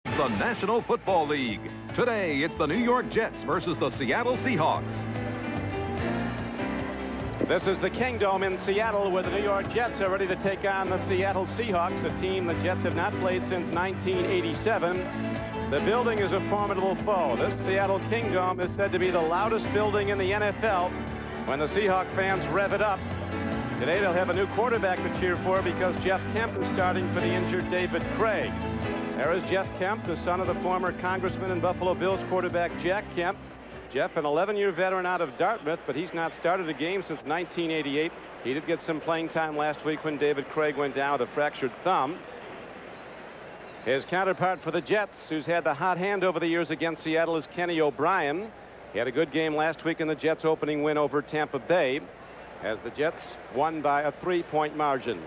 The National Football League. Today, it's the New York Jets versus the Seattle Seahawks. This is the Kingdome in Seattle, where the New York Jets are ready to take on the Seattle Seahawks, a team the Jets have not played since 1987. The building is a formidable foe. This Seattle Kingdome is said to be the loudest building in the NFL when the Seahawk fans rev it up. Today they'll have a new quarterback to cheer for because Jeff Kemp is starting for the injured David Craig. There is Jeff Kemp, the son of the former Congressman and Buffalo Bills quarterback Jack Kemp. Jeff, an 11-year veteran out of Dartmouth, but he's not started a game since 1988. He did get some playing time last week when David Craig went down with a fractured thumb. His counterpart for the Jets, who's had the hot hand over the years against Seattle, is Kenny O'Brien. He had a good game last week in the Jets' opening win over Tampa Bay, as the Jets won by a 3-point margin.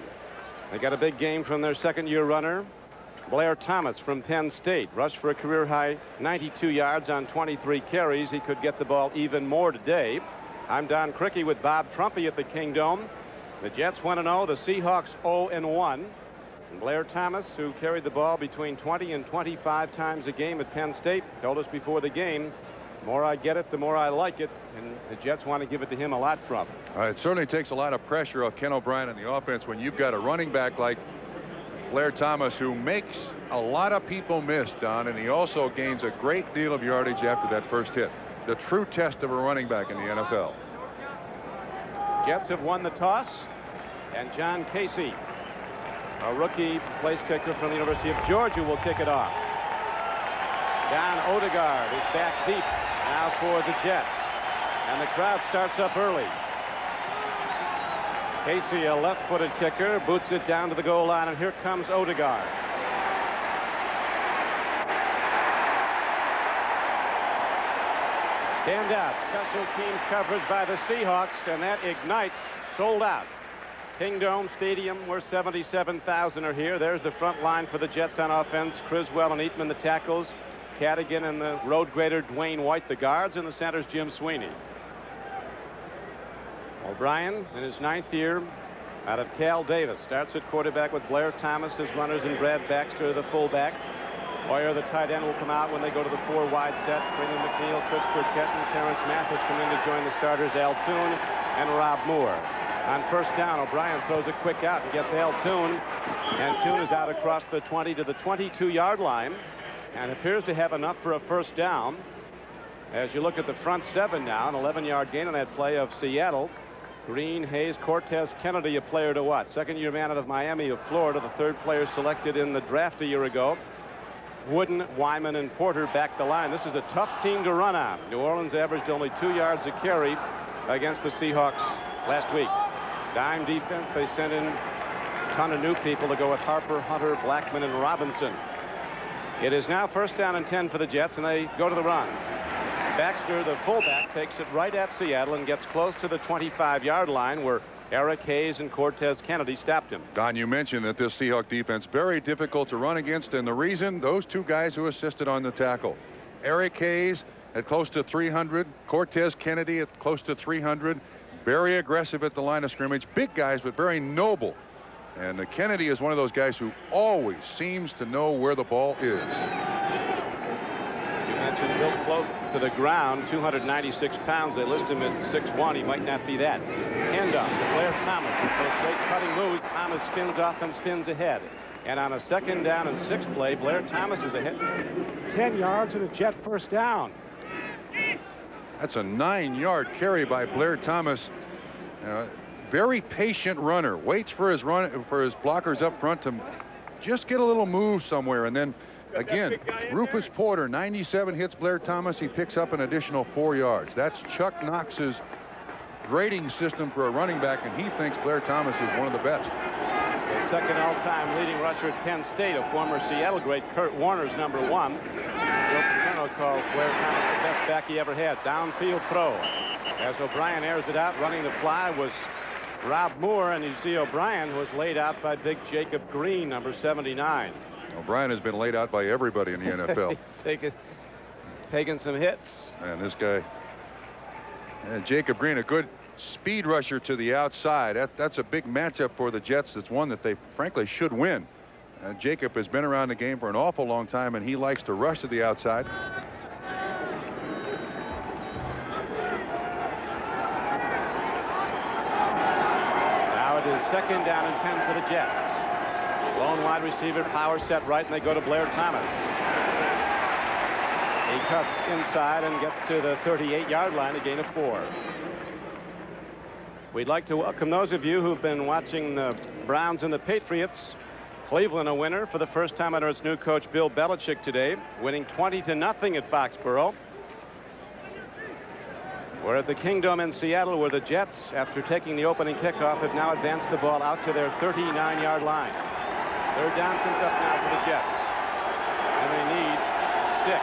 They got a big game from their second-year runner, Blair Thomas from Penn State. Rushed for a career-high 92 yards on 23 carries. He could get the ball even more today. I'm Don Criqui with Bob Trumpy at the Kingdome. The Jets 1-0, the Seahawks 0-1. And Blair Thomas, who carried the ball between 20 and 25 times a game at Penn State, told us before the game, the more I get it, the more I like it. And the Jets want to give it to him a lot, Trump. It certainly takes a lot of pressure off Ken O'Brien in the offense when you've got a running back like Blair Thomas, who makes a lot of people miss, Don, and he also gains a great deal of yardage after that first hit. The true test of a running back in the NFL. Jets have won the toss, and John Casey, a rookie place kicker from the University of Georgia, will kick it off. Don Odegaard is back deep now for the Jets, and the crowd starts up early. Casey, a left-footed kicker, boots it down to the goal line, and here comes Odegaard. Stand out. Special teams coverage by the Seahawks, and that ignites. Sold out. Kingdome Stadium, where 77,000 are here. There's the front line for the Jets on offense. Criswell and Eatman, the tackles. Cadigan and the road grader Dwayne White, the guards, and the center's Jim Sweeney. O'Brien, in his 9th year, out of Cal Davis, starts at quarterback with Blair Thomas as runners and Brad Baxter, the fullback. Hoyer, the tight end, will come out when they go to the 4-wide set. Freeman McNeil, Chris Burkett, and Terrence Mathis come in to join the starters, Al Toon and Rob Moore. On first down, O'Brien throws a quick out and gets Al Toon, and Toon is out across the 20 to the 22-yard line and appears to have enough for a first down. As you look at the front 7 now, an 11-yard gain on that play of Seattle. Green, Hayes, Cortez, Kennedy, a player to watch. Second-year man out of Miami of Florida, the 3rd player selected in the draft a year ago. Wooden, Wyman, and Porter back the line. This is a tough team to run on. New Orleans averaged only 2 yards a carry against the Seahawks last week. Dime defense. They sent in a ton of new people to go with Harper, Hunter, Blackman, and Robinson. It is now first down and 10 for the Jets, and they go to the run. Baxter, the fullback, takes it right at Seattle and gets close to the 25-yard line where Eric Hayes and Cortez Kennedy stopped him. Don, you mentioned that this Seahawk defense very difficult to run against, and the reason, those two guys who assisted on the tackle. Eric Hayes at close to 300, Cortez Kennedy at close to 300, very aggressive at the line of scrimmage, big guys but very noble. And Kennedy is one of those guys who always seems to know where the ball is. You mentioned Bill Cloak to the ground, 296 pounds. They list him at 6'1". He might not be that. Handoff to Blair Thomas. With a great cutting move, Thomas spins off and spins ahead. And on a 2nd down and 6 play, Blair Thomas is ahead 10 yards and a Jet first down. That's a 9-yard carry by Blair Thomas. Very patient runner. Waits for his blockers up front to just get a little move somewhere, and then again, Rufus Porter, 97, hits Blair Thomas. He picks up an additional 4 yards. That's Chuck Knox's grading system for a running back, and he thinks Blair Thomas is one of the best. The second all-time leading rusher at Penn State, a former Seattle great, Kurt Warner's #1. Bill Paterno calls Blair Thomas the best back he ever had. Downfield throw. As O'Brien airs it out, running the fly was Rob Moore, and you see O'Brien was laid out by big Jacob Green, #79. O'Brien has been laid out by everybody in the NFL. He's taking some hits. And this guy, Jacob Green, a good speed rusher to the outside. That's a big matchup for the Jets. It's one that they frankly should win. Jacob has been around the game for an awful long time, and he likes to rush to the outside. Now it is 2nd down and 10 for the Jets. Lone wide receiver, power set right, and they go to Blair Thomas. He cuts inside and gets to the 38-yard line, a gain of 4. We'd like to welcome those of you who've been watching the Browns and the Patriots. Cleveland a winner for the first time under its new coach Bill Belichick today, winning 20-0 at Foxborough. We're at the Kingdome in Seattle, where the Jets, after taking the opening kickoff, have now advanced the ball out to their 39-yard line. 3rd down comes up now for the Jets, and they need 6.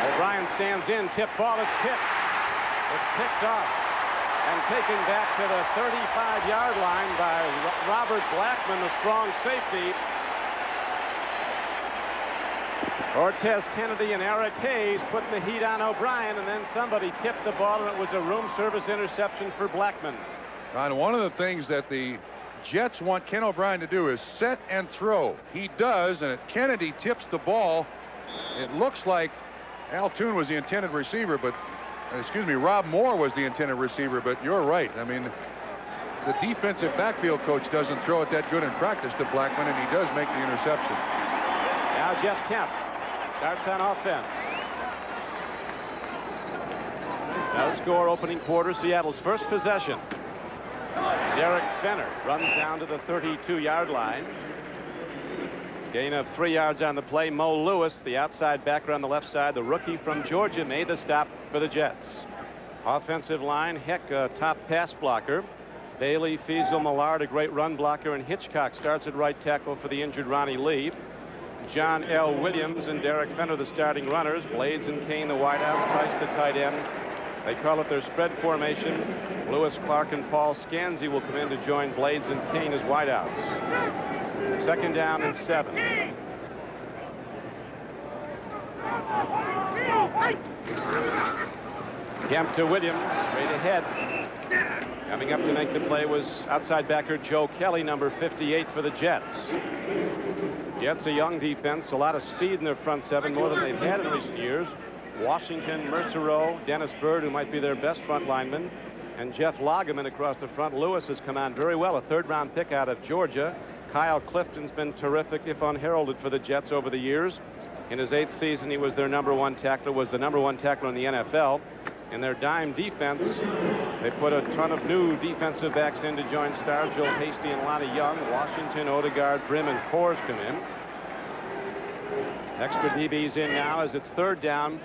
O'Brien stands in. Tip ball is picked. It's picked off and taken back to the 35-yard line by Robert Blackman, the strong safety. Cortez Kennedy and Eric Hayes put the heat on O'Brien, and then somebody tipped the ball, and it was a room service interception for Blackman. And one of the things that the Jets want Ken O'Brien to do is set and throw. He does, and Kennedy tips the ball. It looks like Al Toon was the intended receiver, but Rob Moore was the intended receiver, but you're right. I mean, the defensive backfield coach doesn't throw it that good in practice to Blackman, and he does make the interception. Now Jeff Kemp starts on offense. No score opening quarter. Seattle's first possession. Derek Fenner runs down to the 32-yard line. Gain of 3 yards on the play. Mo Lewis, the outside backer on the left side, the rookie from Georgia, made the stop for the Jets. Offensive line, Heck, a top pass blocker. Bailey, Fiesel, Millard, a great run blocker, and Hitchcock starts at right tackle for the injured Ronnie Lee. John L. Williams and Derek Fenner, the starting runners. Blades and Kane, the wideouts. Tice, the tight end. They call it their spread formation. Lewis, Clark, and Paul Scanzi will come in to join Blades and Kane as wideouts. 2nd down and 7. Kemp to Williams, straight ahead. Coming up to make the play was outside backer Joe Kelly, number 58 for the Jets. Jets, a young defense, a lot of speed in their front seven, more than they've had in recent years. Washington, Mercereau, Dennis Bird, who might be their best front lineman, and Jeff Lageman across the front. Lewis has come on very well, a 3rd-round pick out of Georgia. Kyle Clifton's been terrific, if unheralded, for the Jets over the years. In his 8th season, he was their number 1 tackler, was the number 1 tackler in the NFL. In their dime defense, they put a ton of new defensive backs in to join stars Joe Hasty and Lonnie Young. Washington, Odegaard, Brim, and Kors come in. Extra DBs in now as it's 3rd down.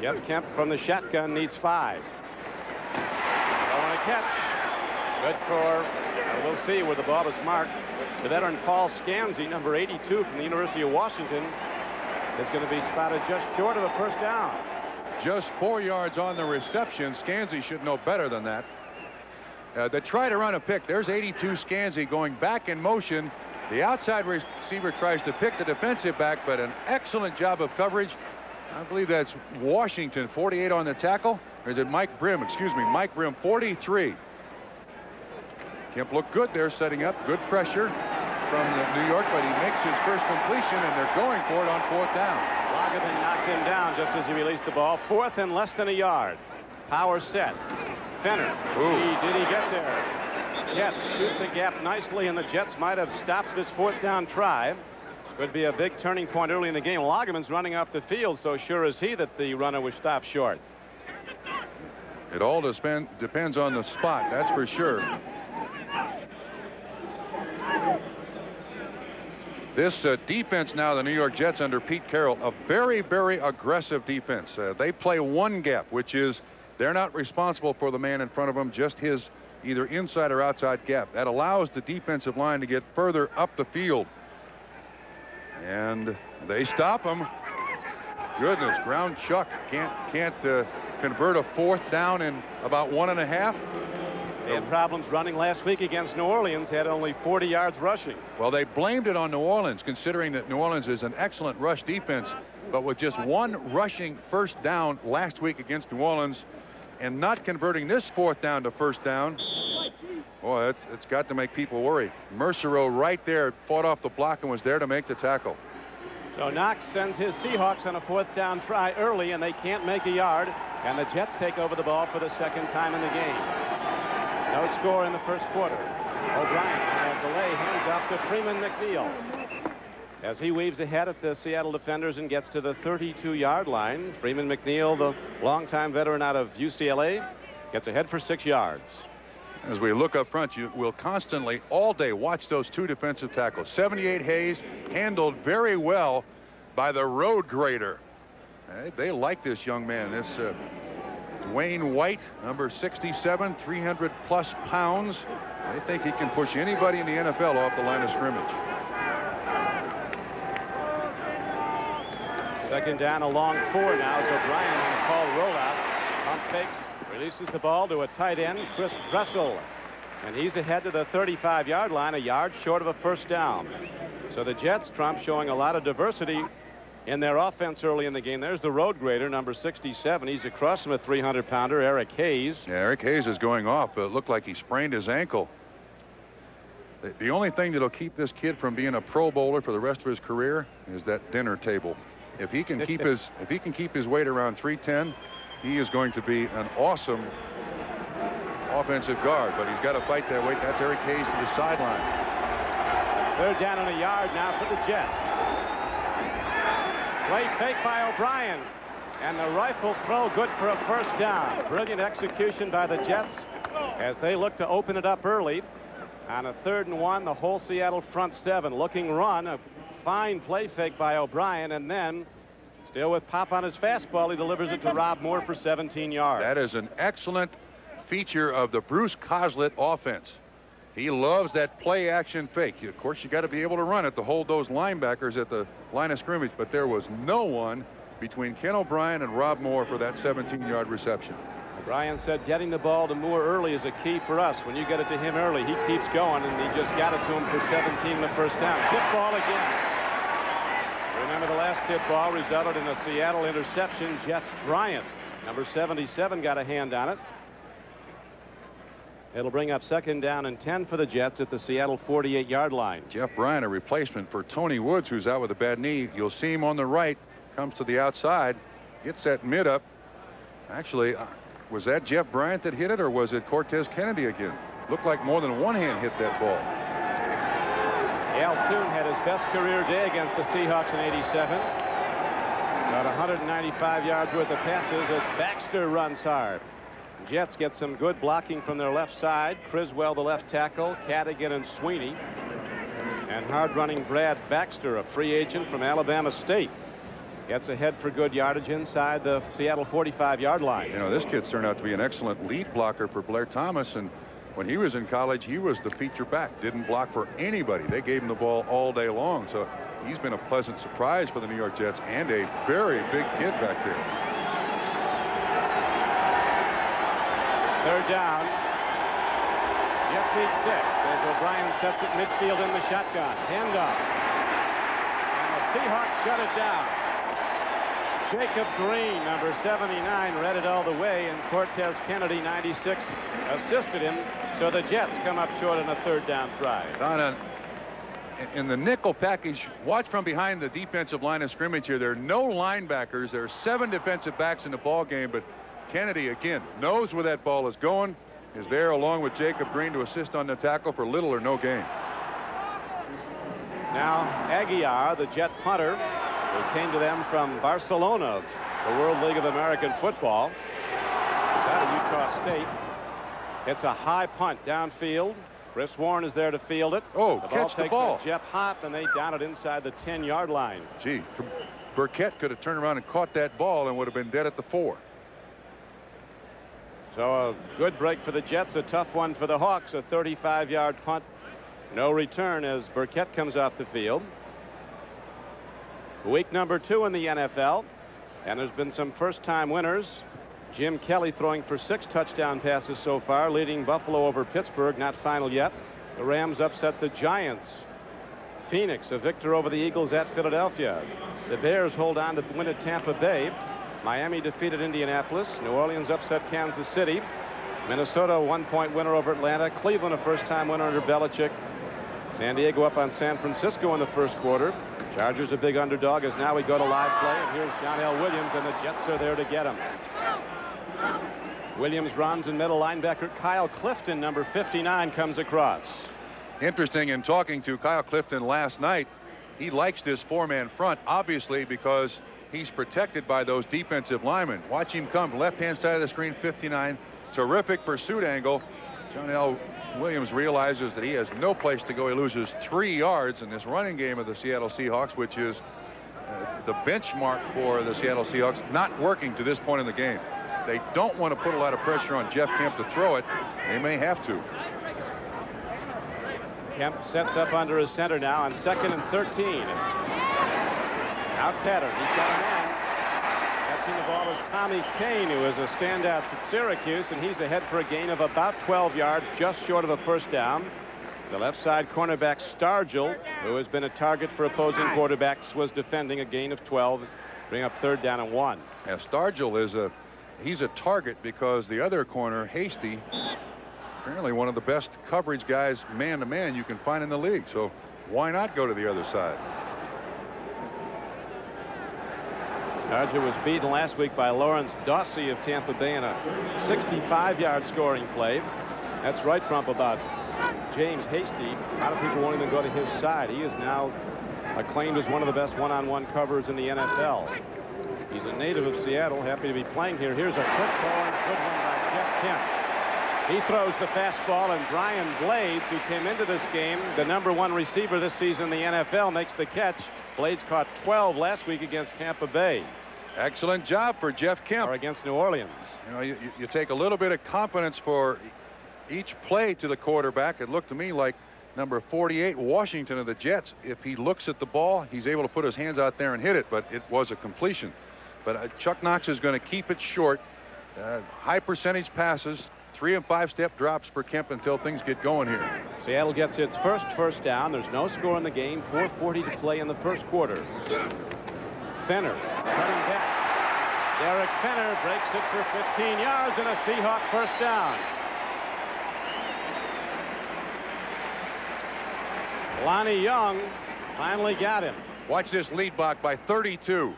Jeff Kemp from the shotgun needs 5. Throwing a catch. Good for, we'll see where the ball is marked. The veteran Paul Scanzi, number 82 from the University of Washington, is going to be spotted just short of the 1st down. Just 4 yards on the reception. Scanzi should know better than that. They try to run a pick. There's 82 Scanzi going back in motion. The outside receiver tries to pick the defensive back, but an excellent job of coverage. I believe that's Washington, 48 on the tackle. Or is it Mike Brim? Excuse me, Mike Brim, 43. Kemp looked good there, setting up. Good pressure from New York, but he makes his first completion, and they're going for it on 4th down. Lageman knocked him down just as he released the ball. 4th and less than a yard. Power set. Fenner. Did he get there? Jets shoot the gap nicely, and the Jets might have stopped this 4th down try. Could be a big turning point early in the game. Lageman's running off the field, so sure is he that the runner was stopped short. It all depends on the spot, that's for sure. This defense now, the New York Jets under Pete Carroll, a very, very aggressive defense. They play one gap, which is they're not responsible for the man in front of them, just his either inside or outside gap. That allows the defensive line to get further up the field. And they stop him. Goodness, ground chuck. Can't convert a 4th down in about 1.5. They had problems running last week against New Orleans, had only 40 yards rushing. Well, they blamed it on New Orleans, considering that New Orleans is an excellent rush defense, but with just 1 rushing 1st down last week against New Orleans and not converting this 4th down to 1st down, Boy, it's got to make people worry. Mercereau right there fought off the block and was there to make the tackle. So Knox sends his Seahawks on a 4th down try early, and they can't make a yard. And the Jets take over the ball for the 2nd time in the game. No score in the 1st quarter. O'Brien on a delay hands off to Freeman McNeil as he weaves ahead at the Seattle defenders and gets to the 32-yard line. Freeman McNeil, the longtime veteran out of UCLA, gets ahead for 6 yards. As we look up front, you will constantly all day watch those 2 defensive tackles. 78 Hayes handled very well by the road grader. They like this young man. This Dwayne White, number 67, 300+ pounds. They think he can push anybody in the NFL off the line of scrimmage. 2nd down, a long 4 now as O'Brien on a call rollout. Pump fakes, releases the ball to a tight end, Chris Dressel. And he's ahead to the 35-yard line, a yard short of a 1st down. So the Jets, Trump, showing a lot of diversity in their offense early in the game. There's the road grader, number 67. He's across from a 300-pounder, Eric Hayes. Yeah, Eric Hayes is going off. It looked like he sprained his ankle. The only thing that'll keep this kid from being a Pro Bowler for the rest of his career is that dinner table. If he can keep his weight around 310, he is going to be an awesome offensive guard. But he's got to fight that weight. That's Eric Hayes to the sideline. 3rd down and a yard now for the Jets. Play fake by O'Brien, and the rifle throw good for a 1st down. Brilliant execution by the Jets as they look to open it up early. On a 3rd and 1, the whole Seattle front 7 looking run. A fine play fake by O'Brien, and then still with pop on his fastball, he delivers it to Rob Moore for 17 yards. That is an excellent feature of the Bruce Coslett offense. He loves that play action fake. Of course, you got to be able to run it to hold those linebackers at the line of scrimmage, but there was no one between Ken O'Brien and Rob Moore for that 17-yard reception. O'Brien said getting the ball to Moore early is a key for us. When you get it to him early, he keeps going, and he just got it to him for 17 in the 1st down. Tip ball again. Remember, the last tip ball resulted in a Seattle interception. Jeff Bryant, number 77, got a hand on it. It'll bring up 2nd down and 10 for the Jets at the Seattle 48-yard line. Jeff Bryant, a replacement for Tony Woods, who's out with a bad knee. You'll see him on the right, comes to the outside, gets that mid up. Actually, was that Jeff Bryant that hit it, or was it Cortez Kennedy again? Looked like more than one hand hit that ball. Al Toon had his best career day against the Seahawks in '87. About 195 yards worth of passes as Baxter runs hard. Jets get some good blocking from their left side. Criswell, the left tackle, Cadigan and Sweeney. And hard-running Brad Baxter, a free agent from Alabama State, gets ahead for good yardage inside the Seattle 45-yard line. You know, this kid's turned out to be an excellent lead blocker for Blair Thomas, and when he was in college, he was the feature back. Didn't block for anybody. They gave him the ball all day long, so he's been a pleasant surprise for the New York Jets, and a very big kid back there. 3rd down. Jets need 6 as O'Brien sets it midfield in the shotgun. Handoff. And the Seahawks shut it down. Jacob Green, number 79, read it all the way, and Cortez Kennedy, 96, assisted him. So the Jets come up short on a 3rd down try. Donna, in the nickel package, watch from behind the defensive line of scrimmage here. There are no linebackers. There are 7 defensive backs in the ball game, but Kennedy, again, knows where that ball is going, is there along with Jacob Green to assist on the tackle for little or no gain. Now Aguiar, the Jet punter, who came to them from Barcelona, the World League of American Football, out of Utah State. It's a high punt downfield. Chris Warren is there to field it. Oh, catch the ball. Jeff Hopp, and they down it inside the 10-yard line. Gee, Burkett could have turned around and caught that ball and would have been dead at the 4. So a good break for the Jets, a tough one for the Hawks, a 35-yard punt. No return as Burkett comes off the field. Week number 2 in the NFL, and there's been some first-time winners. Jim Kelly throwing for 6 touchdown passes so far, leading Buffalo over Pittsburgh, not final yet. The Rams upset the Giants. Phoenix, a victor over the Eagles at Philadelphia. The Bears hold on to win at Tampa Bay. Miami defeated Indianapolis. New Orleans upset Kansas City. Minnesota, 1-point winner over Atlanta. Cleveland, a first-time winner under Belichick. San Diego up on San Francisco in the first quarter. Chargers a big underdog as now we go to live play. And here's John L. Williams, and the Jets are there to get him. Williams runs, and middle linebacker Kyle Clifton, number 59, comes across. Interesting, in talking to Kyle Clifton last night, he likes this four-man front, obviously because he's protected by those defensive linemen. Watch him come, left-hand side of the screen, 59. Terrific pursuit angle. John L. Williams realizes that he has no place to go. He loses 3 yards in this running game of the Seattle Seahawks, which is the benchmark for the Seattle Seahawks, not working to this point in the game. They don't want to put a lot of pressure on Jeff Kemp to throw it. They may have to. Kemp sets up under his center now on 2nd and 13. Out pattern. He's got a man. Catching the ball is Tommy Kane, who is a standout at Syracuse, and he's ahead for a gain of about 12 yards, just short of a first down. The left side cornerback Stargell, who has been a target for opposing quarterbacks, was defending a gain of 12, bring up 3rd down and 1. Yeah, Stargell he's a target because the other corner, Hasty, apparently one of the best coverage guys man-to-man you can find in the league. So why not go to the other side? Stargell was beaten last week by Lawrence Dawsey of Tampa Bay in a 65-yard scoring play. That's right, Trump, about James Hasty. A lot of people won't even go to his side. He is now acclaimed as one of the best one-on-one covers in the NFL. He's a native of Seattle, happy to be playing here. Here's a quick ball and good one by Jeff Kemp. He throws the fastball, and Brian Blades, who came into this game, the #1 receiver this season in the NFL, makes the catch. Blades caught 12 last week against Tampa Bay. Excellent job for Jeff Kemp. Or against New Orleans. You know, you take a little bit of confidence for each play to the quarterback. It looked to me like number 48, Washington of the Jets. If he looks at the ball, he's able to put his hands out there and hit it, but it was a completion. But Chuck Knox is going to keep it short. High percentage passes, 3- and 5-step drops for Kemp until things get going here. Seattle gets its first down. There's no score in the game. 4:40 to play in the first quarter. Fenner cutting back. Derek Fenner breaks it for 15 yards and a Seahawk first down. Lonnie Young finally got him. Watch this lead block by 32.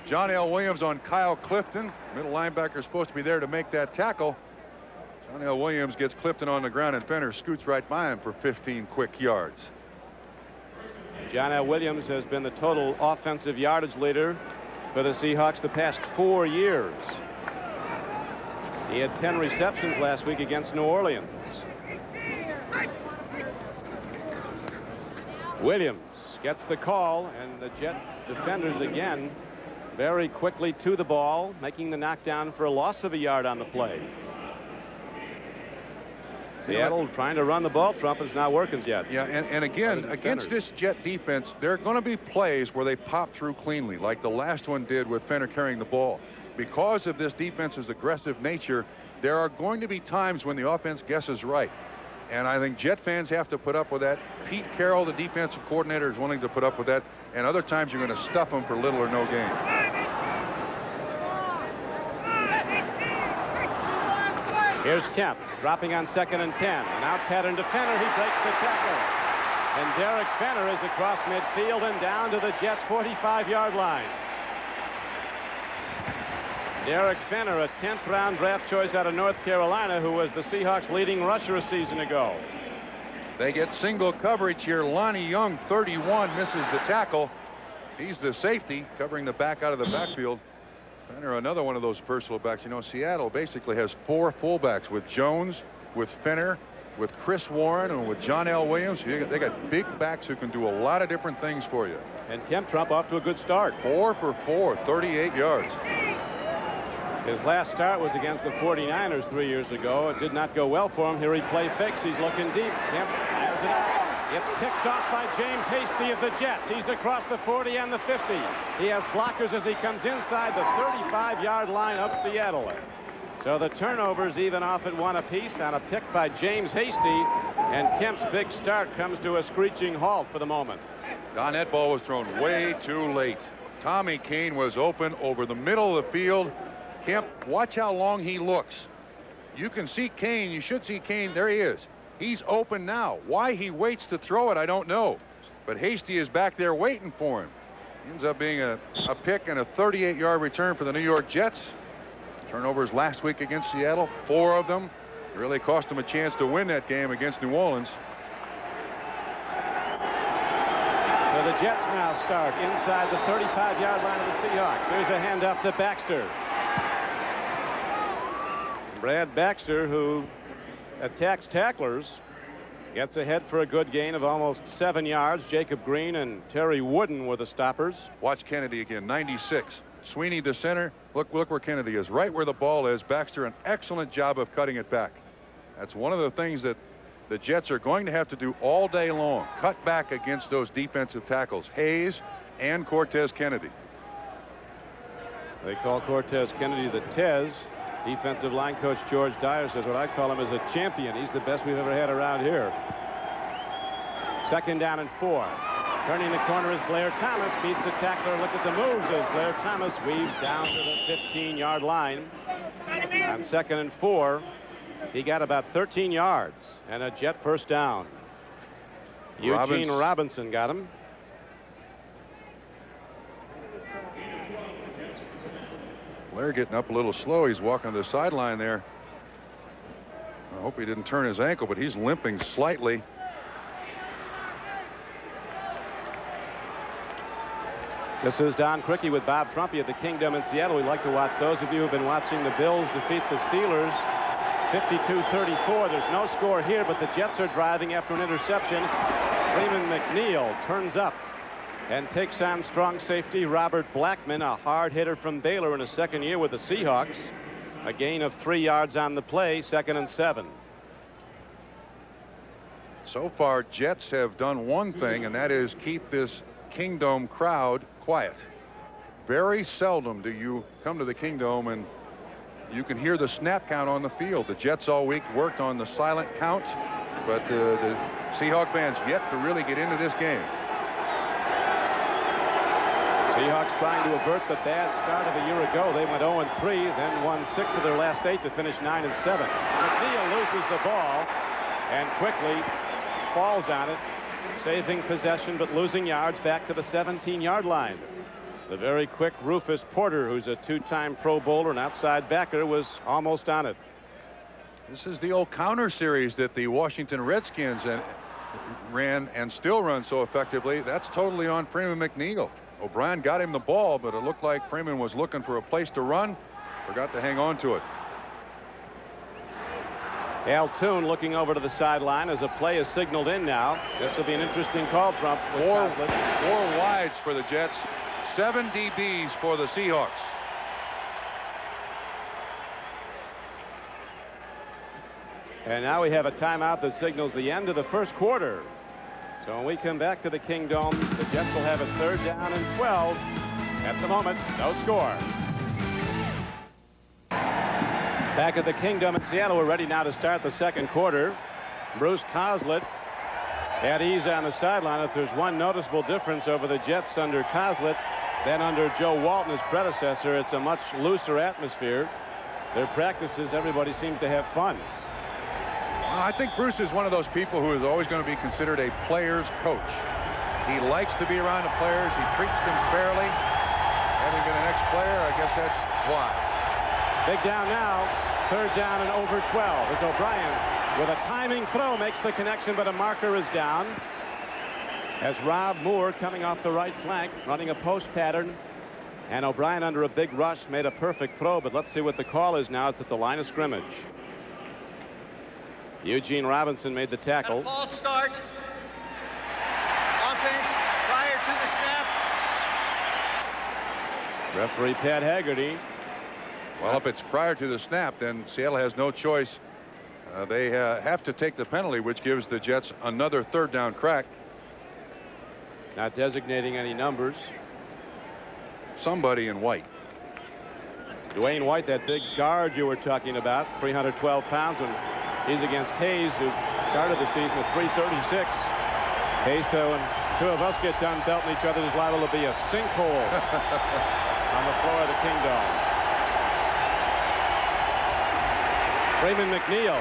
John L. Williams on Kyle Clifton. Middle linebacker is supposed to be there to make that tackle. John L. Williams gets Clifton on the ground, and Fenner scoots right by him for 15 quick yards. John L. Williams has been the total offensive yardage leader for the Seahawks the past 4 years. He had 10 receptions last week against New Orleans. Williams gets the call, and the Jet defenders again very quickly to the ball, making the knockdown for a loss of a yard on the play. Seattle trying to run the ball. Trump is not working yet. Yeah, and again, against this Jet defense, there are going to be plays where they pop through cleanly, like the last one did with Fenner carrying the ball. Because of this defense's aggressive nature, there are going to be times when the offense guesses right. And I think Jet fans have to put up with that. Pete Carroll, the defensive coordinator, is willing to put up with that. And other times you're going to stuff them for little or no gain. Here's Kemp dropping on 2nd and 10. An out pattern to Fenner. He breaks the tackle. And Derek Fenner is across midfield and down to the Jets' 45-yard line. Derek Fenner, a 10th round draft choice out of North Carolina, who was the Seahawks' leading rusher a season ago. They get single coverage here. Lonnie Young, 31, misses the tackle. He's the safety covering the back out of the backfield. Fenner, another one of those versatile backs. You know, Seattle basically has 4 fullbacks with Jones, with Fenner, with Chris Warren, and with John L. Williams. They got big backs who can do a lot of different things for you. And Kemp Trump off to a good start. 4 for 4, 38 yards. His last start was against the 49ers 3 years ago. It did not go well for him. Here he play fakes. He's looking deep. Kemp fires it out. It's picked off by James Hasty of the Jets. He's across the 40 and the 50. He has blockers as he comes inside the 35-yard line of Seattle. So the turnovers even off at 1 apiece on a pick by James Hasty. And Kemp's big start comes to a screeching halt for the moment. Don, that ball was thrown way too late. Tommy Kane was open over the middle of the field. Kemp, watch how long he looks. You can see Kane. You should see Kane. There he is. He's open now. Why he waits to throw it, I don't know. But Hasty is back there waiting for him. Ends up being a pick and a 38-yard return for the New York Jets. Turnovers last week against Seattle, 4 of them. It really cost them a chance to win that game against New Orleans. So the Jets now start inside the 35-yard line of the Seahawks. Here's a handoff to Baxter. Brad Baxter, who attacks tacklers, gets ahead for a good gain of almost 7 yards. Jacob Green and Terry Wooden were the stoppers. Watch Kennedy again, 96. Sweeney to center. Look where Kennedy is, right where the ball is. Baxter, an excellent job of cutting it back. That's one of the things that the Jets are going to have to do all day long. Cut back against those defensive tackles, Hayes and Cortez Kennedy. They call Cortez Kennedy the Tez. Defensive line coach George Dyer says what I call him is a champion. He's the best we've ever had around here. 2nd down and 4. Turning the corner is Blair Thomas. Beats the tackler. Look at the moves as Blair Thomas weaves down to the 15-yard line. On 2nd and 4, he got about 13 yards and a Jet first down. Eugene Robinson got him. Blair getting up a little slow. He's walking to the sideline there. I hope he didn't turn his ankle, but he's limping slightly. This is Don Criqui with Bob Trumpy at the Kingdom in Seattle. We'd like to watch those of you who've been watching the Bills defeat the Steelers 52-34. There's no score here, but the Jets are driving after an interception. Freeman McNeil turns up and takes on strong safety Robert Blackman, a hard hitter from Baylor in his 2nd year with the Seahawks. A gain of 3 yards on the play, 2nd and 7. So far, Jets have done one thing, and that is keep this Kingdom crowd quiet. Very seldom do you come to the Kingdom and you can hear the snap count on the field. The Jets all week worked on the silent count, but the Seahawk fans yet to really get into this game. Seahawks trying to avert the bad start of a year ago. They went 0-3, then won 6 of their last 8 to finish 9-7. McNeil loses the ball and quickly falls on it, saving possession but losing yards back to the 17-yard line. The very quick Rufus Porter, who's a 2-time Pro Bowler and outside backer, was almost on it. This is the old counter series that the Washington Redskins ran and still run so effectively. That's totally on Freeman McNeil. O'Brien got him the ball, but it looked like Freeman was looking for a place to run. Forgot to hang on to it. Al Toon looking over to the sideline as a play is signaled in now. This will be an interesting call, Trump. Four wides for the Jets. 7 DBs for the Seahawks. And now we have a timeout that signals the end of the first quarter. So when we come back to the Kingdom, the Jets will have a 3rd down and 12. At the moment, no score. Back at the Kingdom in Seattle, we're ready now to start the 2nd quarter. Bruce Coslett at ease on the sideline. If there's one noticeable difference over the Jets under Coslett than under Joe Walton, his predecessor, it's a much looser atmosphere. Their practices, everybody seems to have fun. I think Bruce is one of those people who is always going to be considered a player's coach. He likes to be around the players. He treats them fairly. Having been an ex-player, I guess that's why. Big down now. 3rd down and over 12. As O'Brien with a timing throw makes the connection, but a marker is down. As Rob Moore coming off the right flank, running a post pattern. And O'Brien under a big rush made a perfect throw, but let's see what the call is now. It's at the line of scrimmage. Eugene Robinson made the tackle. False start. Offense prior to the snap. Referee Pat Haggerty. Well, if it's prior to the snap, then Seattle has no choice. They have to take the penalty, which gives the Jets another 3rd down crack. Not designating any numbers. Somebody in white. Dwayne White, that big guard you were talking about, 312 pounds, and he's against Hayes, who started the season at 336. Hayes, so when 2 of us get done belting each other, there's liable to be a sinkhole on the floor of the Kingdom. Freeman McNeil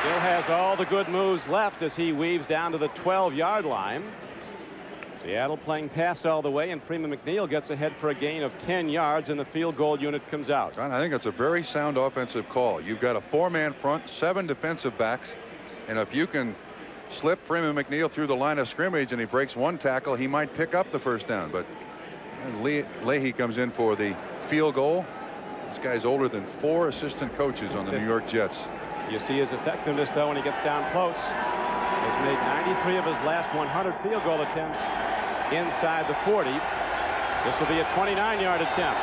still has all the good moves left as he weaves down to the 12-yard line. Seattle playing pass all the way, and Freeman McNeil gets ahead for a gain of 10 yards, and the field goal unit comes out. John, I think it's a very sound offensive call. You've got a 4-man front, 7 defensive backs, and if you can slip Freeman McNeil through the line of scrimmage and he breaks 1 tackle, he might pick up the first down. But Leahy comes in for the field goal. This guy's older than 4 assistant coaches on the New York Jets. You see his effectiveness, though, when he gets down close. He's made 93 of his last 100 field goal attempts inside the 40. This will be a 29-yard attempt.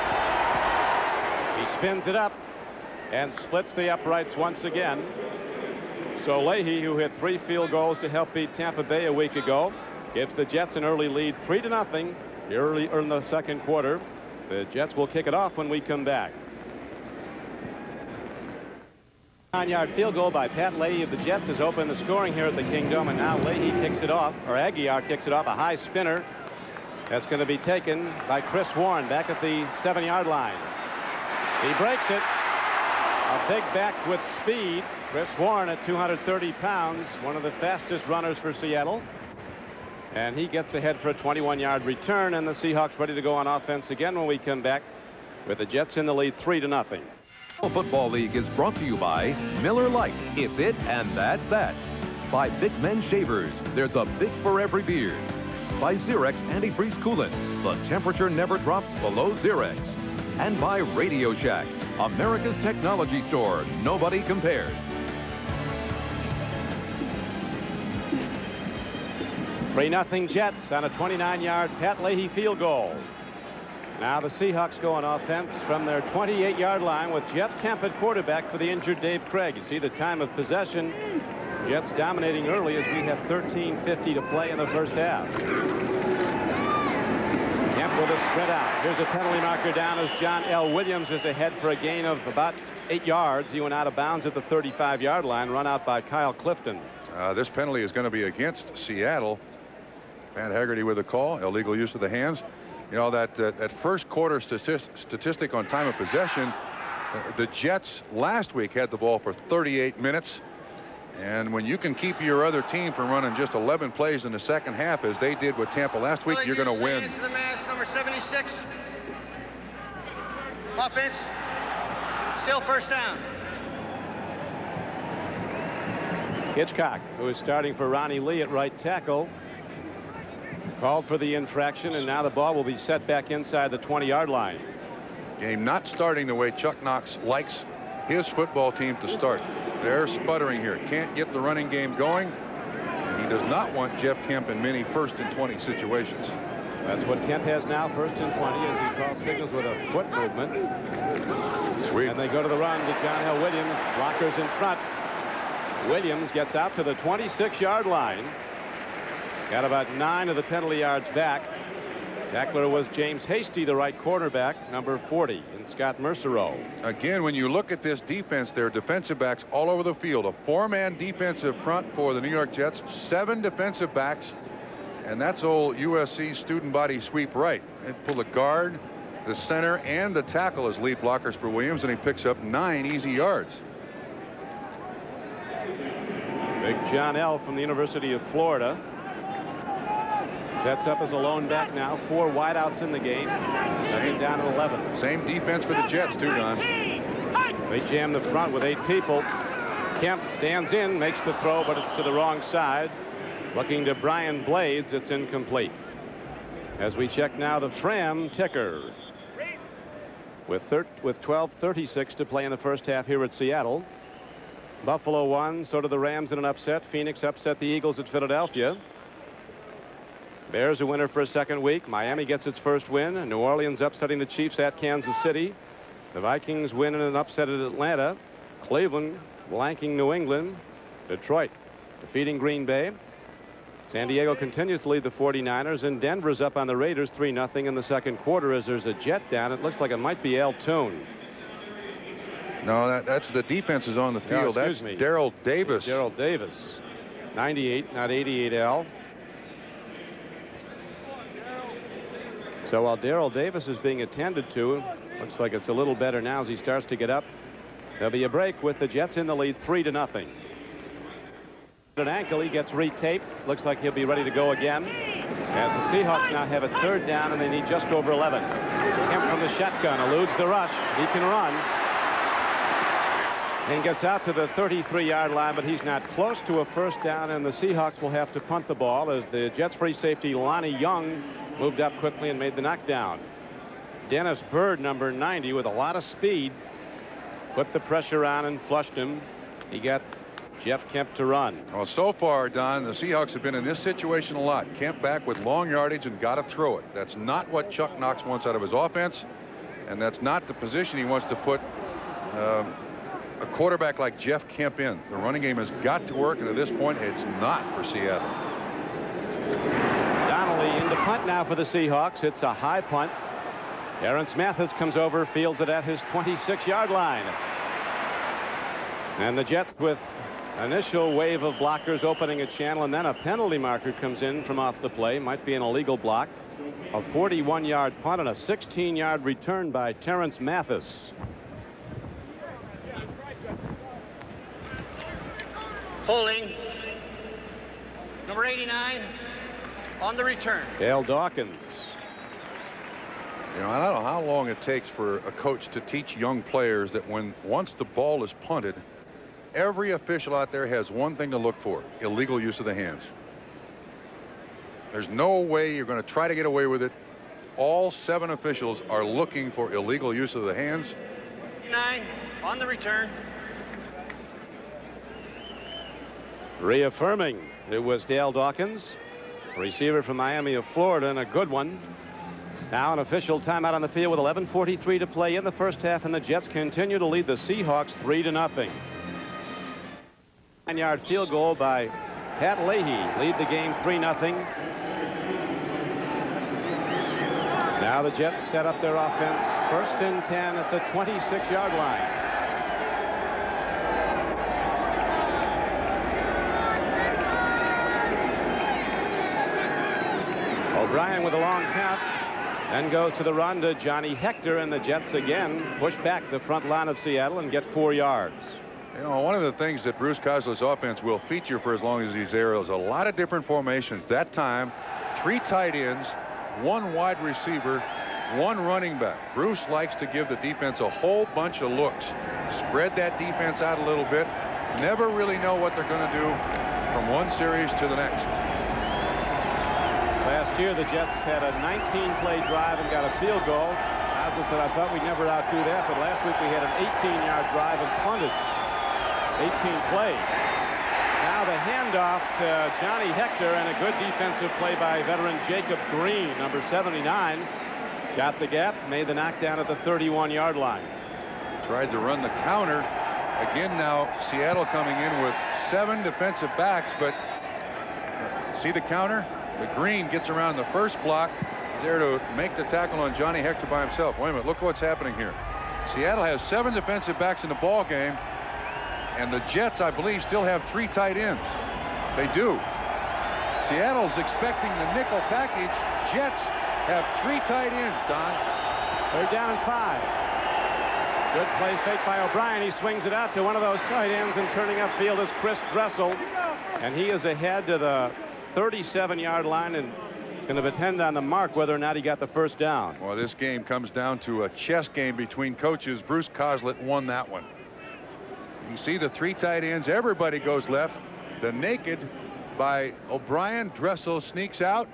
He spins it up and splits the uprights once again. So Leahy, who hit 3 field goals to help beat Tampa Bay a week ago, gives the Jets an early lead, 3-0, early in the second quarter. The Jets will kick it off when we come back. 9-yard field goal by Pat Leahy of the Jets has opened the scoring here at the Kingdome, and now Leahy kicks it off, or Aguiar kicks it off, a high spinner. That's going to be taken by Chris Warren back at the 7-yard line. He breaks it. A big back with speed. Chris Warren at 230 pounds, one of the fastest runners for Seattle. And he gets ahead for a 21-yard return, and the Seahawks ready to go on offense again when we come back with the Jets in the lead 3-0. Football League is brought to you by Miller Lite. It's it, and that's that. By Big Men Shavers. There's a big for every beard. By Xerox Antifreeze Coolant. The temperature never drops below Xerox. And by Radio Shack, America's technology store. Nobody compares. 3-0 Jets on a 29-yard Pat Leahy field goal. Now the Seahawks go on offense from their 28-yard line with Jeff Kemp at quarterback for the injured Dave Craig. You see the time of possession. Jets dominating early as we have 13:50 to play in the first half. Kemp with a spread out. Here's a penalty marker down as John L. Williams is ahead for a gain of about 8 yards. He went out of bounds at the 35-yard line, run out by Kyle Clifton. This penalty is going to be against Seattle. Pat Haggerty with a call, illegal use of the hands. You know, that first quarter statistic on time of possession, the Jets last week had the ball for 38 minutes. And when you can keep your other team from running just 11 plays in the second half, as they did with Tampa last week, you're going to win. To the mass, number 76. Offense. Still first down. Hitchcock, who is starting for Ronnie Lee at right tackle, called for the infraction, and now the ball will be set back inside the 20-yard line. Game not starting the way Chuck Knox likes his football team to start. They're sputtering here. Can't get the running game going, and he does not want Jeff Kemp in many 1st and 20 situations. That's what Kemp has now, 1st and 20, as he calls signals with a foot movement. Sweet. And they go to the run to John L. Williams. Blockers in front. Williams gets out to the 26-yard line. Got about 9 of the penalty yards back. Tackler was James Hasty, the right quarterback, number 40, and Scott Mercereau. Again, when you look at this defense, there are defensive backs all over the field. A 4-man defensive front for the New York Jets, 7 defensive backs, and that's old USC student body sweep right. They pull the guard, the center, and the tackle as lead blockers for Williams, and he picks up 9 easy yards. Big John L. from the University of Florida sets up as a lone back now. 4 wideouts in the game. Second down at 11. Same defense for the Jets, too, Don. They jam the front with 8 people. Kemp stands in, makes the throw, but it's to the wrong side. Looking to Brian Blades. It's incomplete. As we check now the Fram ticker. With 12:36 to play in the first half here at Seattle. Buffalo won, so did the Rams in an upset. Phoenix upset the Eagles at Philadelphia. Bears a winner for a second week. Miami gets its first win. And New Orleans upsetting the Chiefs at Kansas City. The Vikings win in an upset at Atlanta. Cleveland blanking New England. Detroit defeating Green Bay. San Diego continues to lead the 49ers, and Denver's up on the Raiders 3-0 in the second quarter as there's a jet down. It looks like it might be Al Toon. No, that's the defense is on the field. That's Darrell Davis. Darrell Davis. 98, not 88, Al. So while Darrell Davis is being attended to, looks like it's a little better now as he starts to get up. There'll be a break with the Jets in the lead 3-0. An ankle, he gets retaped. Looks like he'll be ready to go again. As the Seahawks now have a 3rd down and they need just over 11. Kemp from the shotgun eludes the rush. He can run. And gets out to the 33-yard line, but he's not close to a 1st down, and the Seahawks will have to punt the ball as the Jets free safety Lonnie Young moved up quickly and made the knockdown. Dennis Byrd, number 90, with a lot of speed, put the pressure on and flushed him. He got Jeff Kemp to run. Well, so far, Don, the Seahawks have been in this situation a lot. Kemp back with long yardage and got to throw it. That's not what Chuck Knox wants out of his offense, and that's not the position he wants to put a quarterback like Jeff Kemp in. The running game has got to work, and at this point, it's not for Seattle. Donnelly in the punt now for the Seahawks. It's a high punt. Terrence Mathis comes over, fields it at his 26-yard line. And the Jets with initial wave of blockers opening a channel, and then a penalty marker comes in from off the play. Might be an illegal block. A 41-yard punt and a 16-yard return by Terrence Mathis. Holding. Number 89 on the return. Dale Dawkins. You know, I don't know how long it takes for a coach to teach young players that once the ball is punted, every official out there has one thing to look for: illegal use of the hands. There's no way you're going to try to get away with it. All 7 officials are looking for illegal use of the hands. 9 on the return. Reaffirming it was Dale Dawkins, receiver from Miami of Florida, and a good one. Now an official timeout on the field with 11:43 to play in the 1st half, and the Jets continue to lead the Seahawks 3-0. 9-yard field goal by Pat Leahy lead the game 3-0. Now the Jets set up their offense 1st and 10 at the 26-yard line. O'Brien with a long count, then goes to the run to Johnny Hector, and the Jets again push back the front line of Seattle and get 4 yards. You know, one of the things that Bruce Kozler's offense will feature for as long as he's there is a lot of different formations. That time, 3 tight ends, 1 wide receiver, 1 running back. Bruce likes to give the defense a whole bunch of looks. Spread that defense out a little bit. Never really know what they're going to do from one series to the next. Last year, the Jets had a 19-play drive and got a field goal. As I said, I thought we'd never outdo that, but last week we had an 18-yard drive and punted. 18 plays. Now the handoff to Johnny Hector, and a good defensive play by veteran Jacob Green, number 79. Shot the gap, made the knockdown at the 31-yard line. Tried to run the counter. Again now, Seattle coming in with 7 defensive backs, but see the counter? The Green gets around the first block. He's there to make the tackle on Johnny Hector by himself. Wait a minute, look what's happening here. Seattle has 7 defensive backs in the ball game, and the Jets, I believe, still have 3 tight ends. They do. Seattle's expecting the nickel package. Jets have 3 tight ends, Don. They're down 5. Good play fake by O'Brien. He swings it out to one of those tight ends, and turning upfield is Chris Dressel, and he is ahead to the 37-yard line, and it's going to depend on the mark whether or not he got the 1st down. Well, this game comes down to a chess game between coaches. Bruce Kozler won that one. You see the 3 tight ends. Everybody goes left. The naked by O'Brien. Dressel sneaks out.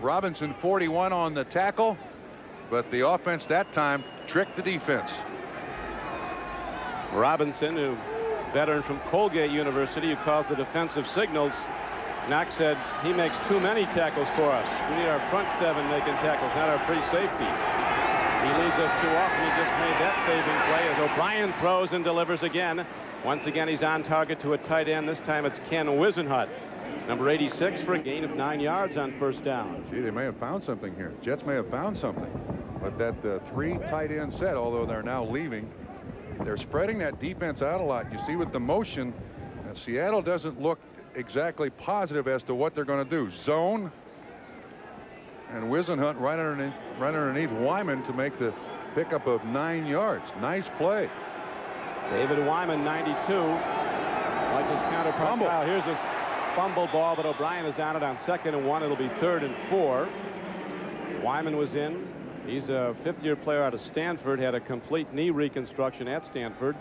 Robinson 41 on the tackle, but the offense that time tricked the defense. Robinson, who veteran from Colgate University, who calls the defensive signals. Knox said he makes too many tackles for us. We need our front 7 making tackles, not our free safety. He leads us too often. He just made that saving play as O'Brien throws and delivers again. Once again, he's on target to a tight end. This time it's Ken Wisenhut, number 86, for a gain of 9 yards on 1st down. Gee, they may have found something here. Jets may have found something. But that 3 tight end set, although they're now leaving, they're spreading that defense out a lot. You see with the motion, Seattle doesn't look exactly positive as to what they're going to do. Zone, and Wisenhut right underneath Wyman to make the pickup of 9 yards. Nice play. David Wyman, 92. Like his counterpart. Now here's a fumble ball, but O'Brien is on it on 2nd and 1. It'll be 3rd and 4. Wyman was in. He's a 5th-year player out of Stanford. Had a complete knee reconstruction at Stanford.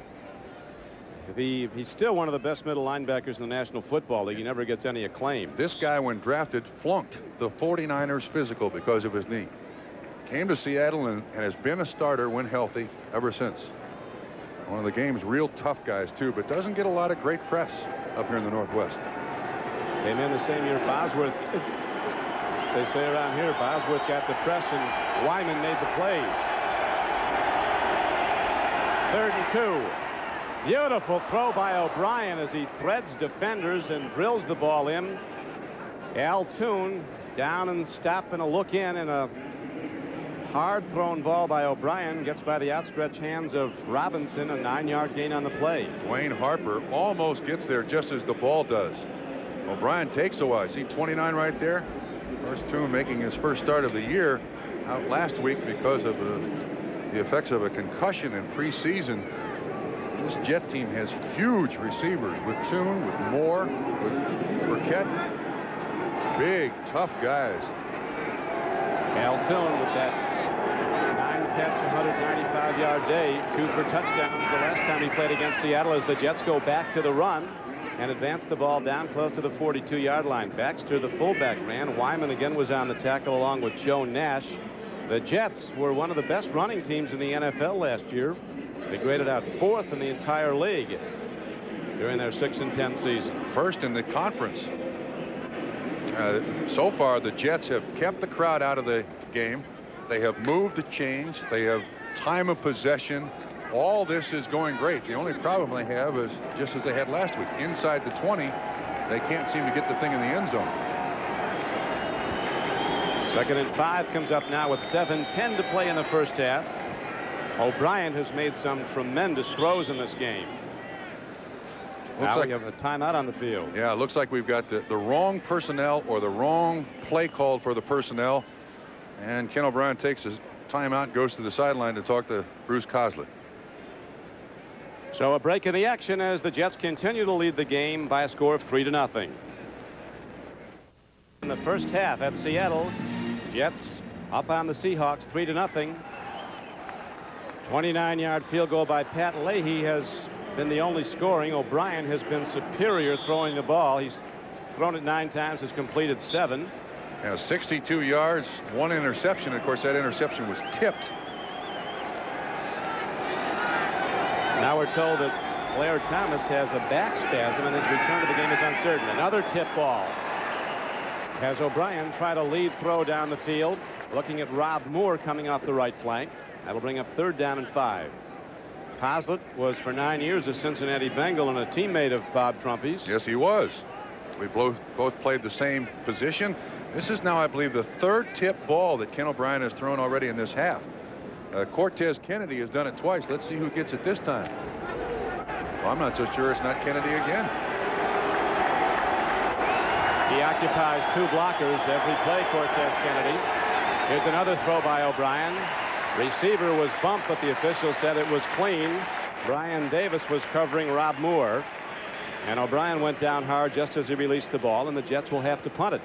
He's still one of the best middle linebackers in the National Football League. He never gets any acclaim. This guy, when drafted, flunked the 49ers physical because of his knee. Came to Seattle and has been a starter when healthy ever since. One of the game's real tough guys, too, but doesn't get a lot of great press up here in the Northwest. Came in the same year Bosworth. They say around here, Bosworth got the press and Wyman made the plays. 3rd and 2. Beautiful throw by O'Brien as he threads defenders and drills the ball in. Al Toon down and stop and a look in, and a hard thrown ball by O'Brien gets by the outstretched hands of Robinson. A 9-yard gain on the play. Wayne Harper almost gets there just as the ball does. O'Brien takes a while. See 29 right there? First Toon making his first start of the year, out last week because of the effects of a concussion in preseason. This Jet team has huge receivers with Toon, with Moore, with Burkett. Big, tough guys. Al Toon with that 9-catch, 195-yard day, 2 for touchdowns the last time he played against Seattle, as the Jets go back to the run and advance the ball down close to the 42-yard line. Baxter, the fullback, ran. Wyman again was on the tackle along with Joe Nash. The Jets were one of the best running teams in the NFL last year. They graded out 4th in the entire league during their 6-10 season. First in the conference. So far, the Jets have kept the crowd out of the game. They have moved the chains. They have time of possession. All this is going great. The only problem they have is, just as they had last week, inside the 20, they can't seem to get the thing in the end zone. 2nd and 5 comes up now with 7:10 to play in the first half. O'Brien has made some tremendous throws in this game. Now we have a timeout on the field. Yeah, it looks like we've got the wrong personnel or the wrong play called for the personnel. And Ken O'Brien takes his timeout, goes to the sideline to talk to Bruce Coslett. So a break in the action as the Jets continue to lead the game by a score of 3-0. In the first half at Seattle, Jets up on the Seahawks 3-0. 29-yard field goal by Pat Leahy has been the only scoring. O'Brien has been superior throwing the ball. He's thrown it 9 times, has completed 7. Yeah, 62 yards, 1 interception. Of course, that interception was tipped. Now we're told that Blair Thomas has a back spasm and his return to the game is uncertain. Another tip ball. Has O'Brien try to lead throw down the field, looking at Rob Moore coming off the right flank. That'll bring up 3rd down and 5. Coslett was for 9 years a Cincinnati Bengal and a teammate of Bob Trumpy's. Yes, he was. We both played the same position. This is now, I believe, the 3rd tip ball that Ken O'Brien has thrown already in this half. Cortez Kennedy has done it twice. Let's see who gets it this time. Well, I'm not so sure it's not Kennedy again. He occupies 2 blockers every play, Cortez Kennedy. Here's another throw by O'Brien. Receiver was bumped, but the official said it was clean. Brian Davis was covering Rob Moore. And O'Brien went down hard just as he released the ball, and the Jets will have to punt it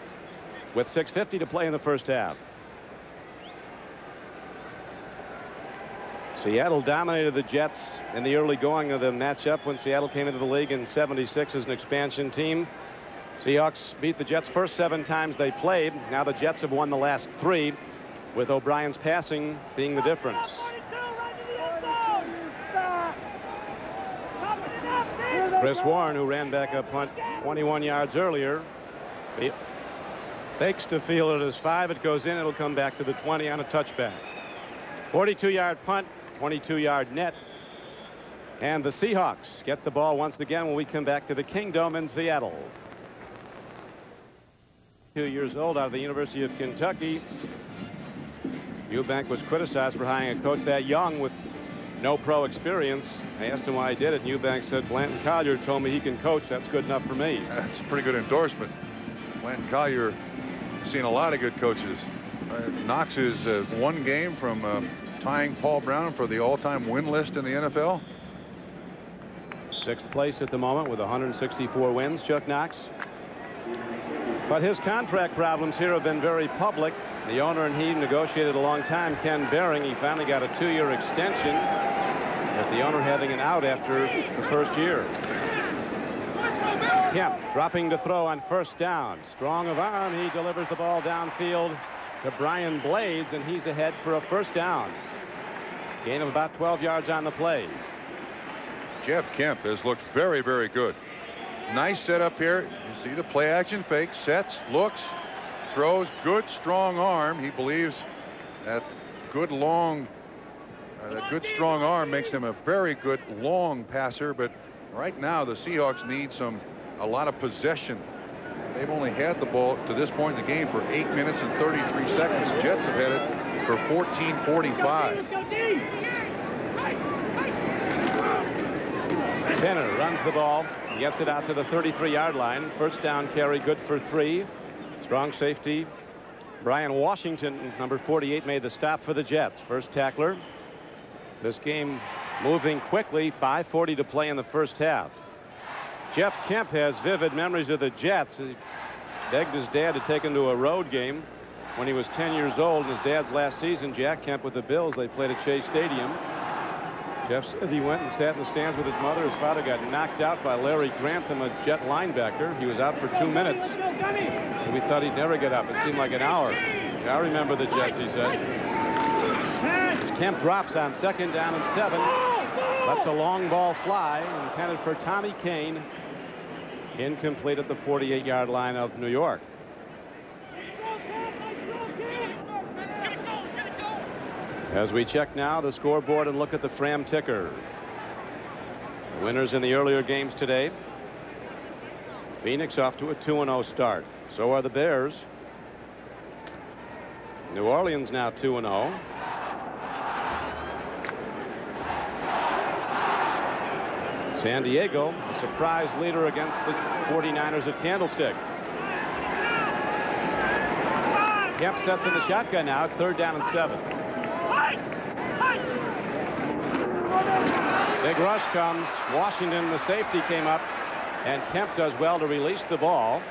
with 6:50 to play in the first half. Seattle dominated the Jets in the early going of the matchup when Seattle came into the league in '76 as an expansion team. Seahawks beat the Jets first 7 times they played. Now the Jets have won the last 3, with O'Brien's passing being the difference. Chris Warren, who ran back a punt 21 yards earlier, fakes to field it as 5. It goes in. It'll come back to the 20 on a touchback. 42-yard punt, 22-yard net. And the Seahawks get the ball once again when we come back to the Kingdome in Seattle. 2 years old, out of the University of Kentucky. Eubank was criticized for hiring a coach that young with no pro experience. I asked him why he did it, and Eubank said, Blanton Collier told me he can coach. That's good enough for me. That's a pretty good endorsement. Blanton Collier has seen a lot of good coaches. Knox is 1 game from tying Paul Brown for the all-time win list in the NFL. Sixth place at the moment with 164 wins, Chuck Knox. But his contract problems here have been very public. The owner and he negotiated a long time. Ken Behring, he finally got a 2-year extension, with the owner having an out after the first year. Kemp dropping to throw on first down. Strong of arm, he delivers the ball downfield to Brian Blades, and he's ahead for a first down. Gain of about 12 yards on the play. Jeff Kemp has looked very, very good. Nice setup here. You see the play action fake, sets, looks, throws, good strong arm. He believes that good strong arm makes him a very good long passer. But right now the Seahawks need a lot of possession. They've only had the ball to this point in the game for 8 minutes and 33 seconds. Jets have had it for 14:45. Penner runs the ball, gets it out to the 33-yard line. First down carry, good for 3. Strong safety Brian Washington, number 48, made the stop for the Jets. First tackler. This game moving quickly. 5:40 to play in the first half. Jeff Kemp has vivid memories of the Jets. He begged his dad to take him to a road game when he was 10 years old. In his dad's last season, Jack Kemp with the Bills, they played at Chase Stadium. Jeff said he went and sat in the stands with his mother. His father got knocked out by Larry Grantham, a Jet linebacker. He was out for 2 minutes. And we thought he'd never get up. It seemed like an hour. I remember the Jets, he said. As Kemp drops on second down and 7. Lets a long ball fly, intended for Tommy Kane. Incomplete at the 48-yard line of New York. As we check now the scoreboard and look at the Fram ticker. The winners in the earlier games today. Phoenix off to a 2-0 start. So are the Bears. New Orleans now 2-0. San Diego, a surprise leader against the 49ers at Candlestick. Kemp sets in the shotgun now. It's third down and 7. Big rush comes. Washington, the safety, came up, and Kemp does well to release the ball.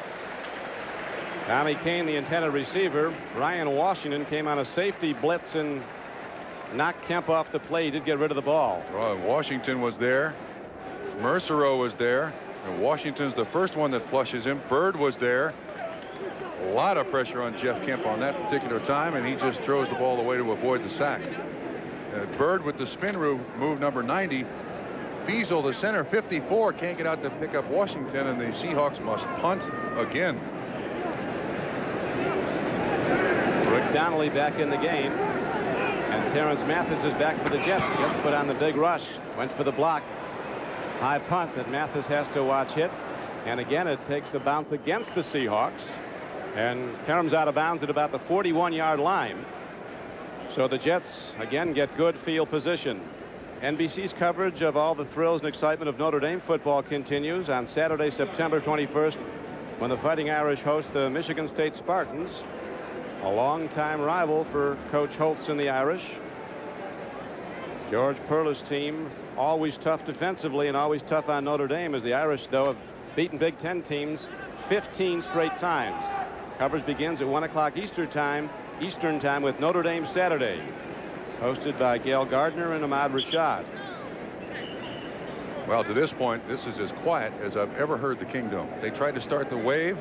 Tommy Kane, the intended receiver. Brian Washington came on a safety blitz and knocked Kemp off the play. He did get rid of the ball. Well, Washington was there. Mercereau was there. And Washington's the first one that flushes him. Bird was there. A lot of pressure on Jeff Kemp on that particular time, and he just throws the ball away to avoid the sack. Bird with the spin move, number 90. Fiesel, the center, 54, can't get out to pick up Washington, and the Seahawks must punt again. Rick Donnelly back in the game, and Terrence Mathis is back for the Jets. Jets put on the big rush, went for the block. High punt that Mathis has to watch hit, and again it takes a bounce against the Seahawks and comes out of bounds at about the 41-yard line. So the Jets again get good field position. NBC's coverage of all the thrills and excitement of Notre Dame football continues on Saturday, September 21st, when the Fighting Irish host the Michigan State Spartans, a longtime rival for Coach Holtz and the Irish. George Perla's team, always tough defensively and always tough on Notre Dame, as the Irish, though, have beaten Big Ten teams 15 straight times. Coverage begins at 1 o'clock Eastern time with Notre Dame Saturday, hosted by Gail Gardner and Ahmad Rashad. Well, to this point, this is as quiet as I've ever heard the Kingdom. They tried to start the wave.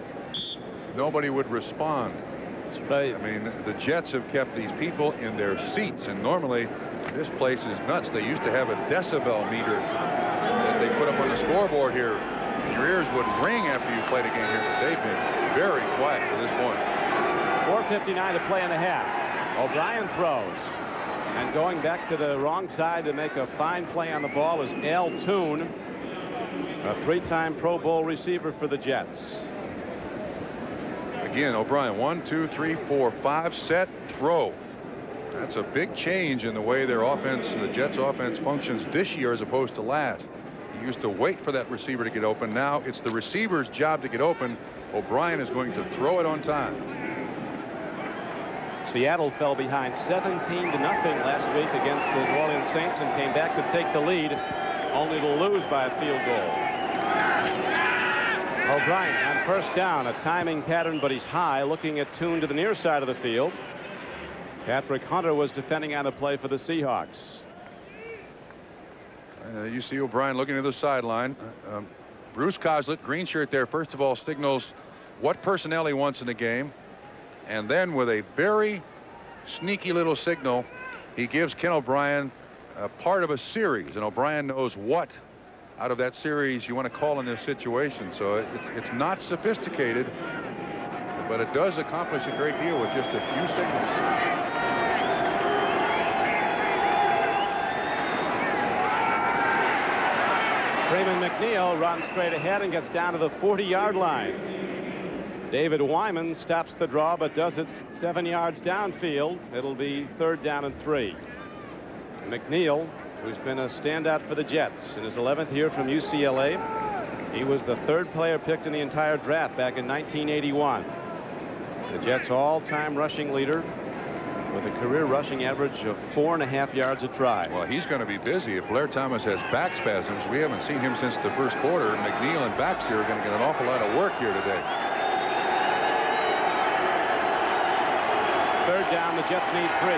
Nobody would respond. Right. I mean, the Jets have kept these people in their seats, and normally this place is nuts. They used to have a decibel meter that they put up on the scoreboard here. Your ears would ring after you played a game here, but they've been very quiet to this point. 4:59 to play in the half. O'Brien throws, and going back to the wrong side to make a fine play on the ball is Al Toon, a 3-time Pro Bowl receiver for the Jets. Again, O'Brien, 1, 2, 3, 4, 5, set, throw. That's a big change in the way their offense, the Jets offense, functions this year as opposed to last. You used to wait for that receiver to get open. Now it's the receiver's job to get open. O'Brien is going to throw it on time. Seattle fell behind 17-0 last week against the New Orleans Saints and came back to take the lead only to lose by a field goal. O'Brien on first down, a timing pattern, but he's high, looking at Toon to the near side of the field. Patrick Hunter was defending on the play for the Seahawks. You see O'Brien looking to the sideline. Bruce Coslett, green shirt there, first of all signals what personnel he wants in the game, and then with a very sneaky little signal, he gives Ken O'Brien a part of a series, and O'Brien knows what out of that series you want to call in this situation. So it's not sophisticated, but it does accomplish a great deal with just a few signals. Freeman McNeil runs straight ahead and gets down to the 40-yard line. David Wyman stops the draw, but does it 7 yards downfield. It'll be 3rd down and 3. McNeil, who's been a standout for the Jets in his 11th year from UCLA. He was the 3rd player picked in the entire draft back in 1981. The Jets' all-time rushing leader with a career rushing average of 4.5 yards a try. Well, he's going to be busy. If Blair Thomas has back spasms, we haven't seen him since the first quarter. McNeil and Baxter are going to get an awful lot of work here today. 3rd down, the Jets need 3.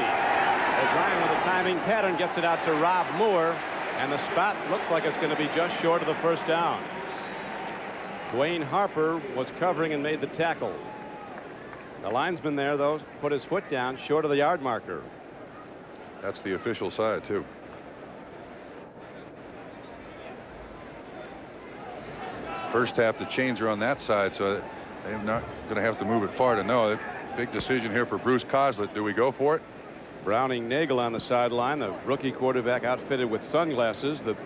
O'Brien with a timing pattern gets it out to Rob Moore, and the spot looks like it's going to be just short of the 1st down. Dwayne Harper was covering and made the tackle. The linesman there, though, put his foot down short of the yard marker. That's the official side, too. First half, the chains are on that side, so they're not going to have to move it far to know it. Big decision here for Bruce Coslett. Do we go for it? Browning Nagel on the sideline, the rookie quarterback outfitted with sunglasses. The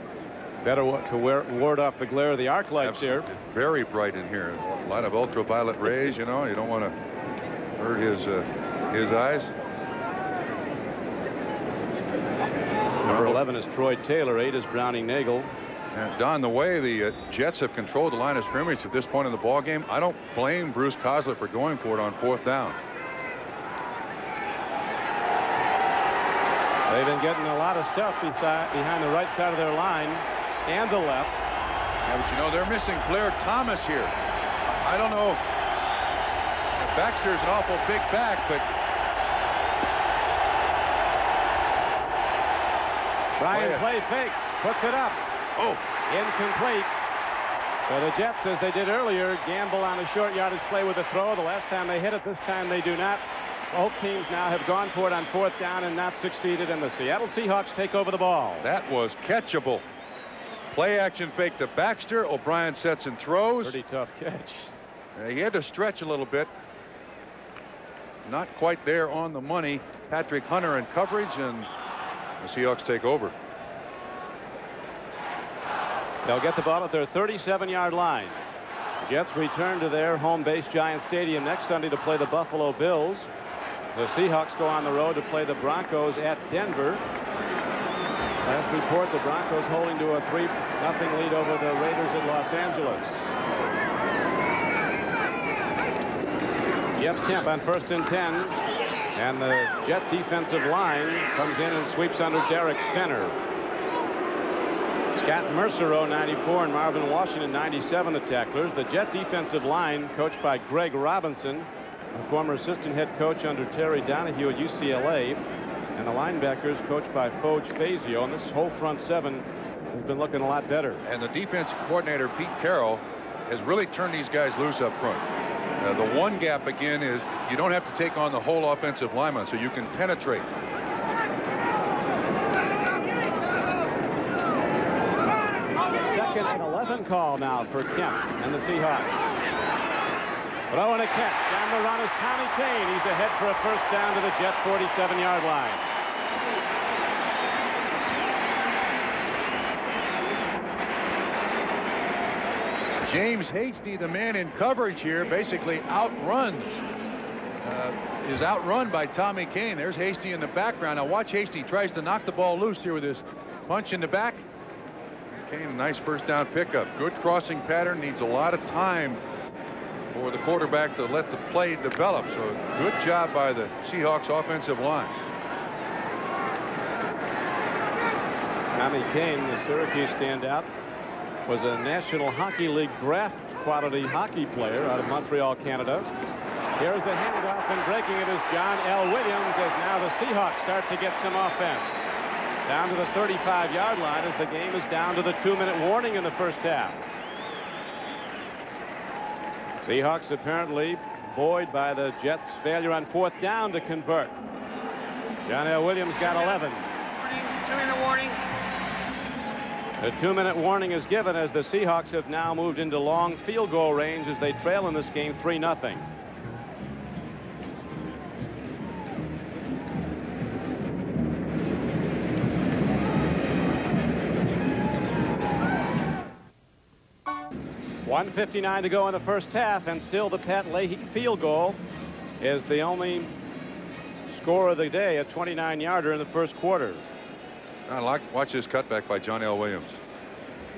better to ward off the glare of the arc lights here. It's very bright in here. A lot of ultraviolet rays, you know. You don't want to hurt his eyes. Number 11 is Troy Taylor. 8 is Browning Nagel. And Don, the way the Jets have controlled the line of scrimmage at this point in the ball game, I don't blame Bruce Coslett for going for it on 4th down. They've been getting a lot of stuff behind the right side of their line and the left. Yeah, but you know, they're missing Blair Thomas here. I don't know. Baxter's an awful big back, but Brian play fakes, puts it up. Oh, incomplete. So the Jets, as they did earlier, gamble on a short yardage play with a throw. The last time they hit it, this time they do not. Both teams now have gone for it on 4th down and not succeeded, and the Seattle Seahawks take over the ball. That was catchable. Play action fake to Baxter. O'Brien sets and throws. Pretty tough catch. He had to stretch a little bit. Not quite there on the money. Patrick Hunter in coverage, and the Seahawks take over. They'll get the ball at their 37-yard line. Jets return to their home base, Giant Stadium, next Sunday to play the Buffalo Bills. The Seahawks go on the road to play the Broncos at Denver. Last report, the Broncos holding to a 3-0 lead over the Raiders at Los Angeles. Jeff Kemp on 1st and 10. And the Jet defensive line comes in and sweeps under Derek Fenner. Scott Mercereau, 94, and Marvin Washington, 97, the tacklers. The Jet defensive line, coached by Greg Robinson, a former assistant head coach under Terry Donahue at UCLA. And the linebackers, coached by Foge Fazio. And this whole front seven has been looking a lot better. And the defensive coordinator, Pete Carroll, has really turned these guys loose up front. The one gap, again, is you don't have to take on the whole offensive lineman, so you can penetrate. Second and 11 call now for Kemp and the Seahawks. Throw and a catch. Down the run is Tommy Kane. He's ahead for a 1st down to the Jet 47-yard line. James Hasty, the man in coverage here, basically outruns. Is outrun by Tommy Kane. There's Hasty in the background. Now watch Hasty tries to knock the ball loose here with his punch in the back. Kane, a nice 1st down pickup. Good crossing pattern. Needs a lot of time for the quarterback to let the play develop. So good job by the Seahawks offensive line. Tommy Kane, the Syracuse standout, was a National Hockey League draft quality hockey player out of Montreal, Canada. Here's the handoff, and breaking it is John L. Williams, as now the Seahawks start to get some offense. Down to the 35-yard line as the game is down to the 2-minute warning in the first half. Seahawks apparently buoyed by the Jets' failure on 4th down to convert. John L. Williams got 11. 2-minute warning. The 2-minute warning is given as the Seahawks have now moved into long field goal range as they trail in this game 3-0. .159 to go in the first half, and still the Pat Leahy field goal is the only score of the day, a 29-yarder in the first quarter. Watch this cutback by John L. Williams.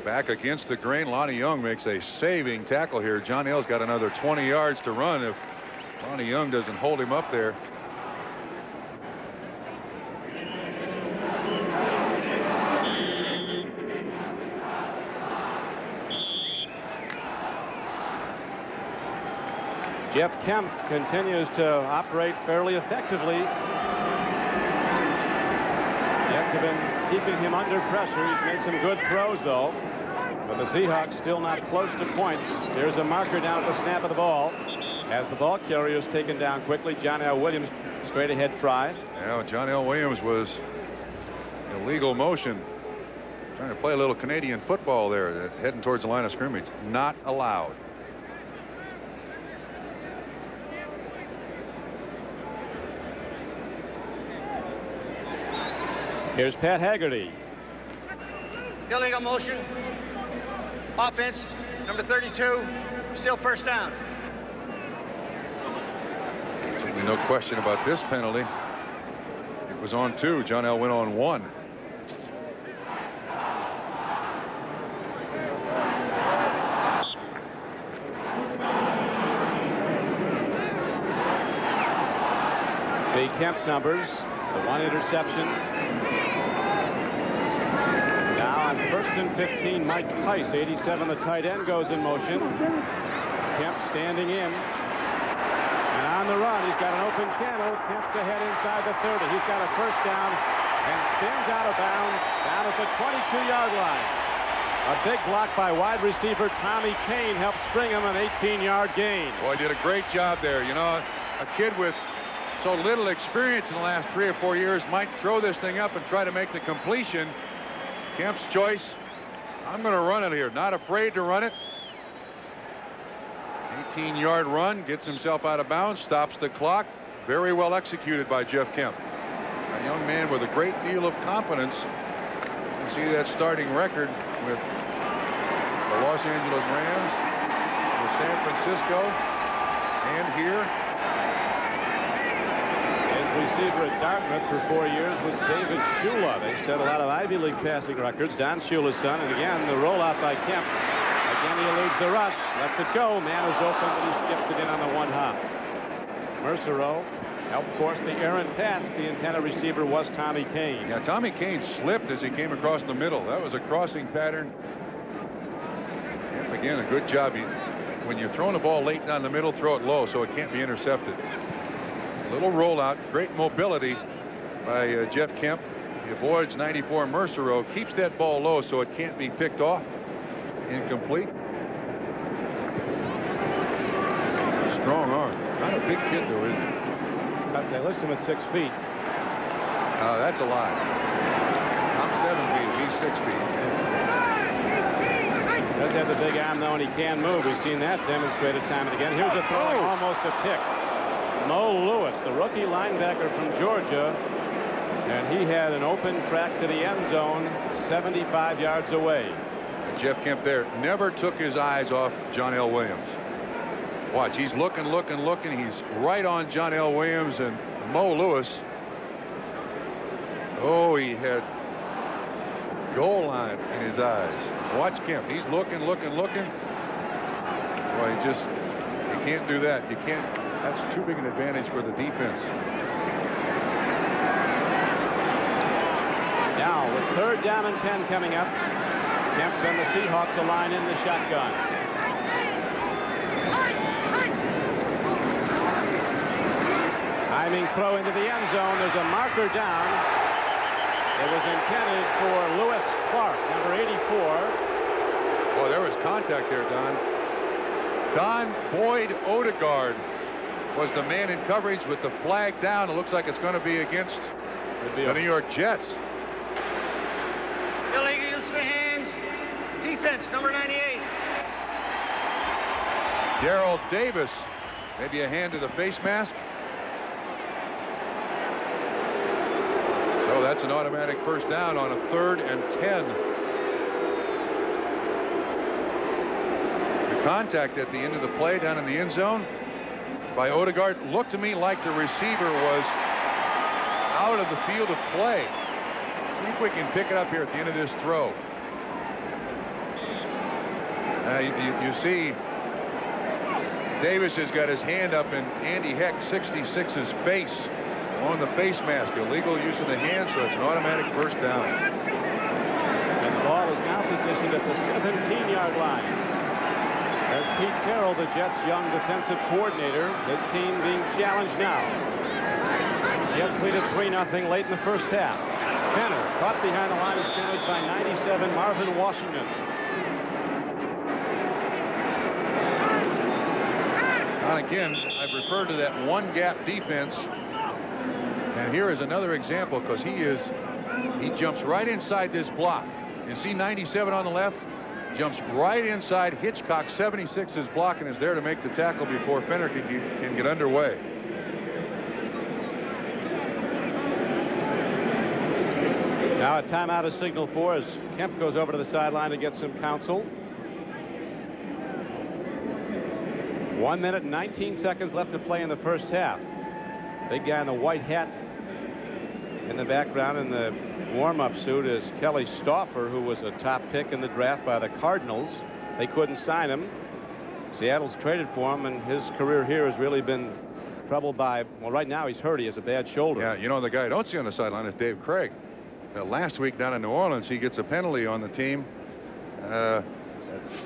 Back against the grain. Lonnie Young makes a saving tackle here. John L's got another 20 yards to run if Lonnie Young doesn't hold him up there. Jeff Kemp continues to operate fairly effectively. Jets have been keeping him under pressure. He's made some good throws, though. But the Seahawks still not close to points. There's a marker down at the snap of the ball. As the ball carrier is taken down quickly, John L. Williams straight ahead try. Yeah, John L. Williams was illegal motion. Trying to play a little Canadian football there, heading towards the line of scrimmage. Not allowed. Here's Pat Haggerty. Illegal motion. Offense, number 32. Still first down. Certainly no question about this penalty. It was on 2. John L. went on 1. The Kemp's numbers, the 1 interception. Now on 1st and 15, Mike Tice, 87, the tight end, goes in motion. Kemp standing in. And on the run, he's got an open channel. Kemp's ahead inside the 30. He's got a first down and spins out of bounds down at the 22-yard line. A big block by wide receiver Tommy Kane helped spring him an 18-yard gain. Boy, did a great job there. You know, a kid with so little experience in the last 3 or 4 years might throw this thing up and try to make the completion. Kemp's choice, I'm going to run it here. Not afraid to run it. 18-yard run, gets himself out of bounds, stops the clock. Very well executed by Jeff Kemp. A young man with a great deal of confidence. You see that starting record with the Los Angeles Rams, with San Francisco, and here. Receiver at Dartmouth for 4 years was David Shula. They set a lot of Ivy League passing records. Don Shula's son. And again, the rollout by Kemp. Again, he eludes the rush. Lets it go. Man is open, but he skips it in on the 1 hop. Mercereau helped force the errant pass. The intended receiver was Tommy Kane. Yeah, Tommy Kane slipped as he came across the middle. That was a crossing pattern. Kemp, again, a good job. When you're throwing the ball late down the middle, throw it low so it can't be intercepted. Little rollout, great mobility by Jeff Kemp. He avoids 94 Mercereau, keeps that ball low so it can't be picked off. Incomplete. Strong arm. Not a big kid though, is he? They list him at 6 feet. That's a lie. I'm 7 feet. He's 6 feet. Does have the big arm though, and he can move. We've seen that demonstrated time and again. Here's a throw, almost a pick. Mo Lewis, the rookie linebacker from Georgia, and he had an open track to the end zone 75 yards away. And Jeff Kemp there never took his eyes off John L. Williams. Watch, he's looking. He's right on John L. Williams, and Mo Lewis. Oh, he had goal line in his eyes. Watch Kemp. He's looking. Boy, you can't do that. You can't. That's too big an advantage for the defense. Now with 3rd down and 10 coming up. Kemp and the Seahawks align in the shotgun. Timing throw into the end zone. There's a marker down. It was intended for Lewis Clark, number 84. Boy, there was contact there, Don. Don Boyd Odegaard was the man in coverage with the flag down. It looks like it's going to be against the New York Jets. Illegal use of the hands. Defense, number 98. Darrell Davis, maybe a hand to the face mask. So that's an automatic first down on a 3rd and 10. The contact at the end of the play down in the end zone by Odegaard looked to me like the receiver was out of the field of play. See if we can pick it up here at the end of this throw. You see Davis has got his hand up in Andy Heck 66's face on the face mask. Illegal use of the hand, so it's an automatic first down. And the ball is now positioned at the 17-yard line. As Pete Carroll, the Jets' young defensive coordinator, his team being challenged now. Jets lead at 3-0 late in the first half. Fenner caught behind the line of scrimmage by 97 Marvin Washington. And again, I've referred to that one gap defense. And here is another example, because he jumps right inside this block. You see 97 on the left, jumps right inside Hitchcock 76's block and is there to make the tackle before Fenner can get underway. Now a timeout is signaled for as Kemp goes over to the sideline to get some counsel. 1 minute and 19 seconds left to play in the first half. Big guy in the white hat in the background in the warm-up suit is Kelly Stauffer, who was a top pick in the draft by the Cardinals. They couldn't sign him. Seattle's traded for him, and his career here has really been troubled by, well, right now he's hurt. He has a bad shoulder. Yeah, you know, the guy I don't see on the sideline is Dave Craig. Last week down in New Orleans, he gets a penalty on the team.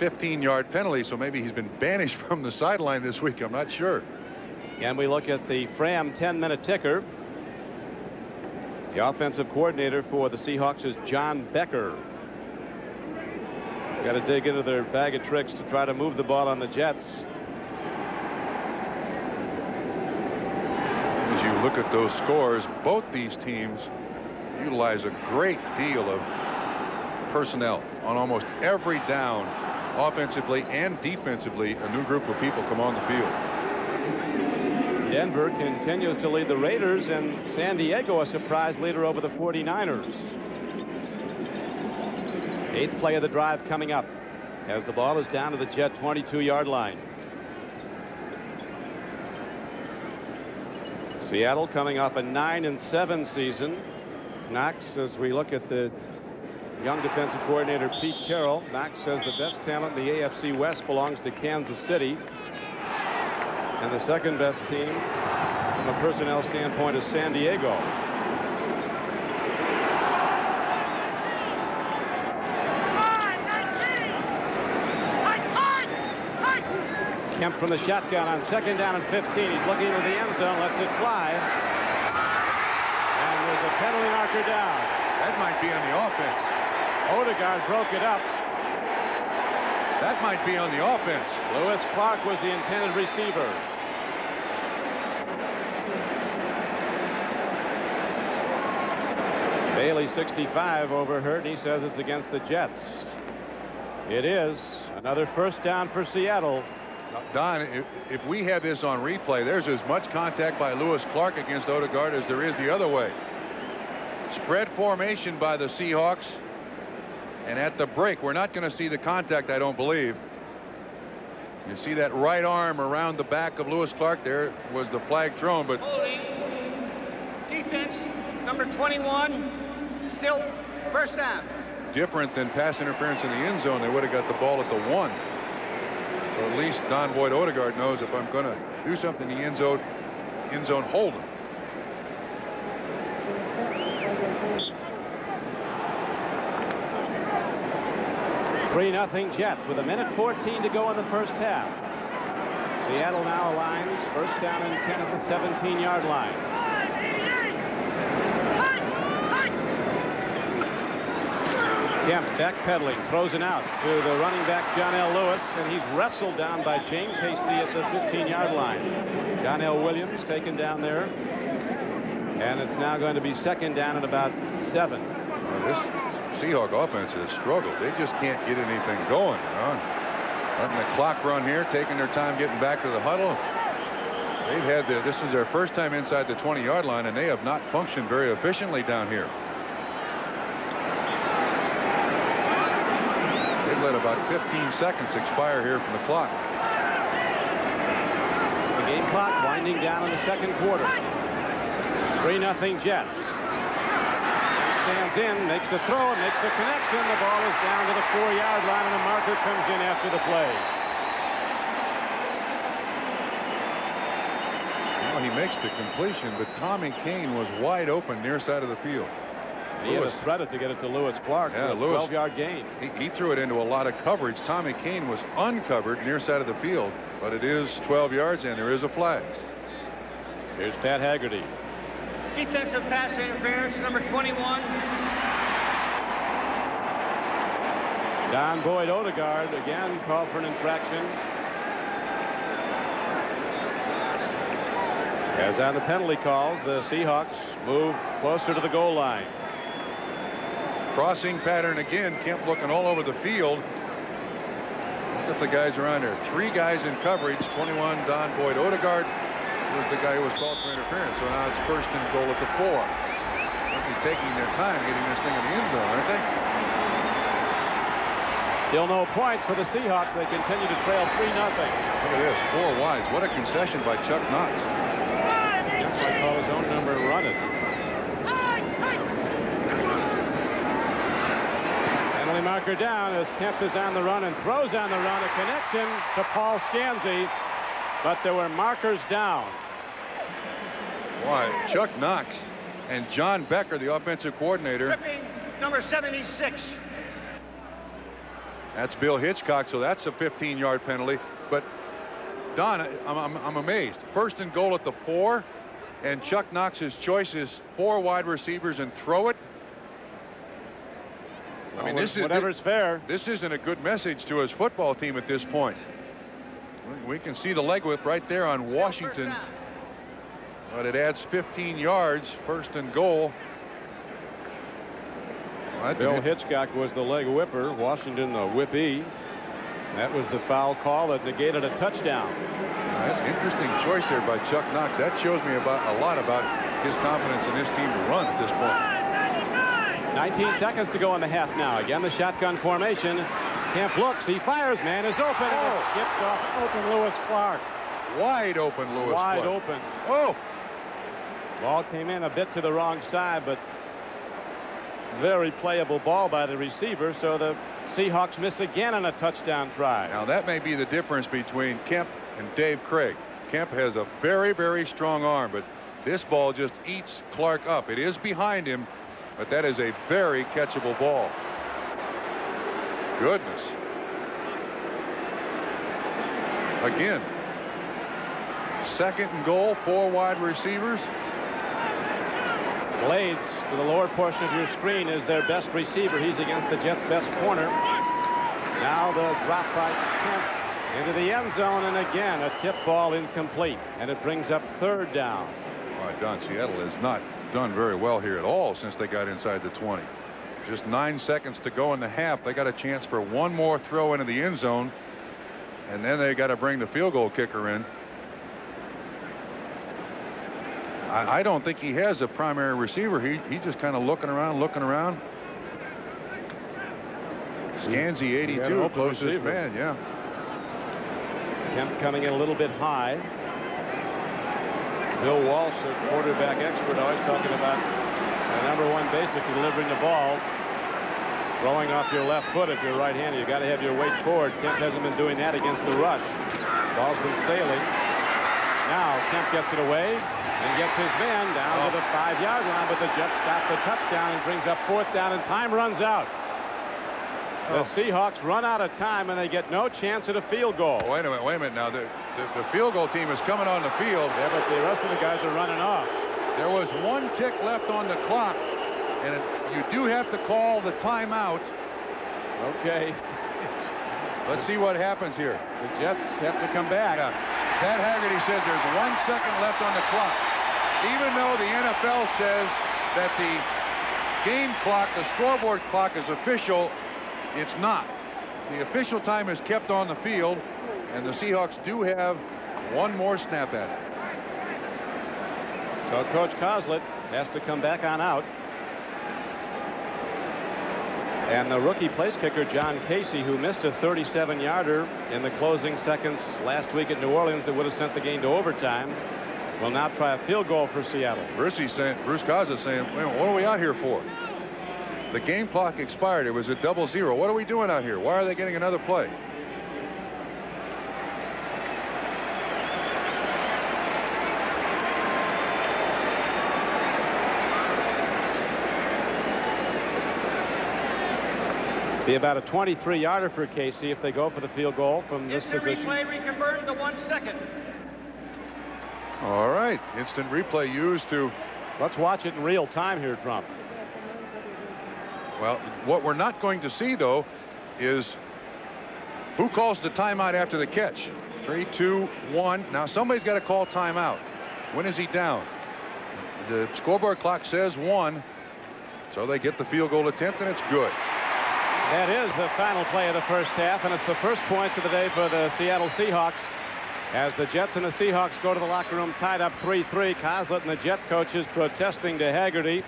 15-yard penalty, so maybe he's been banished from the sideline this week. I'm not sure. And we look at the Fram 10-minute ticker. The offensive coordinator for the Seahawks is John Becker. Got to dig into their bag of tricks to try to move the ball on the Jets. As you look at those scores, both these teams utilize a great deal of personnel on almost every down. Offensively and defensively, a new group of people come on the field. Denver continues to lead the Raiders, and San Diego a surprise leader over the 49ers. 8th play of the drive coming up as the ball is down to the Jet 22-yard line. Seattle coming off a 9-7 season. Knox, as we look at the young defensive coordinator Pete Carroll, Knox says the best talent in the AFC West belongs to Kansas City. And the second best team from a personnel standpoint is San Diego. Kemp from the shotgun on 2nd down and 15. He's looking into the end zone, lets it fly. And there's a penalty marker down. That might be on the offense. Odegaard broke it up. That might be on the offense. Lewis Clark was the intended receiver. Bailey 65 overheard, and he says it's against the Jets. It is. Another first down for Seattle. Don, if we have this on replay, there's as much contact by Lewis Clark against Odegaard as there is the other way. Spread formation by the Seahawks. And at the break, we're not going to see the contact, I don't believe. You see that right arm around the back of Lewis Clark. There was the flag thrown, but Holding. Defense, number 21, still first down. different than pass interference in the end zone. They would have got the ball at the 1. So at least Don Boyd Odegaard knows if I'm going to do something in the end zone, hold him. 3-0 Jets with 1:14 to go in the first half. Seattle now aligns first down and 10 at the 17-yard line. Kemp backpedaling, throws it out to the running back John L. Lewis, and he's wrestled down by James Hasty at the 15-yard line. John L. Williams taken down there, and it's now going to be second down at about 7. This Seahawk offense has struggled. They just can't get anything going. Letting the clock run here, taking their time getting back to the huddle. They've had this is their first time inside the 20-yard line, and they have not functioned very efficiently down here. They've let about 15 seconds expire here from the clock. The game clock winding down in the second quarter. 3-0 Jets. Stands in, makes the throw, and makes the connection. The ball is down to the 4-yard line, and a marker comes in after the play. Well, he makes the completion, but Tommy Kane was wide open near side of the field. He had a threat to get it to Lewis Clark for a 12-yard gain. He threw it into a lot of coverage. Tommy Kane was uncovered near side of the field, but it is 12 yards, and there is a flag. Here's Pat Haggerty. Defensive pass interference, number 21. Don Boyd Odegaard again called for an infraction. As on the penalty calls, the Seahawks move closer to the goal line. Crossing pattern again. Kemp looking all over the field. Look at the guys around there. 3 guys in coverage. 21 Don Boyd Odegaard was the guy who was called for interference. So now it's first and goal at the 4. They'll be taking their time getting this thing in the end zone, aren't they? Still no points for the Seahawks. They continue to trail 3-0. Look at this. 4 wides. What a concession by Chuck Knox. That's why I call his own number and run it. Penalty marker down as Kemp is on the run and throws on the run. A connection to Paul Scansey, but there were markers down. Why, Chuck Knox and John Becker, the offensive coordinator. Tripping, number 76. That's Bill Hitchcock, so that's a 15-yard penalty. But Don, I'm amazed. First and goal at the 4, and Chuck Knox's choice is 4 wide receivers and throw it. I mean, whatever's fair. This isn't a good message to his football team at this point. We can see the leg whip right there on Washington, but it adds 15 yards. First and goal. Bill Hitchcock was the leg whipper. Washington the whippee. That was the foul call that negated a touchdown. Interesting choice there by Chuck Knox. That shows me a lot about his confidence in this team to run at this point. 19 seconds to go in the half now. Again, the shotgun formation. Kemp looks. He fires. Man is open. And it skips off open Lewis Clark. Wide open Lewis Clark. Wide open. Oh. Ball came in a bit to the wrong side, but very playable ball by the receiver. So the Seahawks miss again on a touchdown try. Now that may be the difference between Kemp and Dave Craig. Kemp has a very, very strong arm, but this ball just eats Clark up. It is behind him, but that is a very catchable ball. Goodness. Again. Second and goal, 4 wide receivers. Blades to the lower portion of your screen is their best receiver. He's against the Jets' best corner. Now the drop by Kemp into the end zone, and again a tip ball incomplete, and it brings up third down. All right, Don, Seattle has not done very well here at all since they got inside the 20. Just 9 seconds to go in the half. They got a chance for one more throw into the end zone, and then they got to bring the field goal kicker in. I don't think he has a primary receiver. He's just kind of looking around. Scansey, 82, closest receiver. Man, yeah. Kemp coming in a little bit high. Bill Walsh, a quarterback expert, always talking about number 1 basic, delivering the ball, throwing off your left foot if you're right-handed. You got to have your weight forward. Kemp hasn't been doing that against the rush. Ball's been sailing. Now Kemp gets it away and gets his man down to the 5-yard line, but the Jets stop the touchdown and brings up 4th down, and time runs out. The Seahawks run out of time, and they get no chance at a field goal. Wait a minute. Now, the field goal team is coming on the field. Yeah, but the rest of the guys are running off. There was 1 tick left on the clock, and you do have to call the timeout. Okay. Let's see what happens here. The Jets have to come back. Yeah. Pat Haggerty says there's 1 second left on the clock. Even though the NFL says that the game clock, the scoreboard clock is official, it's not. The official time is kept on the field, and the Seahawks do have 1 more snap at it. So Coach Coslett has to come back on out. And the rookie place kicker, John Casey, who missed a 37-yarder in the closing seconds last week at New Orleans that would have sent the game to overtime, will now try a field goal for Seattle. Bruce Coslett saying, what are we out here for? The game clock expired. It was at 0-0. What are we doing out here? Why are they getting another play? Be about a 23-yarder for Casey if they go for the field goal from this position. Replay reconverted to 1 second. All right. Instant replay used to. Let's watch it in real time here, Trump. Well, what we're not going to see, though, is who calls the timeout after the catch. 3, 2, 1. Now, somebody's got to call timeout. When is he down? The scoreboard clock says 1. So they get the field goal attempt, and it's good. That is the final play of the first half, and it's the first points of the day for the Seattle Seahawks. As the Jets and the Seahawks go to the locker room tied up 3-3, Coslett and the Jet coaches protesting to Haggerty.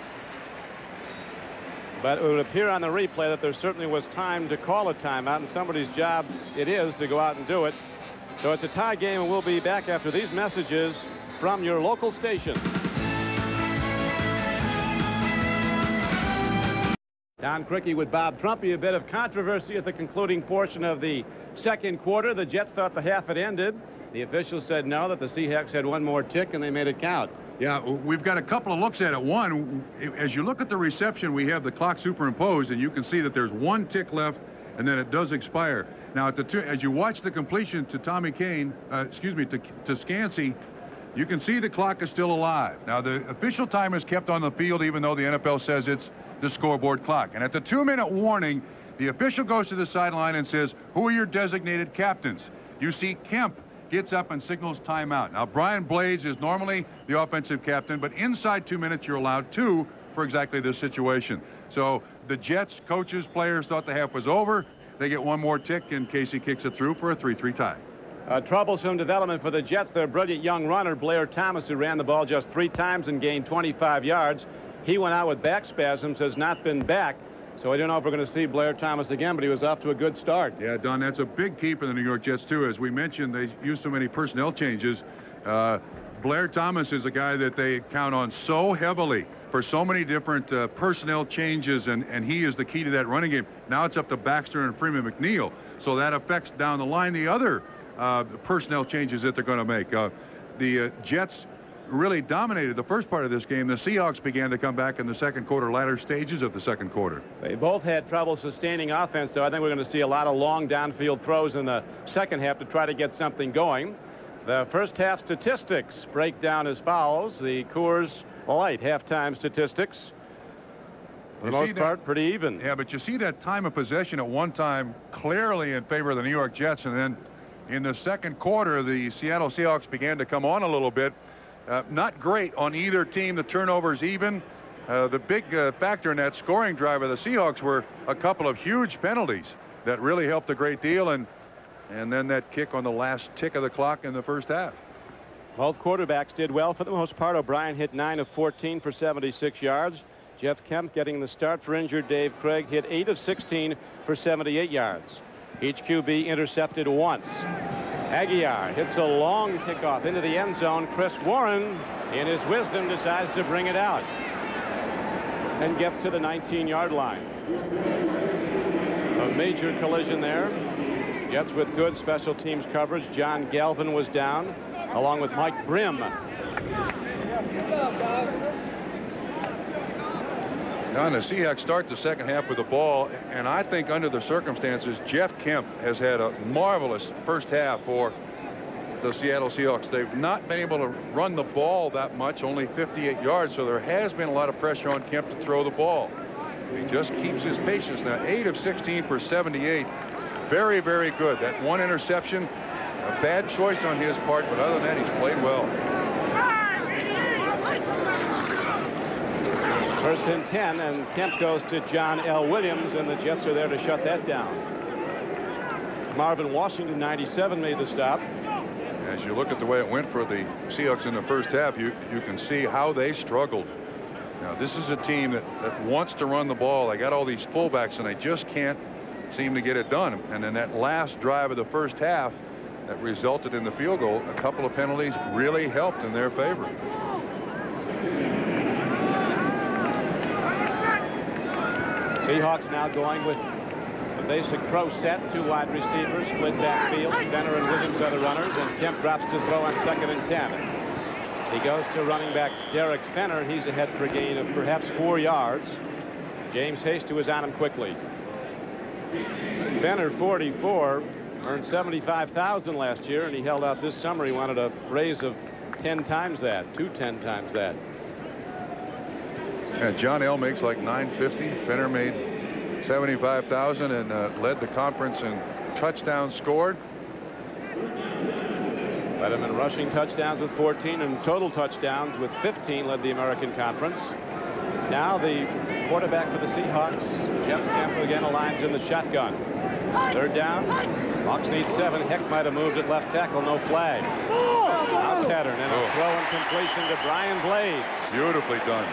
But it would appear on the replay that there certainly was time to call a timeout, and somebody's job it is to go out and do it. So it's a tie game, and we'll be back after these messages from your local station. Don Criqui with Bob Trumpy. A bit of controversy at the concluding portion of the second quarter. The Jets thought the half had ended. The officials said no, that the Seahawks had 1 more tick, and they made it count. Yeah, we've got a couple of looks at it. One, as you look at the reception, we have the clock superimposed, and you can see that there's 1 tick left, and then it does expire. Now, as you watch the completion to to Scansey, you can see the clock is still alive. Now, the official time is kept on the field, even though the NFL says it's the scoreboard clock. And at the 2-minute warning, the official goes to the sideline and says, who are your designated captains? You see Kemp gets up and signals timeout. Now, Brian Blades is normally the offensive captain, but inside 2 minutes, you're allowed 2 for exactly this situation. So the Jets, coaches, players thought the half was over. They get 1 more tick, and Casey kicks it through for a 3-3 tie. A troublesome development for the Jets. Their brilliant young runner, Blair Thomas, who ran the ball just 3 times and gained 25 yards. He went out with back spasms, has not been back. So I don't know if we're going to see Blair Thomas again, but he was off to a good start. Yeah, Don, that's a big key for the New York Jets, too. As we mentioned, they used so many personnel changes. Blair Thomas is a guy that they count on so heavily for so many different personnel changes, and he is the key to that running game. Now it's up to Baxter and Freeman McNeil, so that affects down the line the other personnel changes that they're going to make. The Jets really dominated the first part of this game. The Seahawks began to come back in the second quarter, latter stages of the second quarter. They both had trouble sustaining offense, so I think we're going to see a lot of long downfield throws in the second half to try to get something going. The first half statistics break down as follows. The Coors Light halftime statistics, for the most part, pretty even. Yeah, but you see that time of possession at one time clearly in favor of the New York Jets, and then in the second quarter, the Seattle Seahawks began to come on a little bit. Not great on either team. The turnovers even. The big factor in that scoring drive of the Seahawks were a couple of huge penalties that really helped a great deal, and then that kick on the last tick of the clock in the first half. Both quarterbacks did well for the most part. O'Brien hit 9 of 14 for 76 yards. Jeff Kemp getting the start for injured Dave Craig hit 8 of 16 for 78 yards. Each QB intercepted once. Aguiar hits a long kickoff into the end zone. Chris Warren, in his wisdom, decides to bring it out and gets to the 19-yard line. A major collision there. Jets with good special teams coverage. John Galvin was down, along with Mike Brim. Now, the Seahawks start the second half with the ball, and I think under the circumstances, Jeff Kemp has had a marvelous first half for the Seattle Seahawks. They've not been able to run the ball that much, only 58 yards, so there has been a lot of pressure on Kemp to throw the ball. He just keeps his patience. Now, 8 of 16 for 78. Very, very good. That one interception, a bad choice on his part, but other than that, he's played well. First and 10, and Kemp goes to John L. Williams, and the Jets are there to shut that down. Marvin Washington, 97, made the stop. As you look at the way it went for the Seahawks in the first half, you can see how they struggled. Now, this is a team that wants to run the ball. They got all these fullbacks, and they just can't seem to get it done. And in that last drive of the first half that resulted in the field goal, a couple of penalties really helped in their favor. Seahawks now going with a basic pro set, 2 wide receivers, split backfield. Fenner and Williams are the runners, and Kemp drops to throw on 2nd and 10. He goes to running back Derek Fenner, and he's ahead for a gain of perhaps 4 yards. James Hasty was on him quickly. Fenner, 44, earned $75,000 last year, and he held out this summer. He wanted a raise of 10 times that, 10 times that. Yeah, John L. makes like $950. Fenner made $75,000 and led the conference in touchdowns scored. Led him in rushing touchdowns with 14 and total touchdowns with 15. Led the American Conference. Now the quarterback for the Seahawks, Jeff Kemp, again aligns in the shotgun. 3rd down. Hawks need 7. Heck might have moved at left tackle. No flag. Out pattern and a throw and completion to Brian Blades. Beautifully done.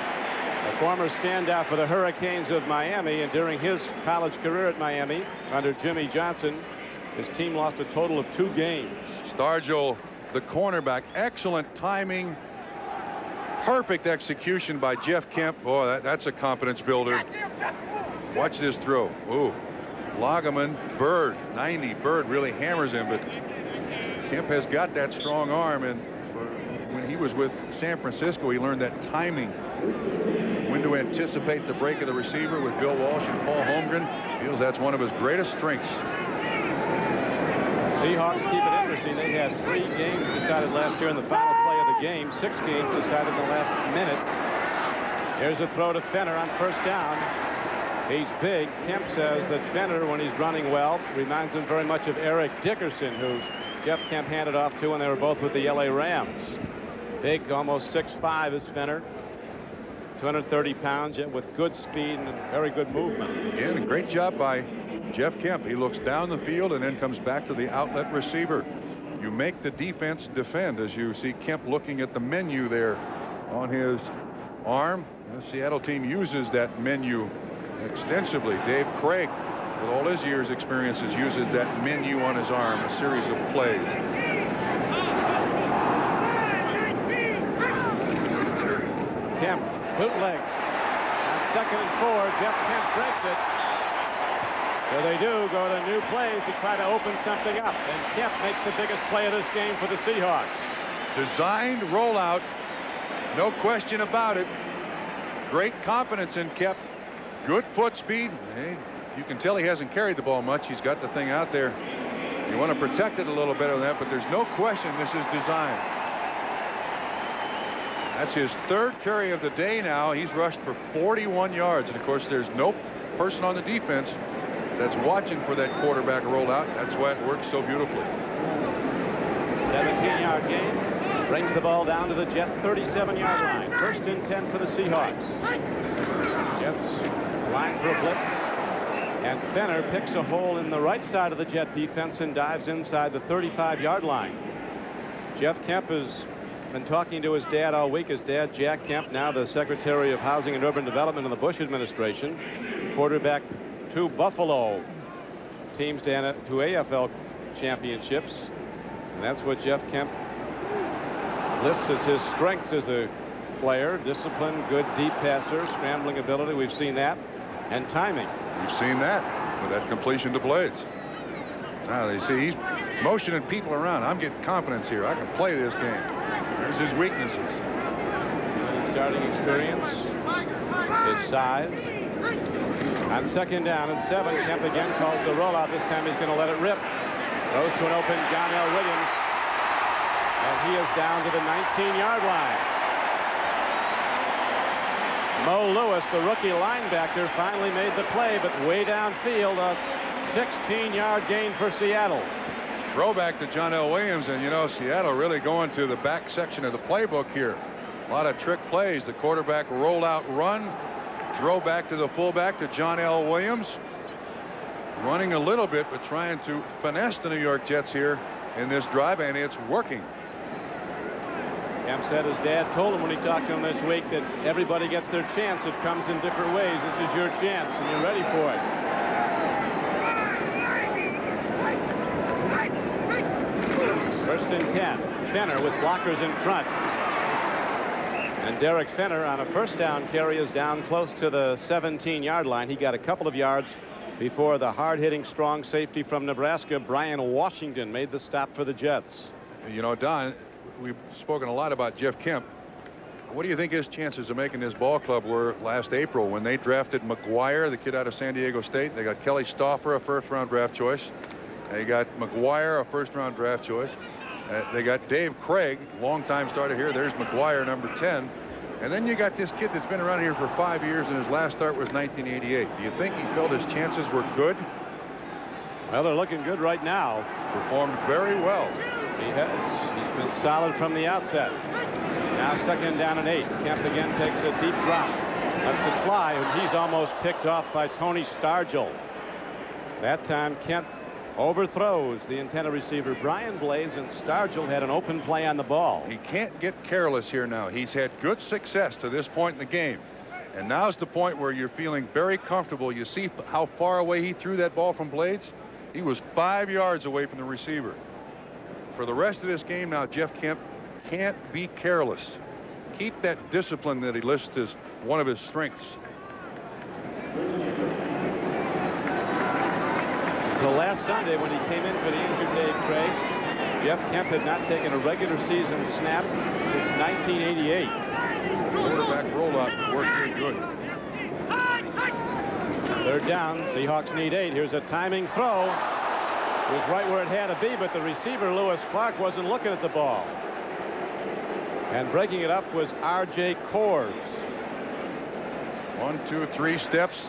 A former standout for the Hurricanes of Miami, and during his college career at Miami under Jimmy Johnson, his team lost a total of 2 games. Stargell, the cornerback, excellent timing, perfect execution by Jeff Kemp. Boy, that's a confidence builder. Watch this throw. Ooh, Lagaman, Bird, 90. Bird really hammers him, but Kemp has got that strong arm, and when he was with San Francisco, he learned that timing, when to anticipate the break of the receiver with Bill Walsh and Paul Holmgren. Feels that's one of his greatest strengths. Seahawks keep it interesting. They had 3 games decided last year in the final play of the game. 6 games decided in the last minute. Here's a throw to Fenner on 1st down. He's big. Kemp says that Fenner, when he's running well, reminds him very much of Eric Dickerson, who Jeff Kemp handed off to when they were both with the LA Rams. Big, almost 6'5" is Fenner. 230 pounds, yet with good speed and very good movement. Again, a great job by Jeff Kemp. He looks down the field and then comes back to the outlet receiver. You make the defense defend, as you see Kemp looking at the menu there on his arm. The Seattle team uses that menu extensively. Dave Craig, with all his years' experiences, uses that menu on his arm, a series of plays. Kemp bootlegs on 2nd and 4. Jeff Kemp breaks it. So they do go to new plays to try to open something up, and Kemp makes the biggest play of this game for the Seahawks. Designed rollout, no question about it. Great confidence in Kemp. Good foot speed. Hey, you can tell he hasn't carried the ball much. He's got the thing out there. You want to protect it a little better than that, but there's no question this is designed. That's his 3rd carry of the day now. He's rushed for 41 yards. And, of course, there's no person on the defense that's watching for that quarterback rollout. That's why it works so beautifully. 17-yard gain. Brings the ball down to the Jet 37-yard line. 1st and 10 for the Seahawks. Jets line for a blitz. And Fenner picks a hole in the right side of the Jet defense and dives inside the 35-yard line. Jeff Kemp has been talking to his dad all week. His dad, Jack Kemp, now the Secretary of Housing and Urban Development in the Bush administration, quarterback 2 Buffalo teams to AFL championships. And that's what Jeff Kemp lists as his strengths as a player. Discipline, good deep passer, scrambling ability. We've seen that. And timing. We've seen that with that completion to Blades. Now they see he's motioning people around. I'm getting confidence here. I can play this game. There's his weaknesses. He starting experience, his size. On 2nd down and 7, Kemp again calls the rollout. This time he's going to let it rip. Goes to an open John L. Williams. And he is down to the 19-yard line. Mo Lewis, the rookie linebacker, finally made the play, but way downfield, a 16-yard gain for Seattle. Throwback to John L. Williams, and you know, Seattle really going to the back section of the playbook here. A lot of trick plays. The quarterback rollout run, throw back to the fullback to John L. Williams. Running a little bit, but trying to finesse the New York Jets here in this drive, and it's working. Kemp said his dad told him when he talked to him this week that everybody gets their chance. It comes in different ways. This is your chance, and you're ready for it. First and 10. Fenner with blockers in front. And Derek Fenner on a first down carry is down close to the 17-yard line. He got a couple of yards before the hard-hitting strong safety from Nebraska, Brian Washington, made the stop for the Jets. You know, Don, we've spoken a lot about Jeff Kemp. What do you think his chances of making this ball club were last April when they drafted McGuire, the kid out of San Diego State? They got Kelly Stauffer, a first-round draft choice. They got McGuire, a first-round draft choice. They got Dave Craig, longtime starter here. There's McGuire, number 10. And then you got this kid that's been around here for 5 years, and his last start was 1988. Do you think he felt his chances were good? Well, they're looking good right now. Performed very well. He has. He's been solid from the outset. Now 2nd down and 8. Kemp again takes a deep drop. Lets it fly, and he's almost picked off by Tony Stargell. That time Kemp overthrows the intended receiver Brian Blades, and Stargell had an open play on the ball. He can't get careless here now. He's had good success to this point in the game, and now's the point where you're feeling very comfortable. You see how far away he threw that ball from Blades. He was 5 yards away from the receiver. For the rest of this game now, Jeff Kemp can't be careless. Keep that discipline that he lists as one of his strengths. Until last Sunday, when he came in for the injured Dave Craig, Jeff Kemp had not taken a regular season snap since 1988. Quarterback rollout worked very good. 3rd down. Seahawks need 8. Here's a timing throw. It was right where it had to be, but the receiver, Lewis Clark, wasn't looking at the ball. And breaking it up was R.J. Kors. 1, 2, 3 steps.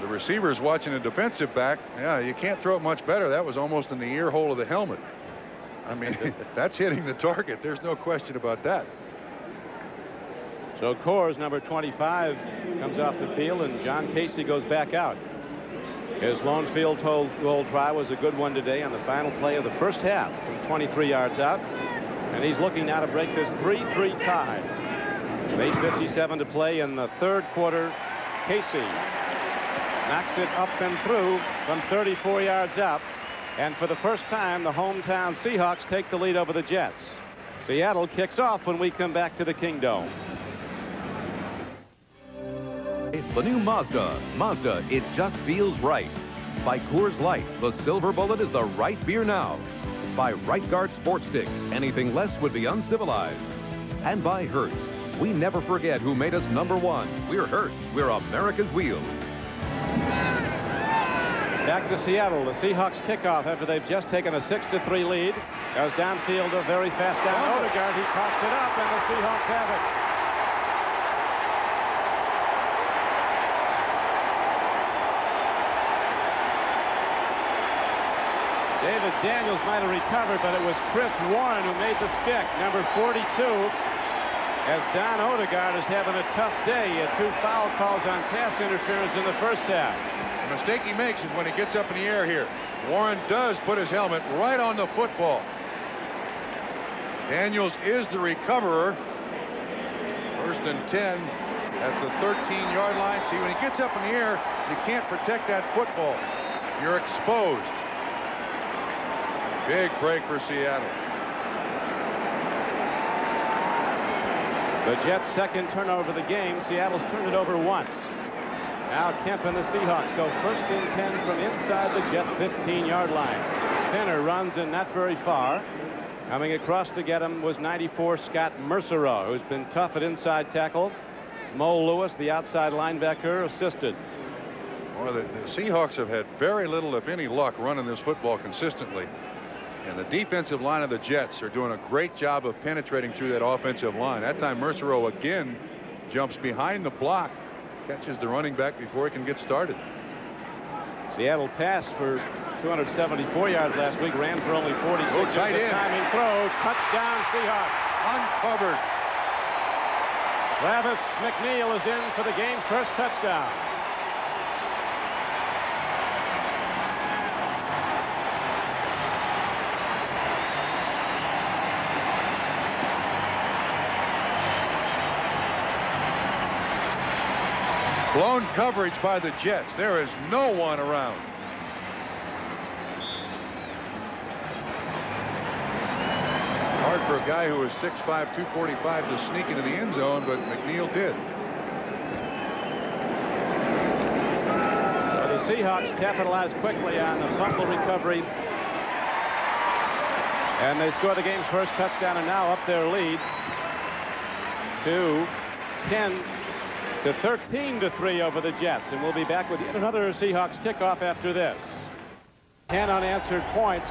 The receiver's watching a defensive back. Yeah, you can't throw it much better. That was almost in the ear hole of the helmet. I mean, that's hitting the target. There's no question about that. So Kors, number 25, comes off the field, and John Casey goes back out. His lone field goal try was a good one today on the final play of the first half from 23 yards out. And he's looking now to break this 3-3 tie. With 8:57 to play in the 3rd quarter, Casey knocks it up and through from 34 yards out. And for the first time, the hometown Seahawks take the lead over the Jets. Seattle kicks off when we come back to the Kingdome. The new Mazda. Mazda, it just feels right. By Coors Light, the Silver Bullet is the right beer now. By Right Guard Sports Stick, anything less would be uncivilized. And by Hertz, we never forget who made us #1. We're Hertz. We're America's wheels. Back to Seattle. The Seahawks kickoff after they've just taken a 6-3 lead. Goes downfield, a very fast down. Odegaard, he coughs it up, and the Seahawks have it. David Daniels might have recovered, but it was Chris Warren who made the stick, number 42. As Don Odegaard is having a tough day. He had 2 foul calls on pass interference in the first half. The mistake he makes is when he gets up in the air here. Warren does put his helmet right on the football. Daniels is the recoverer. 1st and 10 at the 13-yard line. See, when he gets up in the air, you can't protect that football. You're exposed. Big break for Seattle. The Jets' 2nd turnover of the game. Seattle's turned it over once. Now Kemp and the Seahawks go 1st and 10 from inside the Jet 15-yard line. Fenner runs in not very far. Coming across to get him was 94 Scott Mercereau, who's been tough at inside tackle. Mo Lewis, the outside linebacker, assisted. Well, the Seahawks have had very little, if any, luck running this football consistently. And the defensive line of the Jets are doing a great job of penetrating through that offensive line. That time Mercereau again jumps behind the block, catches the running back before he can get started. Seattle passed for 274 yards last week, ran for only 46. Tight end. Timing throw, touchdown Seahawks. Uncovered. Travis McNeil is in for the game's first touchdown. Blown coverage by the Jets. There is no one around. Hard for a guy who was 6'5", 245 to sneak into the end zone, but McNeil did. So the Seahawks capitalized quickly on the fumble recovery. And they score the game's first touchdown and now up their lead to 10 to 13-3 over the Jets. And we'll be back with yet another Seahawks kickoff after this. 10 unanswered points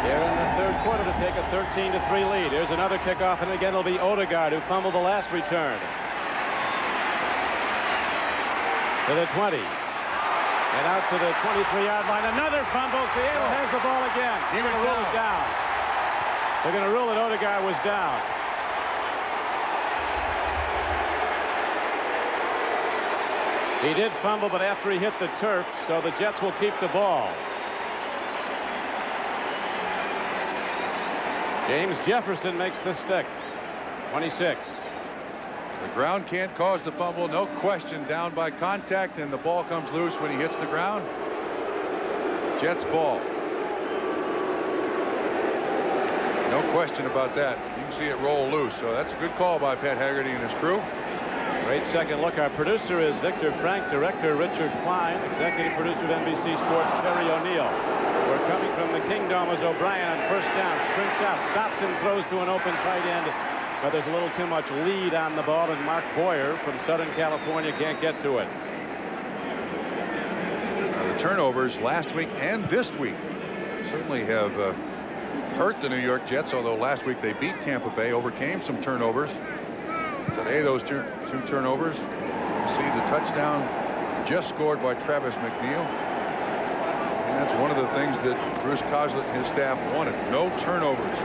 here in the third quarter to take a 13-3 lead. Here's another kickoff, and again it'll be Odegaard who fumbled the last return. To the 20. And out to the 23-yard line. Another fumble. Seattle has the ball again. They're going to rule it down. They're going to rule that Odegaard was down. He did fumble, but after he hit the turf, so the Jets will keep the ball. James Jefferson makes the stick. 26. The ground can't cause the fumble, no question. Down by contact, and the ball comes loose when he hits the ground. Jets ball. No question about that. You can see it roll loose, so that's a good call by Pat Haggerty and his crew. Great second look. Our producer is Victor Frank, director Richard Klein, executive producer of NBC Sports Terry O'Neill. We're coming from the Kingdom as O'Brien on first down, sprints out, stops and throws to an open tight end, but there's a little too much lead on the ball, and Mark Boyer from Southern California can't get to it. The turnovers last week and this week certainly have hurt the New York Jets, although last week they beat Tampa Bay, overcame some turnovers. Today, those two turnovers. You see the touchdown just scored by Travis McNeil. And that's one of the things that Bruce Coslett and his staff wanted. No turnovers.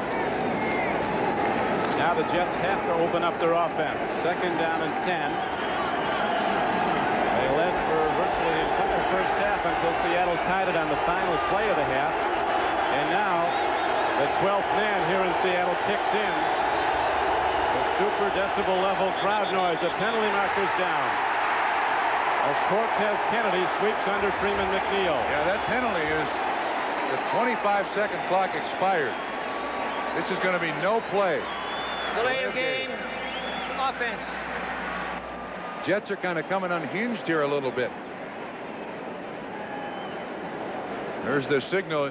Now the Jets have to open up their offense. Second down and 10. They led for virtually the entire first half until Seattle tied it on the final play of the half. And now the 12th man here in Seattle kicks in. Super decibel level crowd noise. The penalty marker's down as Cortez Kennedy sweeps under Freeman McNeil. Yeah, that penalty is the 25-second clock expired. This is going to be no play. Delay of game. Offense. Jets are kind of coming unhinged here a little bit. There's the signal.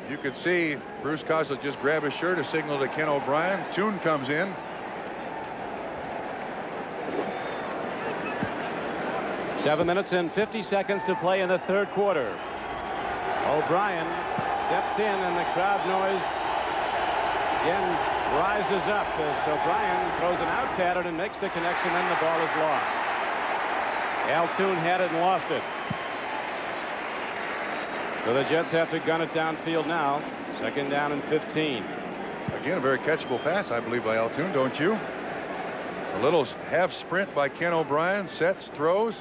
You could see Bruce Coslett just grab his shirt, a signal to Ken O'Brien. Toon comes in. Seven minutes and 50 seconds to play in the third quarter. O'Brien steps in, and the crowd noise again rises up as O'Brien throws an out pattern and makes the connection, and the ball is lost. Al Toon had it and lost it. So the Jets have to gun it downfield now. Second down and 15. Again, a very catchable pass, I believe, by Al Toon, don't you? A little half sprint by Ken O'Brien, sets, throws.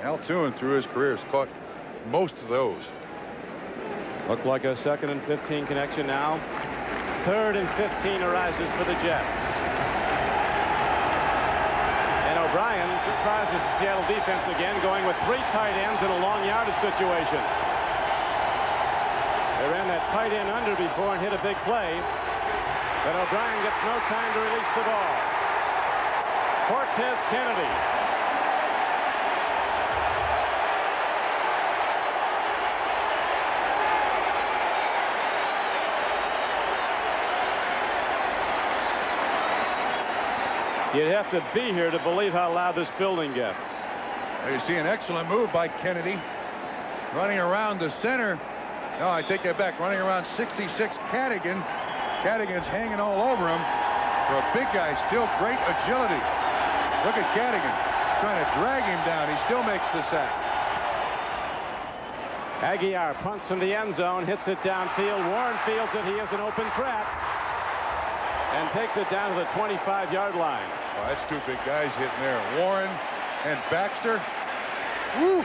Al Toon, through his career, has caught most of those. Looked like a second and 15 connection now. Third and 15 arises for the Jets. And O'Brien surprises the Seattle defense again, going with three tight ends in a long yardage situation. They ran that tight end under before and hit a big play. But O'Brien gets no time to release the ball. Cortez Kennedy. You'd have to be here to believe how loud this building gets. You see an excellent move by Kennedy. Running around the center. No, I take that back. Running around 66, Cadigan. Cadigan's hanging all over him. For a big guy, still great agility. Look at Cadigan trying to drag him down. He still makes the sack. Aguiar punts from the end zone, hits it downfield. Warren fields it. He has an open trap and takes it down to the 25-yard line. Oh, that's two big guys hitting there. Warren and Baxter. Woo!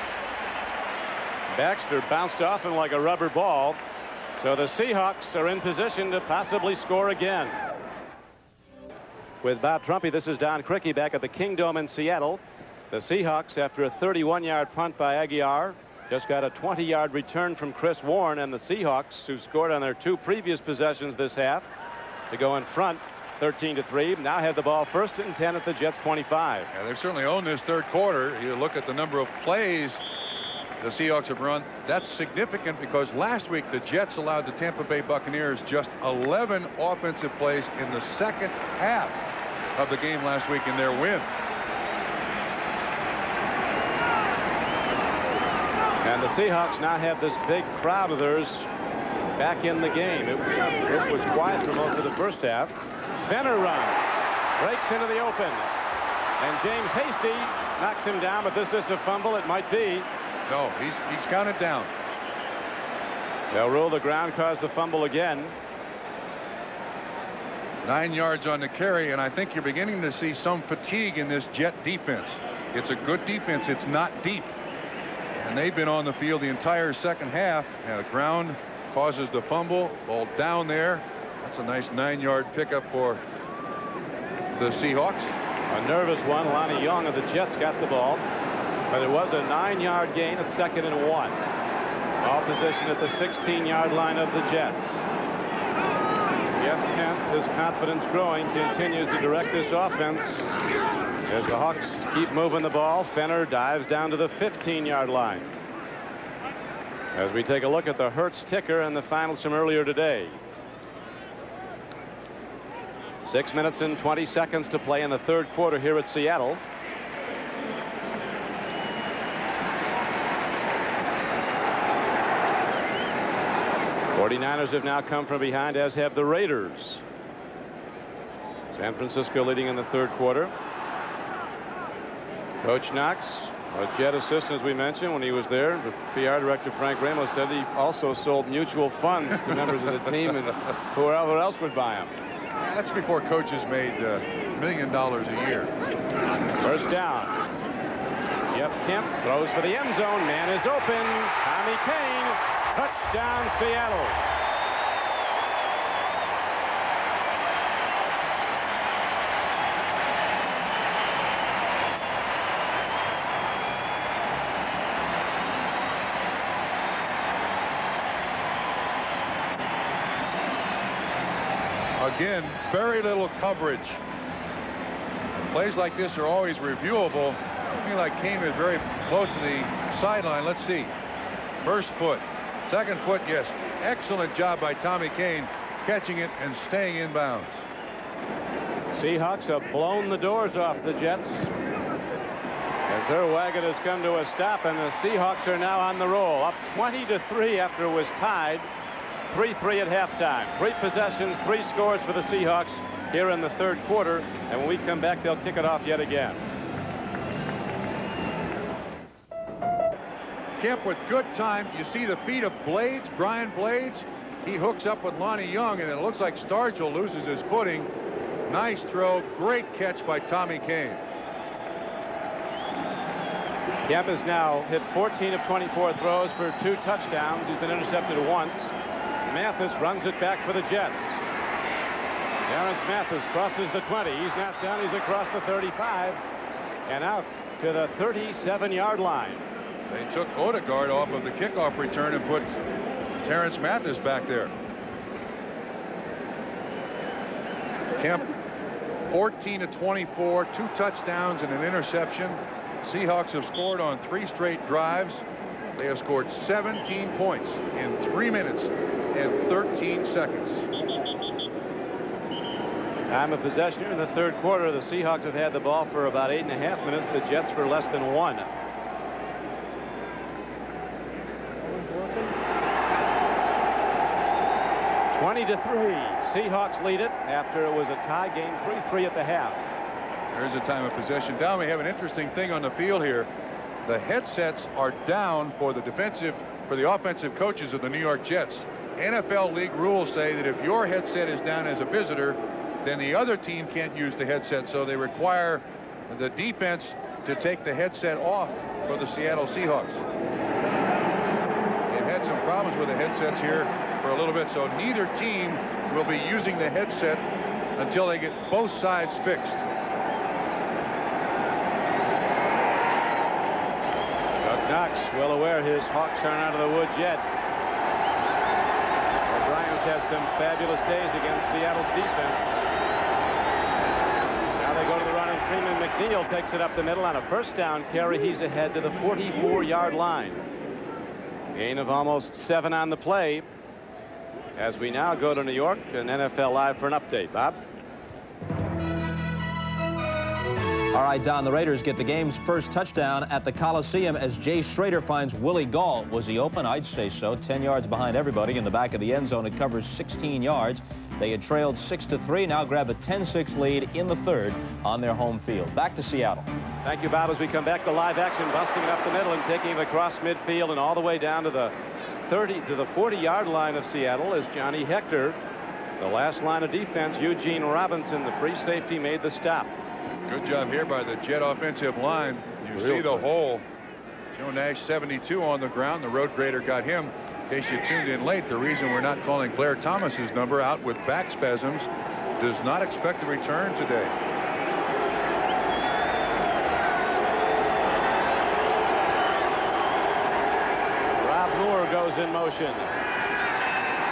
Baxter bounced off him like a rubber ball. So the Seahawks are in position to possibly score again. With Bob Trumpy, this is Don Criqui back at the Kingdome in Seattle. The Seahawks, after a 31-yard punt by Aguiar, just got a 20-yard return from Chris Warren, and the Seahawks, who scored on their two previous possessions this half to go in front 13-3, now have the ball 1st and 10 at the Jets 25. Yeah, they've certainly owned this third quarter. You look at the number of plays the Seahawks have run. That's significant because last week the Jets allowed the Tampa Bay Buccaneers just 11 offensive plays in the second half of the game last week in their win. And the Seahawks now have this big crowd of theirs back in the game. It was quiet for most of the first half. Fenner runs, breaks into the open, and James Hasty knocks him down, but this is a fumble. It might be. No, he's counted down. They'll rule the ground caused the fumble again. 9 yards on the carry, and I think you're beginning to see some fatigue in this Jet defense. It's a good defense. It's not deep. And they've been on the field the entire second half. And the ground causes the fumble. Ball down there. That's a nice 9-yard pickup for the Seahawks. A nervous one. Lonnie Young of the Jets got the ball. But it was a 9-yard gain at 2nd and 1. Ball position at the 16-yard line of the Jets. Jeff Kent, his confidence growing, continues to direct this offense. As the Hawks keep moving the ball, Fenner dives down to the 15-yard line. As we take a look at the Hertz ticker and the finals from earlier today. 6 minutes and 20 seconds to play in the third quarter here at Seattle. The 49ers have now come from behind, as have the Raiders. San Francisco leading in the third quarter. Coach Knox, a Jet assistant, as we mentioned, when he was there. The PR director, Frank Ramos, said he also sold mutual funds to members of the team and whoever else would buy them. That's before coaches made $1 million a year. First down. Jeff Kemp throws for the end zone. Man is open. Tommy Kane. Touchdown, Seattle. Again, very little coverage. Plays like this are always reviewable. I feel like Kane is very close to the sideline. Let's see. First foot. Second foot, yes. Excellent job by Tommy Kane catching it and staying in bounds. Seahawks have blown the doors off the Jets as their wagon has come to a stop, and the Seahawks are now on the roll, up 20-3 after it was tied 3-3 at halftime. 3 possessions, 3 scores for the Seahawks here in the third quarter, and when we come back they'll kick it off yet again. Kemp with good time. You see the feet of Blades, Brian Blades. He hooks up with Lonnie Young, and it looks like Stargell loses his footing. Nice throw. Great catch by Tommy Kane. Kemp has now hit 14 of 24 throws for 2 touchdowns. He's been intercepted once. Mathis runs it back for the Jets. Terrence Mathis crosses the 20. He's not done. He's across the 35 and out to the 37-yard line. They took Odegaard off of the kickoff return and put Terrence Mathis back there. Kemp 14 of 24, 2 touchdowns and an interception. Seahawks have scored on 3 straight drives. They have scored 17 points in 3 minutes and 13 seconds. Time of possession here in the third quarter. The Seahawks have had the ball for about 8.5 minutes. The Jets for less than 1. 20-3. Seahawks lead it after it was a tie game, 3-3 at the half. There's a time of possession. Down, we have an interesting thing on the field here. The headsets are down for the offensive coaches of the New York Jets. NFL league rules say that if your headset is down as a visitor, then the other team can't use the headset, so they require the defense to take the headset off for the Seattle Seahawks. They've had some problems with the headsets here for a little bit, so neither team will be using the headset until they get both sides fixed. Doug Knox, well aware his Hawks aren't out of the woods yet. O'Brien's had some fabulous days against Seattle's defense. Now they go to the run, and Freeman McNeil takes it up the middle on a first down carry. He's ahead to the 44-yard line. Gain of almost 7 on the play. As we now go to New York and NFL Live for an update. Bob? All right, Don, the Raiders get the game's first touchdown at the Coliseum as Jay Schrader finds Willie Gall. Was he open? I'd say so. 10 yards behind everybody in the back of the end zone. It covers 16 yards. They had trailed 6-3, now grab a 10-6 lead in the third on their home field. Back to Seattle. Thank you, Bob. As we come back to live action, busting it up the middle and taking it across midfield and all the way down to the 40-yard line of Seattle is Johnny Hector. The last line of defense, Eugene Robinson, the free safety, made the stop. Good job here by the Jet offensive line. You see the hole. Joe Nash 72 on the ground. The road grader got him. In case you tuned in late, the reason we're not calling Blair Thomas's number, out with back spasms, does not expect a return today. Rob Moore goes in motion.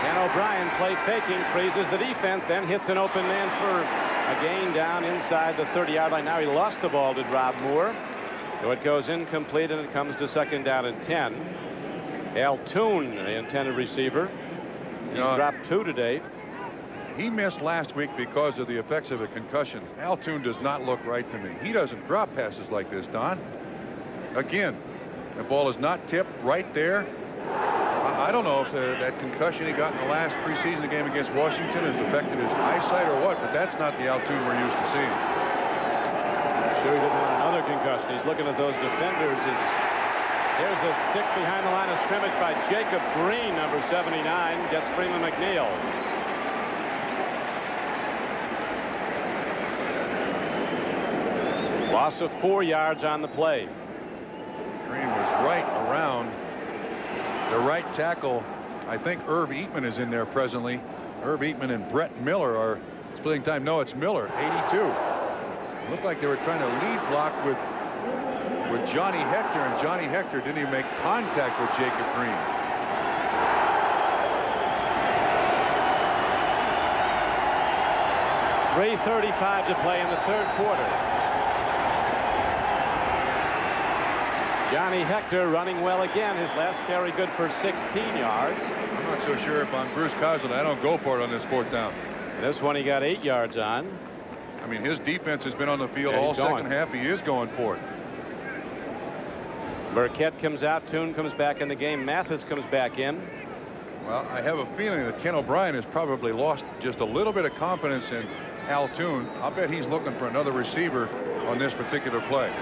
Ken O'Brien play faking, freezes the defense, then hits an open man for a gain down inside the 30-yard line. Now he lost the ball, did Rob Moore. So it goes incomplete, and it comes to second down and 10. Al Toon, the intended receiver. He dropped 2 today. He missed last week because of the effects of a concussion. Al Toon does not look right to me. He doesn't drop passes like this, Don. Again, the ball is not tipped right there. I don't know if that concussion he got in the last preseason game against Washington has affected his eyesight or what, but that's not the Al Toon we're used to seeing. Sure he didn't want another concussion. He's looking at those defenders. Here's a stick behind the line of scrimmage by Jacob Green, number 79, gets Freeman McNeil. Loss of 4 yards on the play. Green was right around the right tackle. I think Irv Eatman is in there presently. Irv Eatman and Brett Miller are splitting time. No, it's Miller, 82. It looked like they were trying to lead block with Johnny Hector, and Johnny Hector didn't even make contact with Jacob Green. .335 to play in the third quarter. Johnny Hector running well again. His last carry good for 16 yards. I'm not so sure if I'm Bruce Coslett, I don't go for it on this fourth down. This one he got 8 yards on. I mean, his defense has been on the field all second half. He is going for it. Burkett comes out. Toon comes back in the game. Mathis comes back in. Well, I have a feeling that Ken O'Brien has probably lost just a little bit of confidence in Al Toon. I'll bet he's looking for another receiver on this particular play.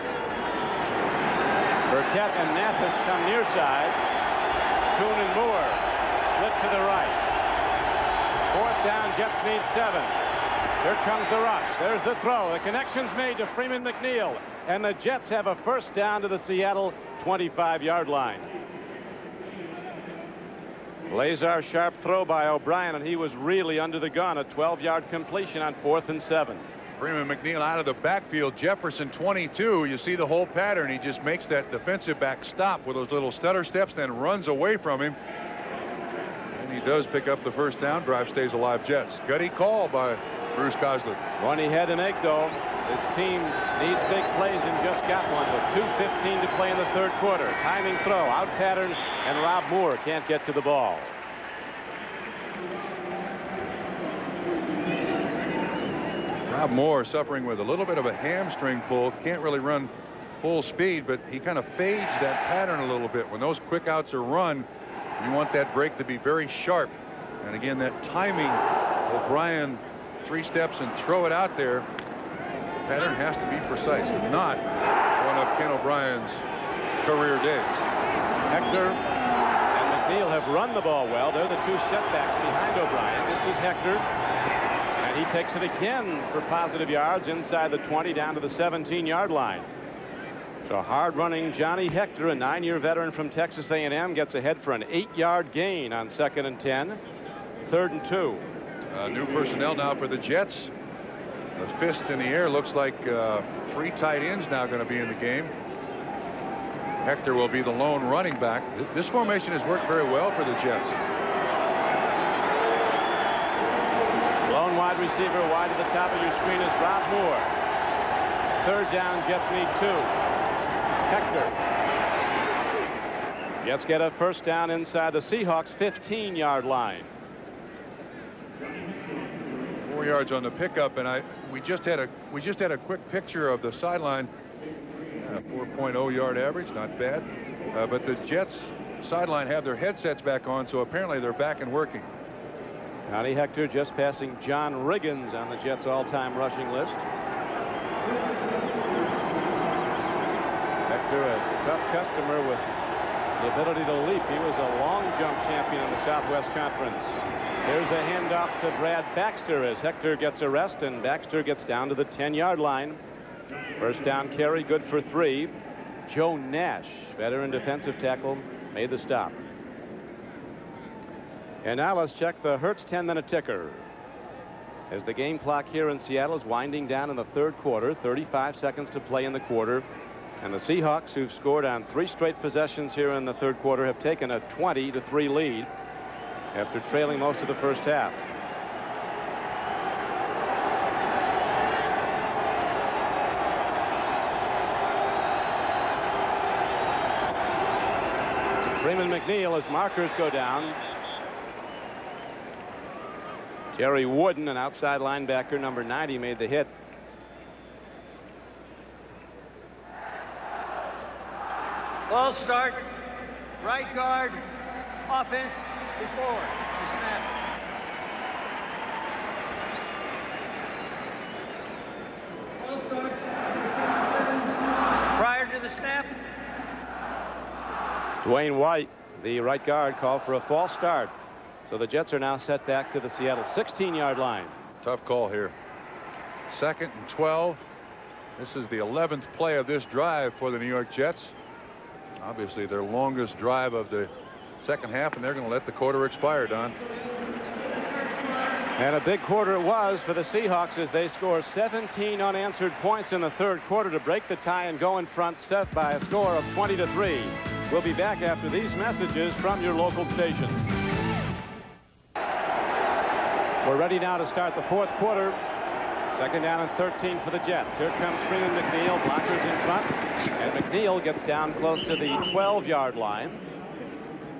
Burkett and Mathis come near side. Toon and Moore split to the right. Fourth down, Jets need 7. Here comes the rush. There's the throw. The connection's made to Freeman McNeil. And the Jets have a first down to the Seattle 25-yard line. Lazar sharp throw by O'Brien, and he was really under the gun. A 12-yard completion on 4th and 7. Freeman McNeil out of the backfield. Jefferson 22. You see the whole pattern. He just makes that defensive back stop with those little stutter steps, then runs away from him. And he does pick up the first down. Drive stays alive, Jets. Gutty call by Bruce Coslett. One he had to make, though. This team needs big plays and just got one, but 2:15 to play in the third quarter. Timing throw, out pattern, and Rob Moore can't get to the ball. Bob Moore suffering with a little bit of a hamstring pull. Can't really run full speed, but he kind of fades that pattern a little bit. When those quick outs are run, you want that break to be very sharp. And again, that timing, O'Brien 3 steps and throw it out there. The pattern has to be precise, not one of Ken O'Brien's career days. Hector and McNeil have run the ball well. They're the 2 setbacks behind O'Brien. This is Hector. And he takes it again for positive yards inside the 20 down to the 17-yard line. So hard-running Johnny Hector, a 9-year veteran from Texas A&M, gets ahead for an 8-yard gain on 2nd and 10. 3rd and 2. New personnel now for the Jets. The fist in the air. Looks like 3 tight ends now going to be in the game. Hector will be the lone running back. This formation has worked very well for the Jets. Lone wide receiver wide to the top of your screen is Rob Moore. 3rd down, Jets need 2. Hector. Jets get a 1st down inside the Seahawks 15-yard line. 4 yards on the pickup, and we just had a quick picture of the sideline. 4.0 yard average, not bad. But the Jets sideline have their headsets back on, so apparently they're back and working. Johnny Hector just passing John Riggins on the Jets all-time rushing list. Hector, a tough customer with the ability to leap. He was a long jump champion in the Southwest Conference. Here's a handoff to Brad Baxter as Hector gets a rest, and Baxter gets down to the 10-yard line. 1st down carry, good for 3. Joe Nash, veteran defensive tackle, made the stop. And now let's check the Hertz 10-minute ticker. As the game clock here in Seattle is winding down in the 3rd quarter, 35 seconds to play in the quarter. And the Seahawks, who've scored on 3 straight possessions here in the 3rd quarter, have taken a 20-3 lead after trailing most of the 1st half. Freeman McNeil as markers go down. Jerry Wooden, an outside linebacker, number 90, made the hit. Ball start. Right guard. Offense before the snap. Ball start. Prior to the snap. Dwayne White, the right guard, called for a false start. So the Jets are now set back to the Seattle 16-yard line. Tough call here. 2nd and 12. This is the 11th play of this drive for the New York Jets. Obviously their longest drive of the 2nd half, and they're going to let the quarter expire, Don. And a big quarter it was for the Seahawks as they score 17 unanswered points in the 3rd quarter to break the tie and go in front, set by a score of 20-3. We'll be back after these messages from your local station. We're ready now to start the 4th quarter. 2nd down and 13 for the Jets. Here comes Freeman McNeil. Blockers in front. And McNeil gets down close to the 12-yard line.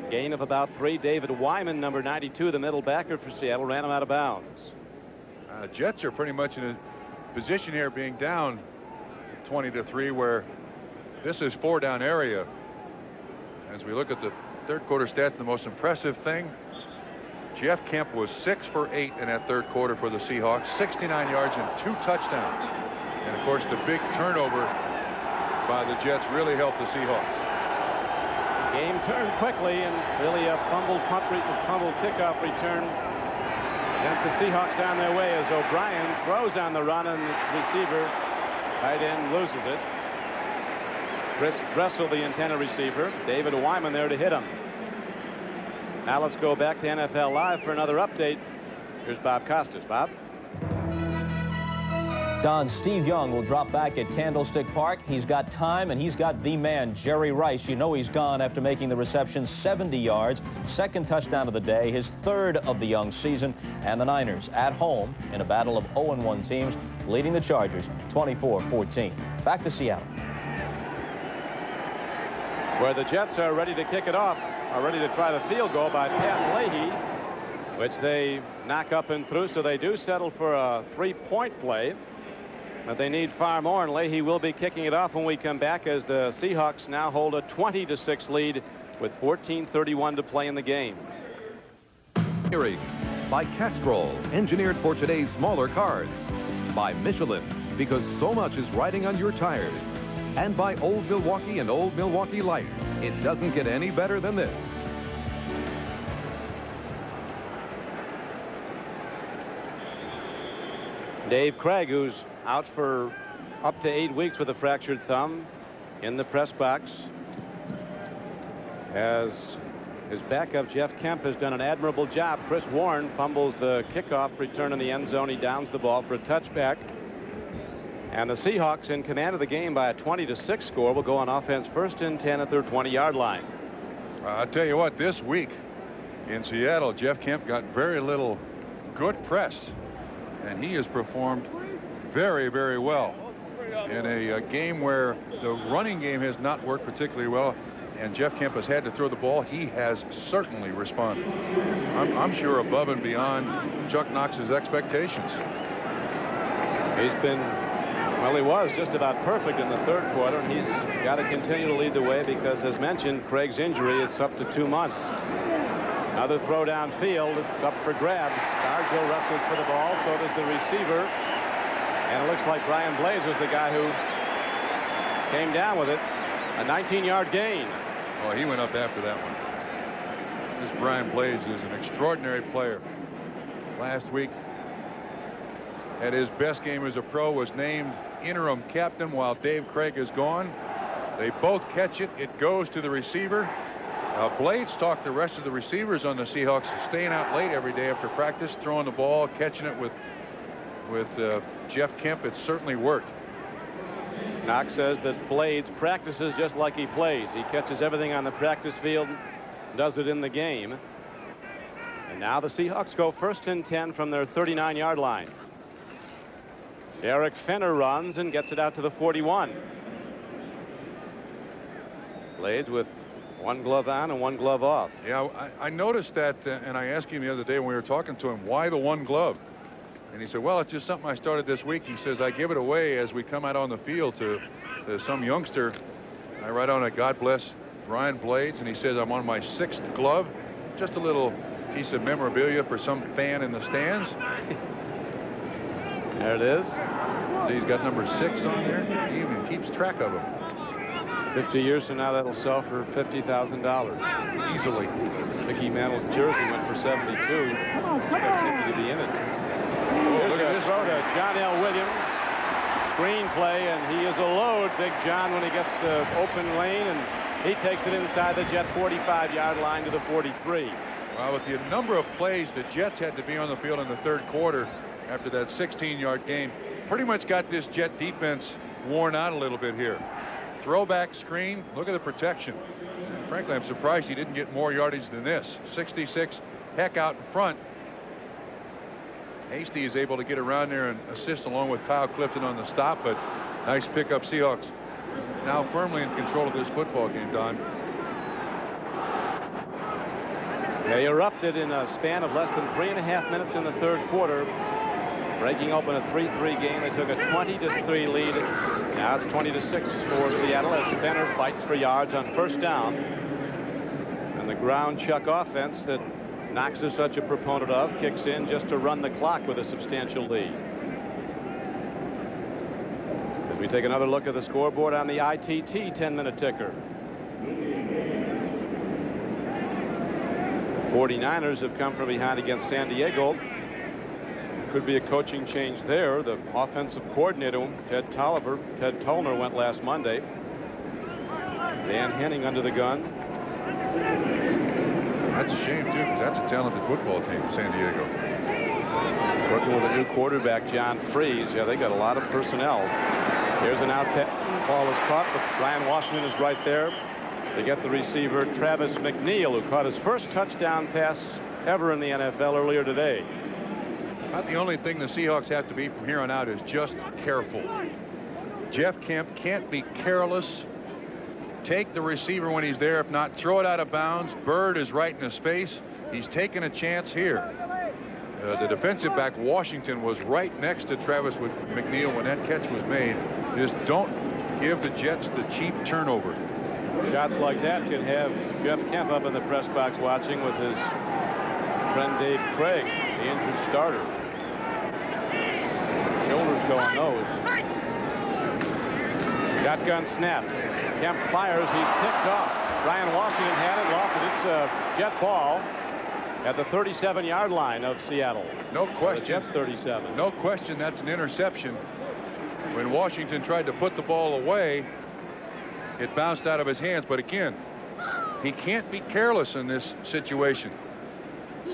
Gain of about 3. David Wyman, number 92, the middle backer for Seattle, ran him out of bounds. Jets are pretty much in a position here being down 20-3, where this is 4-down area. As we look at the 3rd quarter stats, the most impressive thing, Jeff Kemp was 6 for 8 in that 3rd quarter for the Seahawks, 69 yards and 2 touchdowns. And of course the big turnover by the Jets really helped the Seahawks. Game turned quickly, and really a fumbled kickoff return sent the Seahawks on their way as O'Brien throws on the run, and its receiver, tight end, loses it. Chris Dressel, the intended receiver. David Wyman there to hit him. Now let's go back to NFL Live for another update. Here's Bob Costas. Bob? Don, Steve Young will drop back at Candlestick Park. He's got time, and he's got the man, Jerry Rice. You know he's gone after making the reception, 70 yards. 2nd touchdown of the day, his 3rd of the Young season. And the Niners at home in a battle of 0-1 teams, leading the Chargers 24-14. Back to Seattle, where the Jets are ready to kick it off, are ready to try the field goal by Pat Leahy. which they knock up and through, so they do settle for a 3-point play. But they need far more, and Leahy will be kicking it off when we come back, as the Seahawks now hold a 20-6 lead with 14:31 to play in the game. By Castrol, engineered for today's smaller cars. By Michelin, because so much is riding on your tires. And by Old Milwaukee and Old Milwaukee Light. It doesn't get any better than this. Dave Craig, who's out for up to 8 weeks with a fractured thumb, in the press box, as his backup Jeff Kemp has done an admirable job. Chris Warren fumbles the kickoff return in the end zone. He downs the ball for a touchback. And the Seahawks, in command of the game by a 20-6 score, will go on offense 1st and 10 at their 20-yard line. I'll tell you what, this week in Seattle, Jeff Kemp got very little good press, and he has performed very, very well in a game where the running game has not worked particularly well, and Jeff Kemp has had to throw the ball. He has certainly responded. I'm sure above and beyond Chuck Knox's expectations. He's been, well, he was just about perfect in the 3rd quarter, and he's got to continue to lead the way because, as mentioned, Craig's injury is up to 2 months. Another throw downfield. It's up for grabs. Stargell wrestles for the ball. So does the receiver. And it looks like Brian Blaze was the guy who came down with it. A 19-yard gain. Oh, he went up after that one. This Brian Blaze is an extraordinary player. Last week, at his best game as a pro, was named interim captain while Dave Craig is gone. They both catch it. It goes to the receiver. Blades talked the rest of the receivers on the Seahawks staying out late every day after practice, throwing the ball, catching it with Jeff Kemp. It certainly worked. Knox says that Blades practices just like he plays. He catches everything on the practice field, does it in the game. And now the Seahawks go 1st and 10 from their 39-yard line. Eric Fenner runs and gets it out to the 41. Blades with 1 glove on and 1 glove off. Yeah, I noticed that, and I asked him the other day when we were talking to him, why the 1 glove? And he said, well, it's just something I started this week. He says, I give it away as we come out on the field to some youngster. I write on it, God bless Brian Blades. And he says, I'm on my 6th glove. Just a little piece of memorabilia for some fan in the stands. There it is. See, he's got number 6 on there. He even keeps track of them. 50 years from now, that'll sell for $50,000. Easily. Mickey Mantle's jersey went for $72. Expect Mickey to be in it. Oh, look at this throw to John L. Williams. Screenplay, and he is a load, Big John, when he gets the open lane, and he takes it inside the Jet 45-yard line to the 43. Well, with the number of plays the Jets had to be on the field in the 3rd quarter after that 16-yard game, pretty much got this Jet defense worn out a little bit here. Throwback screen. Look at the protection. Frankly, I'm surprised he didn't get more yardage than this. 66 Heck out in front. Hasty is able to get around there and assist along with Kyle Clifton on the stop, but nice pickup. Seahawks now firmly in control of this football game, Don. They erupted in a span of less than 3.5 minutes in the 3rd quarter, breaking open a 3-3 game. They took a 20-3 lead. Now it's 20-6 for Seattle as Fenner fights for yards on 1st down. And the ground chuck offense that Knox is such a proponent of kicks in just to run the clock with a substantial lead. As we take another look at the scoreboard on the ITT 10-minute ticker. 49ers have come from behind against San Diego. Could be a coaching change there. The offensive coordinator, Ted Tollner, went last Monday. Dan Henning under the gun. That's a shame, too, because that's a talented football team, San Diego. Working with a new quarterback, John Freeze. Yeah, they got a lot of personnel. Here's an out ball is caught, but Brian Washington is right there. They get the receiver, Travis McNeil, who caught his 1st touchdown pass ever in the NFL earlier today. About the only thing the Seahawks have to be from here on out is just careful. Jeff Kemp can't be careless. Take the receiver when he's there. If not, throw it out of bounds. Bird is right in his face. He's taking a chance here. The defensive back Washington was right next to Travis McNeil when that catch was made. Just don't give the Jets the cheap turnover. Shots like that can have Jeff Kemp up in the press box watching with his friend Dave Craig, the injured starter. Shoulders go on those. Shotgun snap. Kemp fires. He's picked off. Brian Washington had it, lost it. It's a Jet ball at the 37-yard line of Seattle. No question. The Jets 37. No question that's an interception. When Washington tried to put the ball away, it bounced out of his hands. But again, he can't be careless in this situation.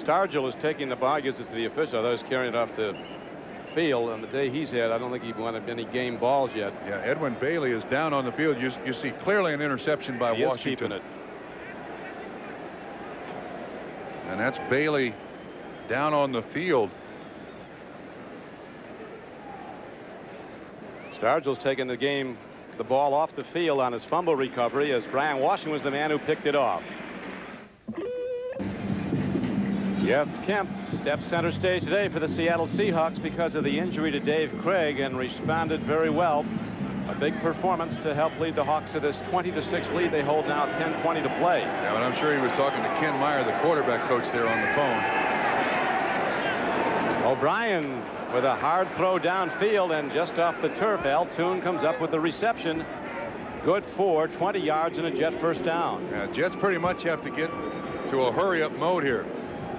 Stargell is taking the ball, gives it to the official. I thought he was carrying it off the field. On the day he's had, I don't think he won any game balls yet. Yeah, Edwin Bailey is down on the field. You see clearly an interception by He Washington. is keeping it. And that's Bailey down on the field. Stargell's taking the ball off the field on his fumble recovery, as Brian Washington was the man who picked it off. Jeff Kemp stepped center stage today for the Seattle Seahawks because of the injury to Dave Craig, and responded very well. A big performance to help lead the Hawks to this 20-6 lead. They hold now 10-20 to play. Yeah, but I'm sure he was talking to Ken Meyer, the quarterback coach, there on the phone. O'Brien with a hard throw downfield, and just off the turf, Al Toon comes up with the reception. Good for 20 yards and a Jet first down. Yeah, Jets pretty much have to get to a hurry-up mode here.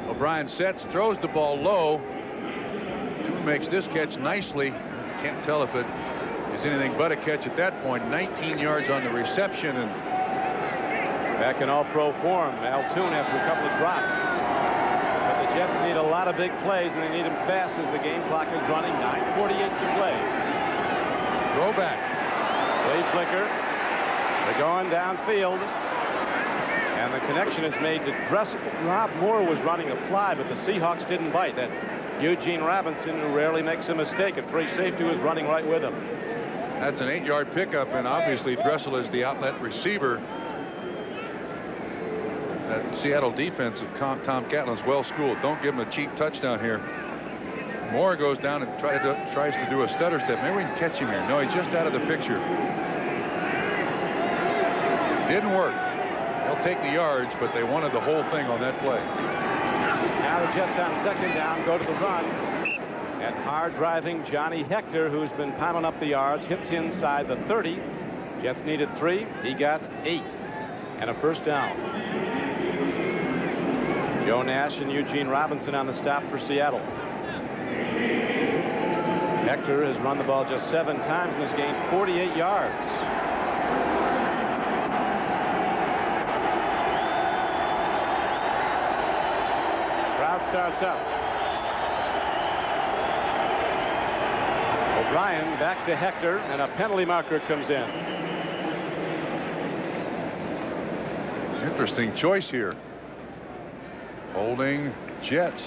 O'Brien sets, throws the ball low. Toon makes this catch nicely. Can't tell if it is anything but a catch at that point. 19 yards on the reception, and back in all-pro form, Al Toon after a couple of drops. But the Jets need a lot of big plays, and they need them fast as the game clock is running. 9:48 to play. throw back. Play flicker. They're going downfield. And the connection is made to Dressel. Rob Moore was running a fly, but the Seahawks didn't bite. That Eugene Robinson, who rarely makes a mistake, a free safety, was running right with him. That's an 8-yard pickup, and obviously Dressel is the outlet receiver. That Seattle defense of Tom Catlin's well schooled. Don't give him a cheap touchdown here. Moore goes down and tries to do a stutter step. Maybe we can catch him here. No, he's just out of the picture. Didn't work. They'll take the yards, but they wanted the whole thing on that play. Now the Jets on second down go to the run. And hard driving Johnny Hector, who's been pounding up the yards, hits inside the 30. Jets needed 3. He got 8. And a first down. Joe Nash and Eugene Robinson on the stop for Seattle. Hector has run the ball just 7 times and has gained 48 yards. Starts up. O'Brien back to Hector, and a penalty marker comes in. Interesting choice here. Holding Jets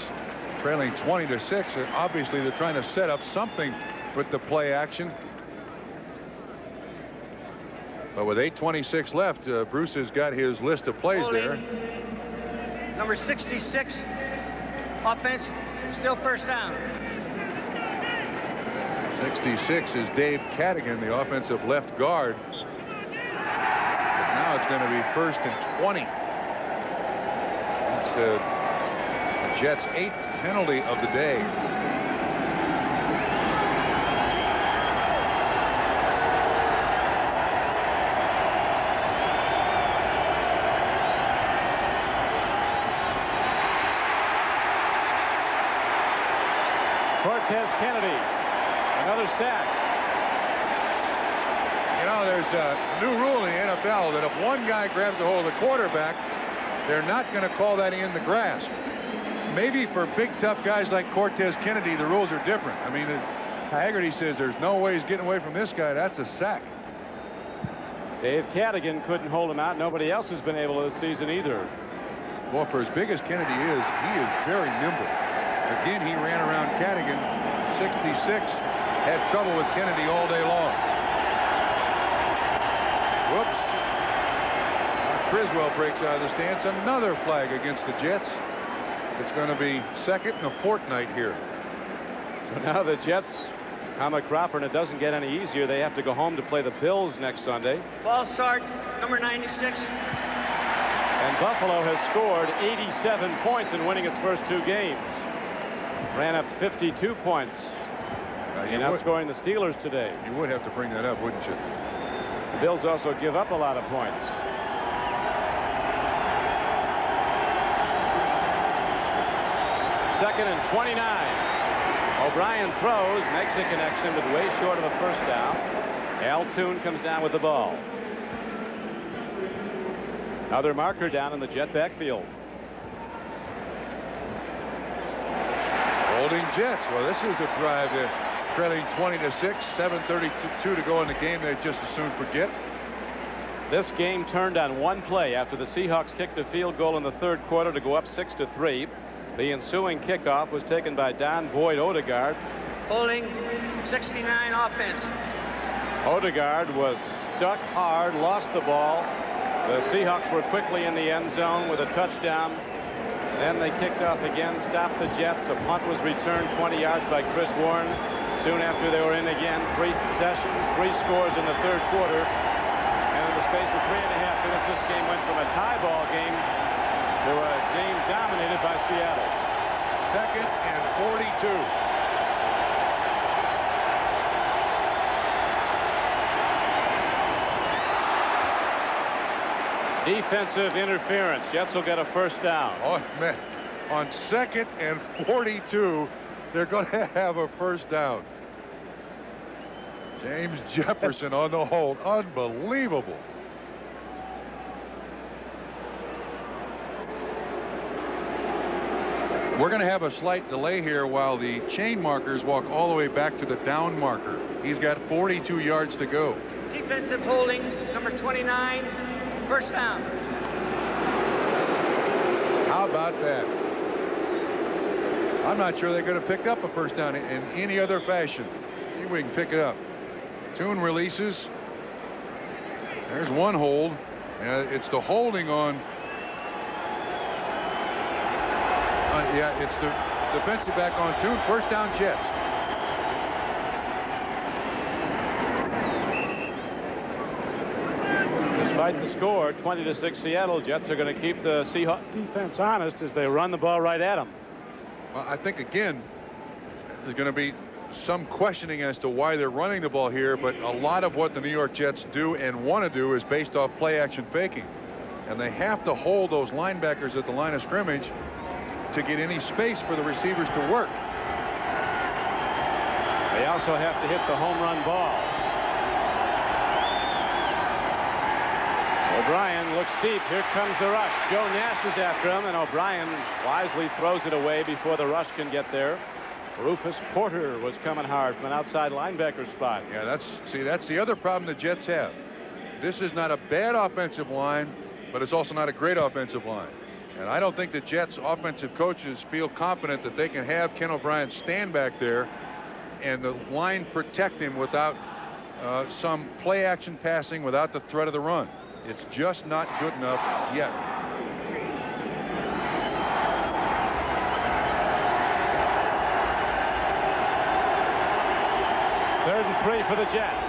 trailing 20-6. Obviously they're trying to set up something with the play action. But with 8:26 left, Bruce has got his list of plays there. Number 66. Offense, still first down. 66 is Dave Cadigan, the offensive left guard. But now it's going to be 1st and 20. That's the Jets' 8th penalty of the day. Cortez Kennedy, another sack. You know, there's a new rule in the NFL that if one guy grabs a hold of the quarterback, they're not going to call that in the grasp. Maybe for big, tough guys like Cortez Kennedy, the rules are different. I mean, Haggerty says there's no way he's getting away from this guy. That's a sack. Dave Cadigan couldn't hold him out. Nobody else has been able this season either. Well, for as big as Kennedy is, he is very nimble. Again, he ran around Cadigan. 66 had trouble with Kennedy all day long. Whoops. Criswell breaks out of the stance. Another flag against the Jets. It's going to be second in a fortnight here. So now the Jets come a cropper, and it doesn't get any easier. They have to go home to play the Bills next Sunday. Ball start, number 96. And Buffalo has scored 87 points in winning its first 2 games. Ran up 52 points in outscoring the Steelers today. You would have to bring that up, wouldn't you? The Bills also give up a lot of points. Second and 29. O'Brien throws, makes a connection, but way short of a first down. Al Toon comes down with the ball. Another marker down in the Jet backfield. Holding Jets. Well, this is a drive that trailing 20-6, 7:32 to go in the game. They just as soon forget. This game turned on one play after the Seahawks kicked a field goal in the third quarter to go up 6-3. The ensuing kickoff was taken by Don Boyd Odegaard. Holding 69 offense. Odegaard was stuck hard, lost the ball. The Seahawks were quickly in the end zone with a touchdown. Then they kicked off again, stopped the Jets. A punt was returned 20 yards by Chris Warren. Soon after they were in again. 3 possessions, 3 scores in the third quarter. And in the space of 3.5 minutes, this game went from a tie ball game to a game dominated by Seattle. Second and 42. Defensive interference. Jets will get a first down. Oh, man. On second and 42, they're going to have a first down. James Jefferson on the hold. Unbelievable. We're going to have a slight delay here while the chain markers walk all the way back to the down marker. He's got 42 yards to go. Defensive holding, number 29. First down. How about that? I'm not sure they could have picked up a first down in any other fashion. See if we can pick it up. Toon releases. There's one hold. It's the holding on. Yeah, it's the defensive back on Toon. First down, Jets. Despite the score, 20-6 Seattle, Jets are going to keep the Seahawks defense honest as they run the ball right at them. Well, I think, again, there's going to be some questioning as to why they're running the ball here, but a lot of what the New York Jets do and want to do is based off play-action faking. And they have to hold those linebackers at the line of scrimmage to get any space for the receivers to work. They also have to hit the home run ball. O'Brien looks deep. Here comes the rush. Joe Nash is after him, and O'Brien wisely throws it away before the rush can get there. Rufus Porter was coming hard from an outside linebacker spot. Yeah, that's the other problem the Jets have. This is not a bad offensive line, but it's also not a great offensive line. And I don't think the Jets offensive coaches feel confident that they can have Ken O'Brien stand back there and the line protect him without some play action passing, without the threat of the run. It's just not good enough yet. Third and 3 for the Jets.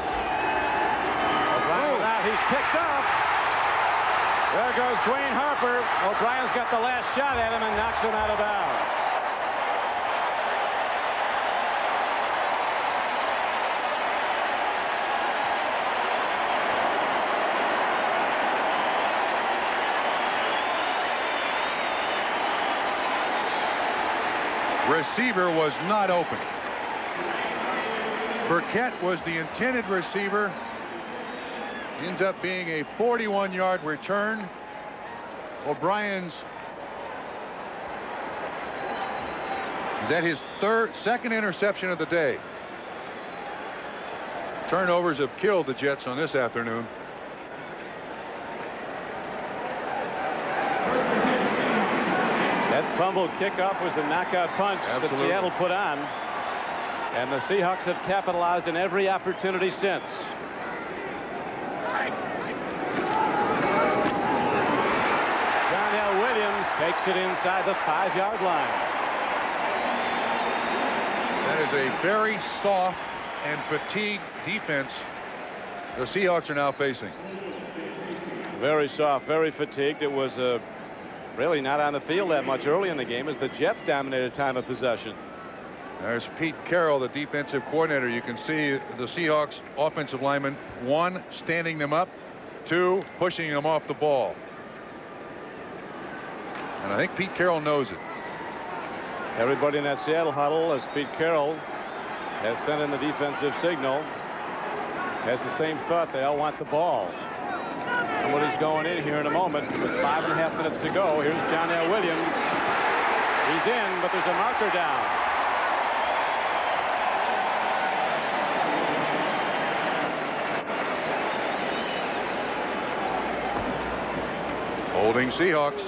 O'Brien out. He's picked up. There goes Dwayne Harper. O'Brien's got the last shot at him and knocks him out of bounds. Receiver was not open. Burkett was the intended receiver. Ends up being a 41-yard return. O'Brien's is that his second interception of the day. Turnovers have killed the Jets on this afternoon. That fumbled kickoff was the knockout punch that Seattle put on. And the Seahawks have capitalized on every opportunity since. John L. Williams takes it inside the 5-yard line. That is a very soft and fatigued defense the Seahawks are now facing. Very soft, very fatigued. It was really not on the field that much early in the game as the Jets dominated time of possession. There's Pete Carroll, the defensive coordinator. You can see the Seahawks offensive linemen, 1, standing them up, 2, pushing them off the ball. And I think Pete Carroll knows it. Everybody in that Seattle huddle, as Pete Carroll has sent in the defensive signal, has the same thought. They all want the ball. Somebody's going in here in a moment with 5.5 minutes to go. Here's John L. Williams. He's in, but there's a marker down. Holding Seahawks.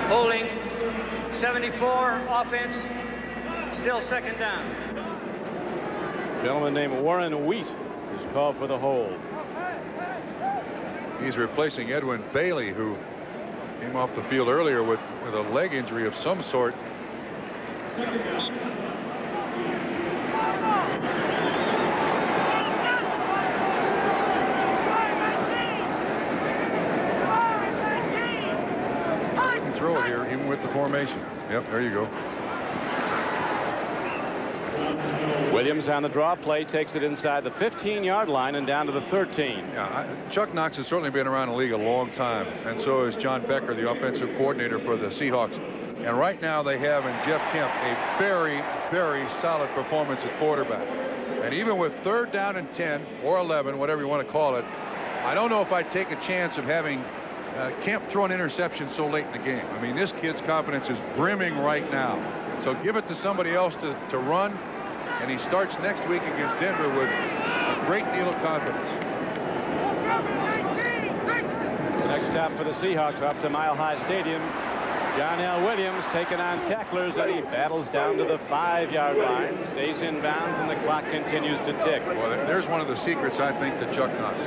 Holding. 74, offense. Still second down. A gentleman named Warren Wheat is called for the hold. He's replacing Edwin Bailey, who came off the field earlier with a leg injury of some sort. Throw it here, even with the formation. Yep, there you go. Williams on the draw play takes it inside the 15-yard line and down to the 13. Yeah, Chuck Knox has certainly been around the league a long time, and so is John Becker, the offensive coordinator for the Seahawks. And right now they have in Jeff Kemp a very, very solid performance at quarterback. And even with 3rd down and 10 or 11, whatever you want to call it, I don't know if I'd take a chance of having Kemp throw an interception so late in the game. I mean, this kid's confidence is brimming right now. So give it to somebody else to run, and he starts next week against Denver with a great deal of confidence. The next stop for the Seahawks up to Mile High Stadium. John L. Williams taking on tacklers, and he battles down to the 5-yard line, stays in bounds, and the clock continues to tick. Well, there's one of the secrets, I think, to Chuck Knox.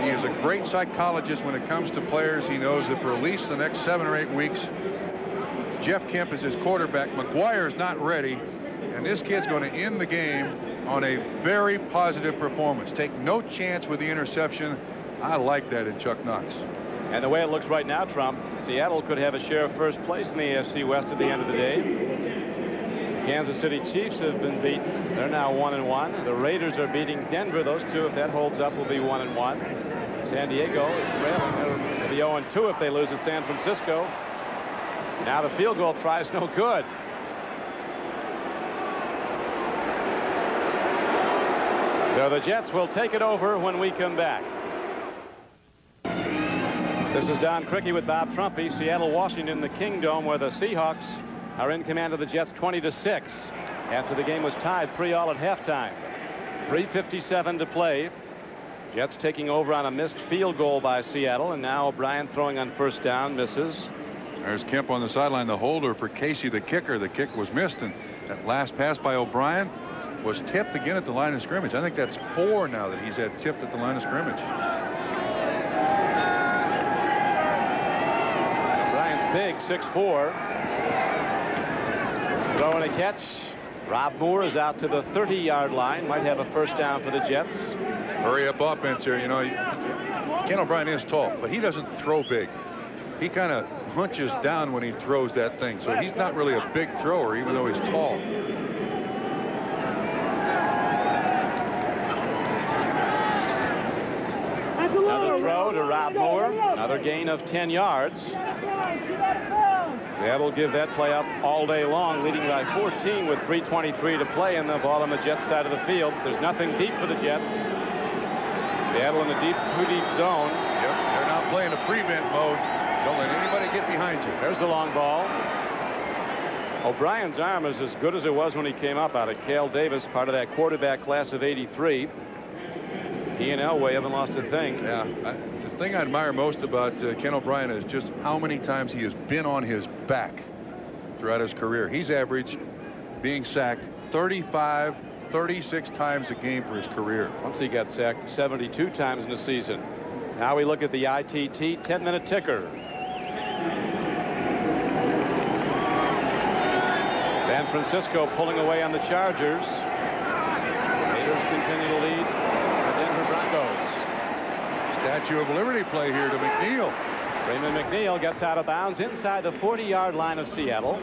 He is a great psychologist when it comes to players. He knows that for at least the next 7 or 8 weeks, Jeff Kemp is his quarterback. McGuire's not ready, and this kid's going to end the game on a very positive performance. Take no chance with the interception. I like that in Chuck Knox. And the way it looks right now, Trump, Seattle could have a share of first place in the AFC West at the end of the day. Kansas City Chiefs have been beaten. They're now 1-1. The Raiders are beating Denver. Those two, if that holds up, will be 1-1. San Diego is trailing. They'll be 0-2 if they lose at San Francisco. Now the field goal try is no good. So the Jets will take it over when we come back. This is Don Criqui with Bob Trumpy. Seattle, Washington, the Kingdome, where the Seahawks are in command of the Jets 20-6 after the game was tied 3-all at halftime. 3:57 to play. Jets taking over on a missed field goal by Seattle, and now O'Brien throwing on first down, misses. There's Kemp on the sideline, the holder for Casey, the kicker. The kick was missed, and that last pass by O'Brien was tipped again at the line of scrimmage. I think that's 4 now that he's had tipped at the line of scrimmage. Big 6'4". Throwing a catch. Rob Moore is out to the 30-yard line. Might have a first down for the Jets. Hurry up offense here. You know, Ken O'Brien is tall, but he doesn't throw big. He kind of hunches down when he throws that thing. So he's not really a big thrower, even though he's tall. Another throw to Rob Moore. Another gain of 10 yards. That'll give that play up all day long, leading by 14 with 3:23 to play, and the ball on the Jets side of the field. There's nothing deep for the Jets. Seattle in a too deep zone. Yep, they're not playing a prevent mode. Don't let anybody get behind you. There's the long ball. O'Brien's arm is as good as it was when he came up out of Cale Davis, part of that quarterback class of '83. He and Elway haven't lost a thing. Yeah, thing I admire most about Ken O'Brien is just how many times he has been on his back throughout his career. He's averaged being sacked 35, 36 times a game for his career. Once he got sacked 72 times in the season. Now we look at the ITT 10-minute ticker. San Francisco pulling away on the Chargers. Raiders continue to lead the Denver Broncos. Statue of Liberty play here to McNeil. Raymond McNeil gets out of bounds inside the 40-yard line of Seattle.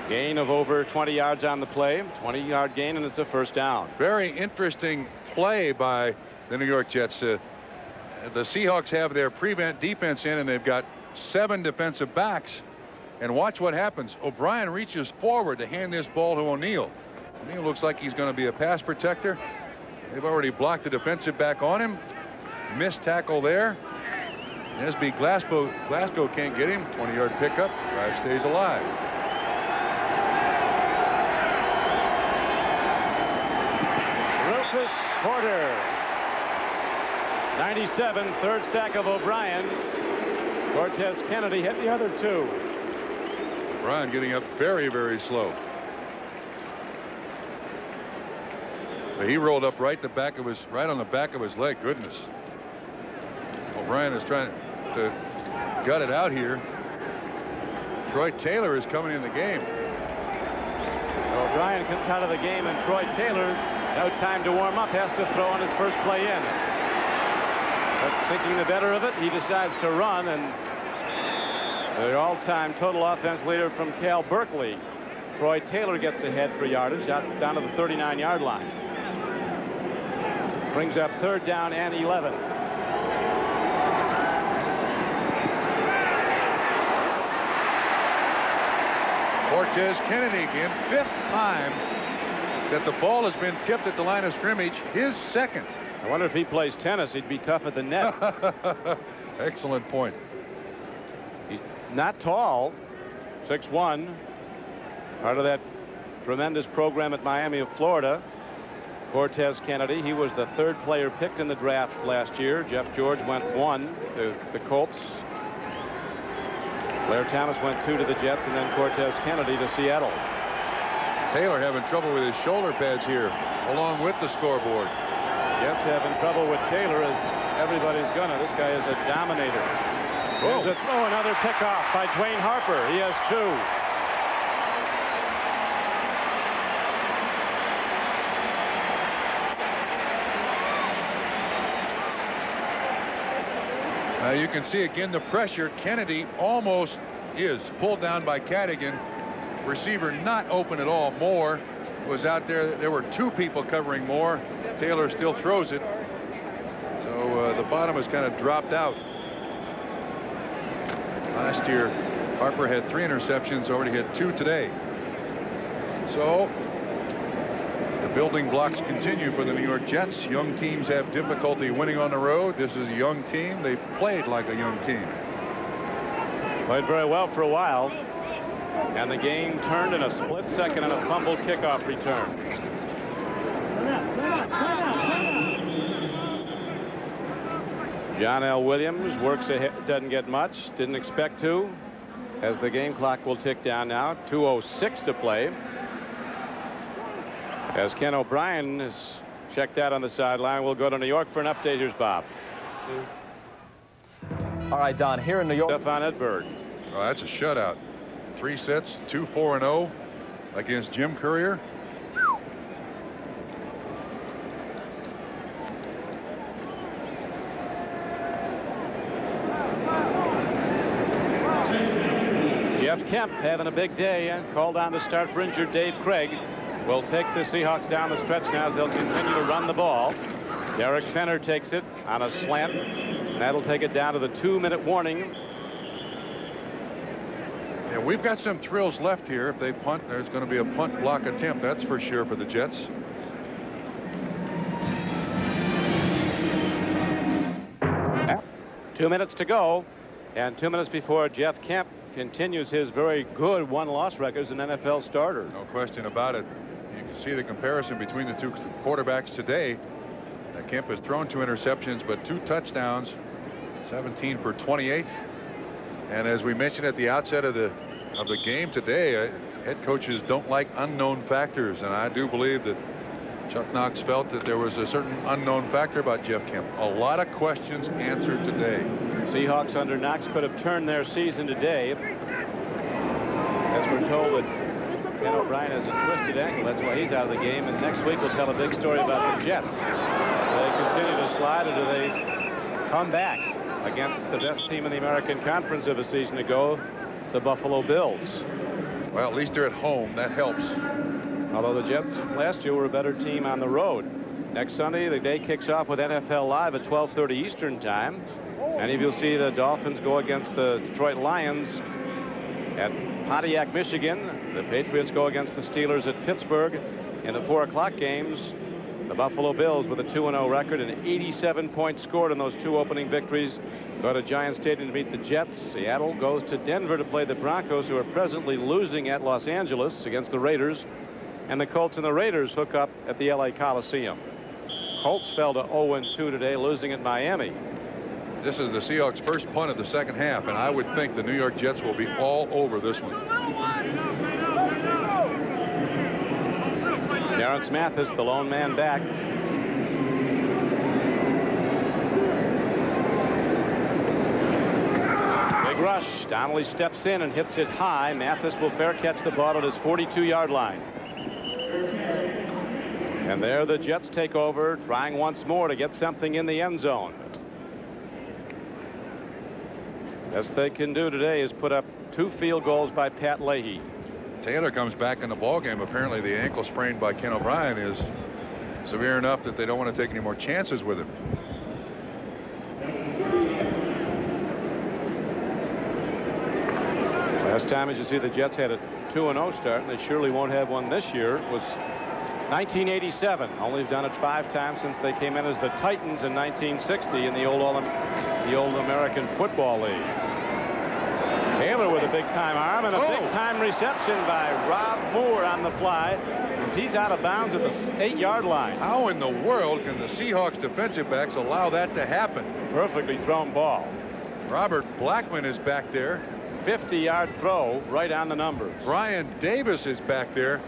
Gain of over 20 yards on the play. 20-yard gain, and it's a first down. Very interesting play by the New York Jets. The Seahawks have their prevent defense in, and they've got 7 defensive backs. And watch what happens. O'Brien reaches forward to hand this ball to O'Neal. O'Neal looks like he's going to be a pass protector. They've already blocked the defensive back on him. Missed tackle there. SB Glasgow can't get him. 20-yard pickup. Drive stays alive. Rufus Porter. 97, third sack of O'Brien. Cortez Kennedy hit the other 2. O'Brien getting up very, very slow. But he rolled up right on the back of his leg. Goodness. O'Brien is trying to gut it out here. Troy Taylor is coming in the game. O'Brien comes out of the game, and Troy Taylor, no time to warm up, has to throw on his first play in. But thinking the better of it, he decides to run, and the all-time total offense leader from Cal Berkeley, Troy Taylor, gets ahead for yardage out down to the 39-yard line. Brings up third down and 11. Cortez Kennedy again, 5th time that the ball has been tipped at the line of scrimmage. His 2nd. I wonder if he plays tennis, he'd be tough at the net. Excellent point. He's not tall, 6'1", part of that tremendous program at Miami of Florida. Cortez Kennedy, he was the 3rd player picked in the draft last year. Jeff George went 1 to the Colts. Blair Thomas went 2 to the Jets, and then Cortez Kennedy to Seattle. Taylor having trouble with his shoulder pads here, along with the scoreboard. Jets having trouble with Taylor, as everybody's gonna. This guy is a dominator. There's a throw, another pickoff by Dwayne Harper. He has 2. You can see again the pressure. Kennedy almost is pulled down by Cadigan. Receiver not open at all. Moore was out there. There were 2 people covering Moore. Taylor still throws it. So the bottom has kind of dropped out. Last year, Harper had 3 interceptions, already had 2 today. So the building blocks continue for the New York Jets. Young teams have difficulty winning on the road. This is a young team. They've played like a young team. Played very well for a while. And the game turned in a split second on a fumbled kickoff return. John L. Williams works ahead, doesn't get much, didn't expect to, as the game clock will tick down now. 2:06 to play. As Ken O'Brien is checked out on the sideline, we'll go to New York for an update. Here's Bob. All right, Don, here in New York. Stefan Edberg. Oh, that's a shutout. 3 sets, 2-4-0 against Jim Courier. Jeff Kemp having a big day, called on to start for injured Dave Craig. Will take the Seahawks down the stretch now as they'll continue to run the ball. Derek Fenner takes it on a slant. That'll take it down to the 2-minute warning. Yeah, we've got some thrills left here. If they punt, there's going to be a punt block attempt. That's for sure for the Jets. Yeah. 2 minutes to go, and 2 minutes before Jeff Kemp continues his very good one-loss record as an NFL starter. No question about it. You can see the comparison between the 2 quarterbacks today. Kemp has thrown 2 interceptions, but 2 touchdowns. 17 for 28. And as we mentioned at the outset of the game today, head coaches don't like unknown factors, and I do believe that Chuck Knox felt that there was a certain unknown factor about Jeff Kemp. A lot of questions answered today. Seahawks under Knox could have turned their season today. As we're told that Ken O'Brien has a twisted ankle. That's why he's out of the game. And next week we'll tell a big story about the Jets. Do they continue to slide, or do they come back against the best team in the American Conference of a season ago, the Buffalo Bills? Well, at least they're at home. That helps. Although the Jets last year were a better team on the road. Next Sunday, the day kicks off with NFL Live at 12:30 Eastern Time. Many of you'll see the Dolphins go against the Detroit Lions at Pontiac, Michigan. The Patriots go against the Steelers at Pittsburgh. In the 4 o'clock games, the Buffalo Bills, with a 2-0 record and 87 points scored in those 2 opening victories, go to Giant Stadium to meet the Jets. Seattle goes to Denver to play the Broncos, who are presently losing at Los Angeles against the Raiders. And the Colts and the Raiders hook up at the LA Coliseum. Colts fell to 0-2 today, losing at Miami. This is the Seahawks' first punt of the second half, and I would think the New York Jets will be all over this one. Terrence Mathis, the lone man back. Big rush. Donnelly steps in and hits it high. Mathis will fair catch the ball at his 42-yard line. And there the Jets take over, trying once more to get something in the end zone. Best they can do today is put up 2 field goals by Pat Leahy. Taylor comes back in the ballgame. Apparently the ankle sprain by Ken O'Brien is severe enough that they don't want to take any more chances with him. Last time, as you see, the Jets had a 2-0 start, and they surely won't have one this year. It was 1987. Only done it 5 times since they came in as the Titans in 1960 in the old American Football League. Taylor with a big-time arm and a big-time reception by Rob Moore on the fly, as he's out of bounds at the 8-yard line. How in the world can the Seahawks defensive backs allow that to happen? Perfectly thrown ball. Robert Blackman is back there. 50-yard throw right on the numbers. Brian Davis is back there.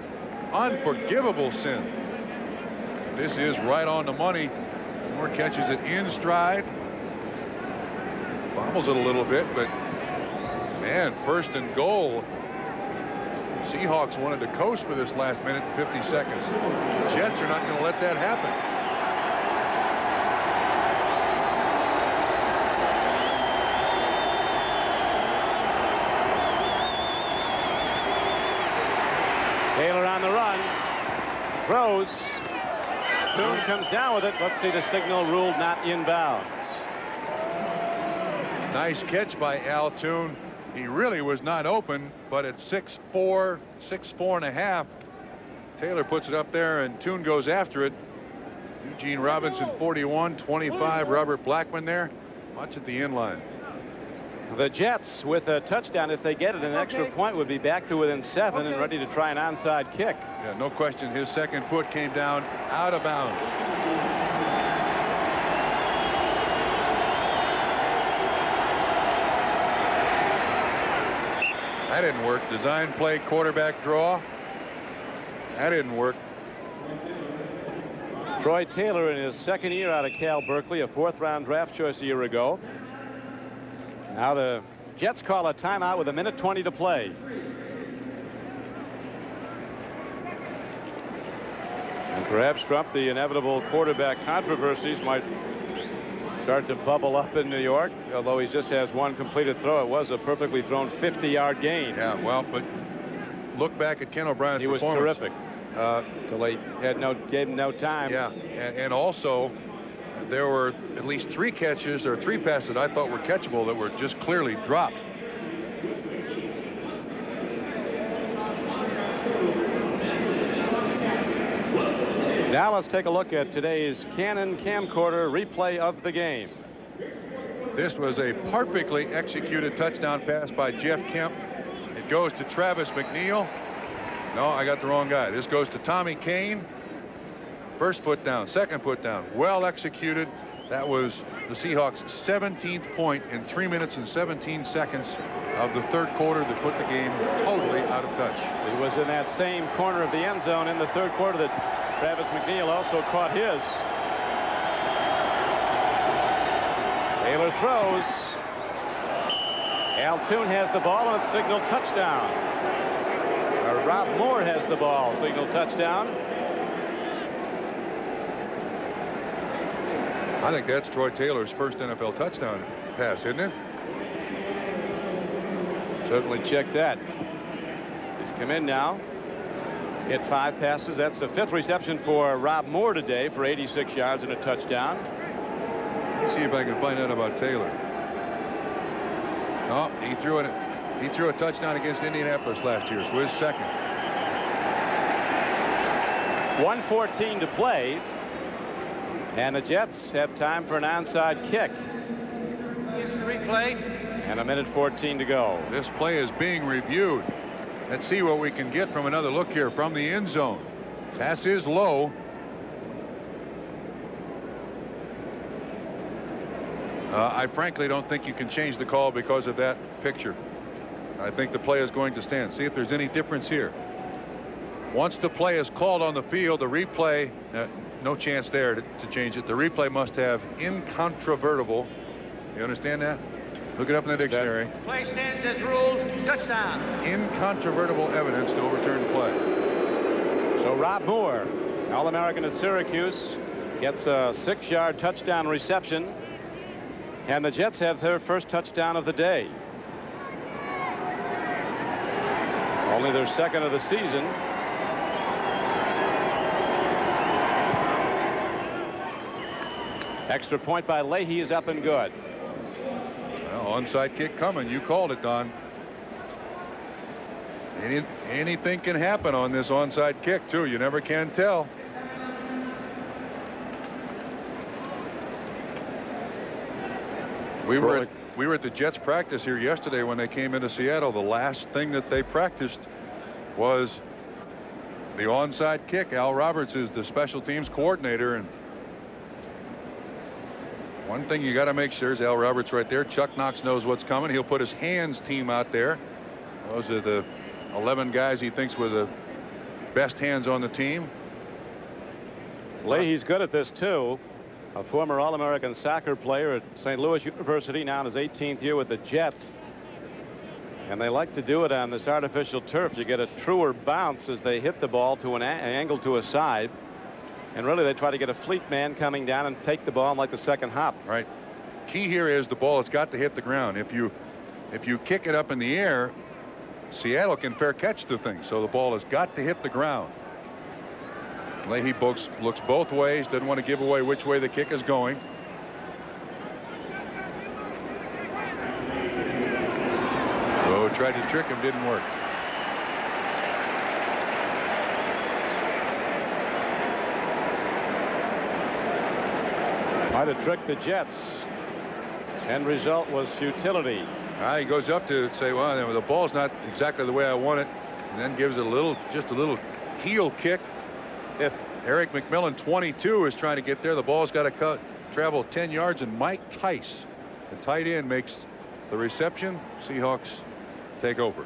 Unforgivable sin. This is right on the money. Moore catches it in stride. Bobbles it a little bit, but man, 1st and goal. Seahawks wanted to coast for this last minute and 50 seconds. Jets are not going to let that happen. Taylor on the run. Throws. Toon comes down with it. Let's see the signal ruled not inbounds. Nice catch by Al Toon. He really was not open, but at 6'4", 6'4.5", Taylor puts it up there and Toon goes after it. Eugene Robinson 41, 25, Robert Blackman there. Watch at the end line. The Jets, with a touchdown, if they get it, an extra point, would be back to within 7 and ready to try an onside kick. Yeah, no question. His second foot came down out of bounds. That didn't work. Design play, quarterback draw. That didn't work. Troy Taylor in his 2nd year out of Cal Berkeley, a 4th-round draft choice a year ago. Now the Jets call a timeout with 1:20 to play. And perhaps, Trump, the inevitable quarterback controversies might start to bubble up in New York. Although he just has 1 completed throw, it was a perfectly thrown 50-yard gain. Yeah, well, but look back at Ken O'Brien's performance. He was terrific. Till they gave him no time. Yeah, and also there were at least 3 catches or 3 passes that I thought were catchable that were just clearly dropped. Now let's take a look at today's Canon camcorder replay of the game. This was a perfectly executed touchdown pass by Jeff Kemp. It goes to Travis McNeil. No, I got the wrong guy. This goes to Tommy Kane. 1st foot down, 2nd foot down. Well executed. That was the Seahawks' 17th point in 3 minutes and 17 seconds of the third quarter that put the game totally out of touch. He was in that same corner of the end zone in the third quarter that Travis McNeil also caught his. Taylor throws. Al Toon has the ball and it's signaled touchdown. Rob Moore has the ball, signaled touchdown. I think that's Troy Taylor's first NFL touchdown pass, isn't it? Certainly check that. He's come in now. Hit 5 passes. That's the 5th reception for Rob Moore today for 86 yards and a touchdown. Let's see if I can find out about Taylor. Oh, he threw a touchdown against Indianapolis last year, so his second. 1:14 to play. And the Jets have time for an onside kick. Here's the replay. And 1:14 to go. This play is being reviewed. Let's see what we can get from another look here from the end zone. Pass is low. I frankly don't think you can change the call because of that picture. I think the play is going to stand. See if there's any difference here. Once the play is called on the field, the replay, no chance there to change it. The replay must have incontrovertible. You understand that? Look it up in the dictionary. Play stands as ruled. Touchdown. Incontrovertible evidence to overturn the play. So Rob Moore, All-American at Syracuse, gets a 6-yard touchdown reception. And the Jets have their first touchdown of the day. Only their second of the season. Extra point by Leahy is up and good. Well, onside kick coming. You called it, Don. Anything can happen on this onside kick, too. You never can tell. We were at the Jets practice here yesterday when they came into Seattle. The last thing that they practiced was the onside kick. Al Roberts is the special teams coordinator, and one thing you got to make sure is Al Roberts right there. Chuck Knox knows what's coming. He'll put his hands team out there. Those are the 11 guys he thinks were the best hands on the team. Leahy's good at this too. A former All-American soccer player at St. Louis University, now in his 18th year with the Jets. And they like to do it on this artificial turf. You get a truer bounce as they hit the ball to an angle to a side. And really, they try to get a fleet man coming down and take the ball in like the second hop. Right. Key here is the ball has got to hit the ground. If you kick it up in the air, Seattle can fair catch the thing. So the ball has got to hit the ground. Leahy looks both ways, doesn't want to give away which way the kick is going. Oh, tried to trick him, didn't work. Might have tricked the Jets. End result was futility. He goes up to say, well, the ball's not exactly the way I want it, and then gives it just a little heel kick. If Eric McMillan, 22, is trying to get there, the ball's got to travel 10 yards, and Mike Tice, the tight end, makes the reception. Seahawks take over.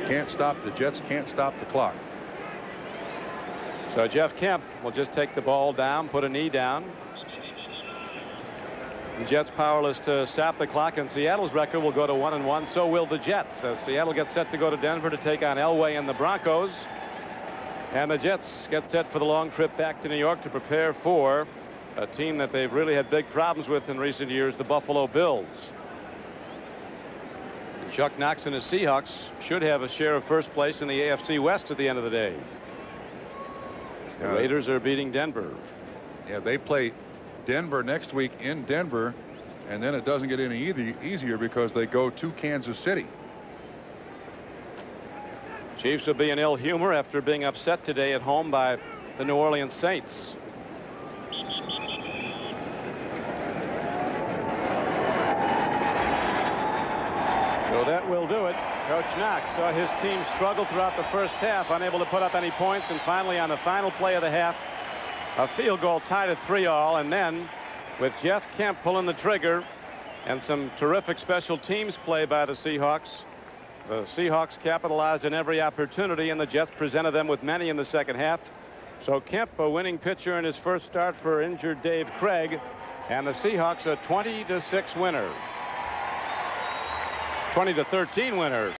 The Jets can't stop the clock. So Jeff Kemp will just take the ball down, put a knee down. The Jets powerless to stop the clock, and Seattle's record will go to 1-1. So will the Jets, as Seattle gets set to go to Denver to take on Elway and the Broncos. And the Jets get set for the long trip back to New York to prepare for a team that they've really had big problems with in recent years, the Buffalo Bills. Chuck Knox and his Seahawks should have a share of first place in the AFC West at the end of the day. The Raiders are beating Denver. Yeah, they play Denver next week in Denver, and then it doesn't get any easier because they go to Kansas City. Chiefs will be in ill humor after being upset today at home by the New Orleans Saints. So that will do it. Coach Knox saw his team struggle throughout the first half, unable to put up any points, and finally on the final play of the half, A field goal tied at 3-all, and then with Jeff Kemp pulling the trigger and some terrific special teams play by the Seahawks capitalized on every opportunity, and the Jets presented them with many in the second half. So Kemp, a winning pitcher in his first start for injured Dave Craig, and the Seahawks a 20-6 winner. 20-13 winner.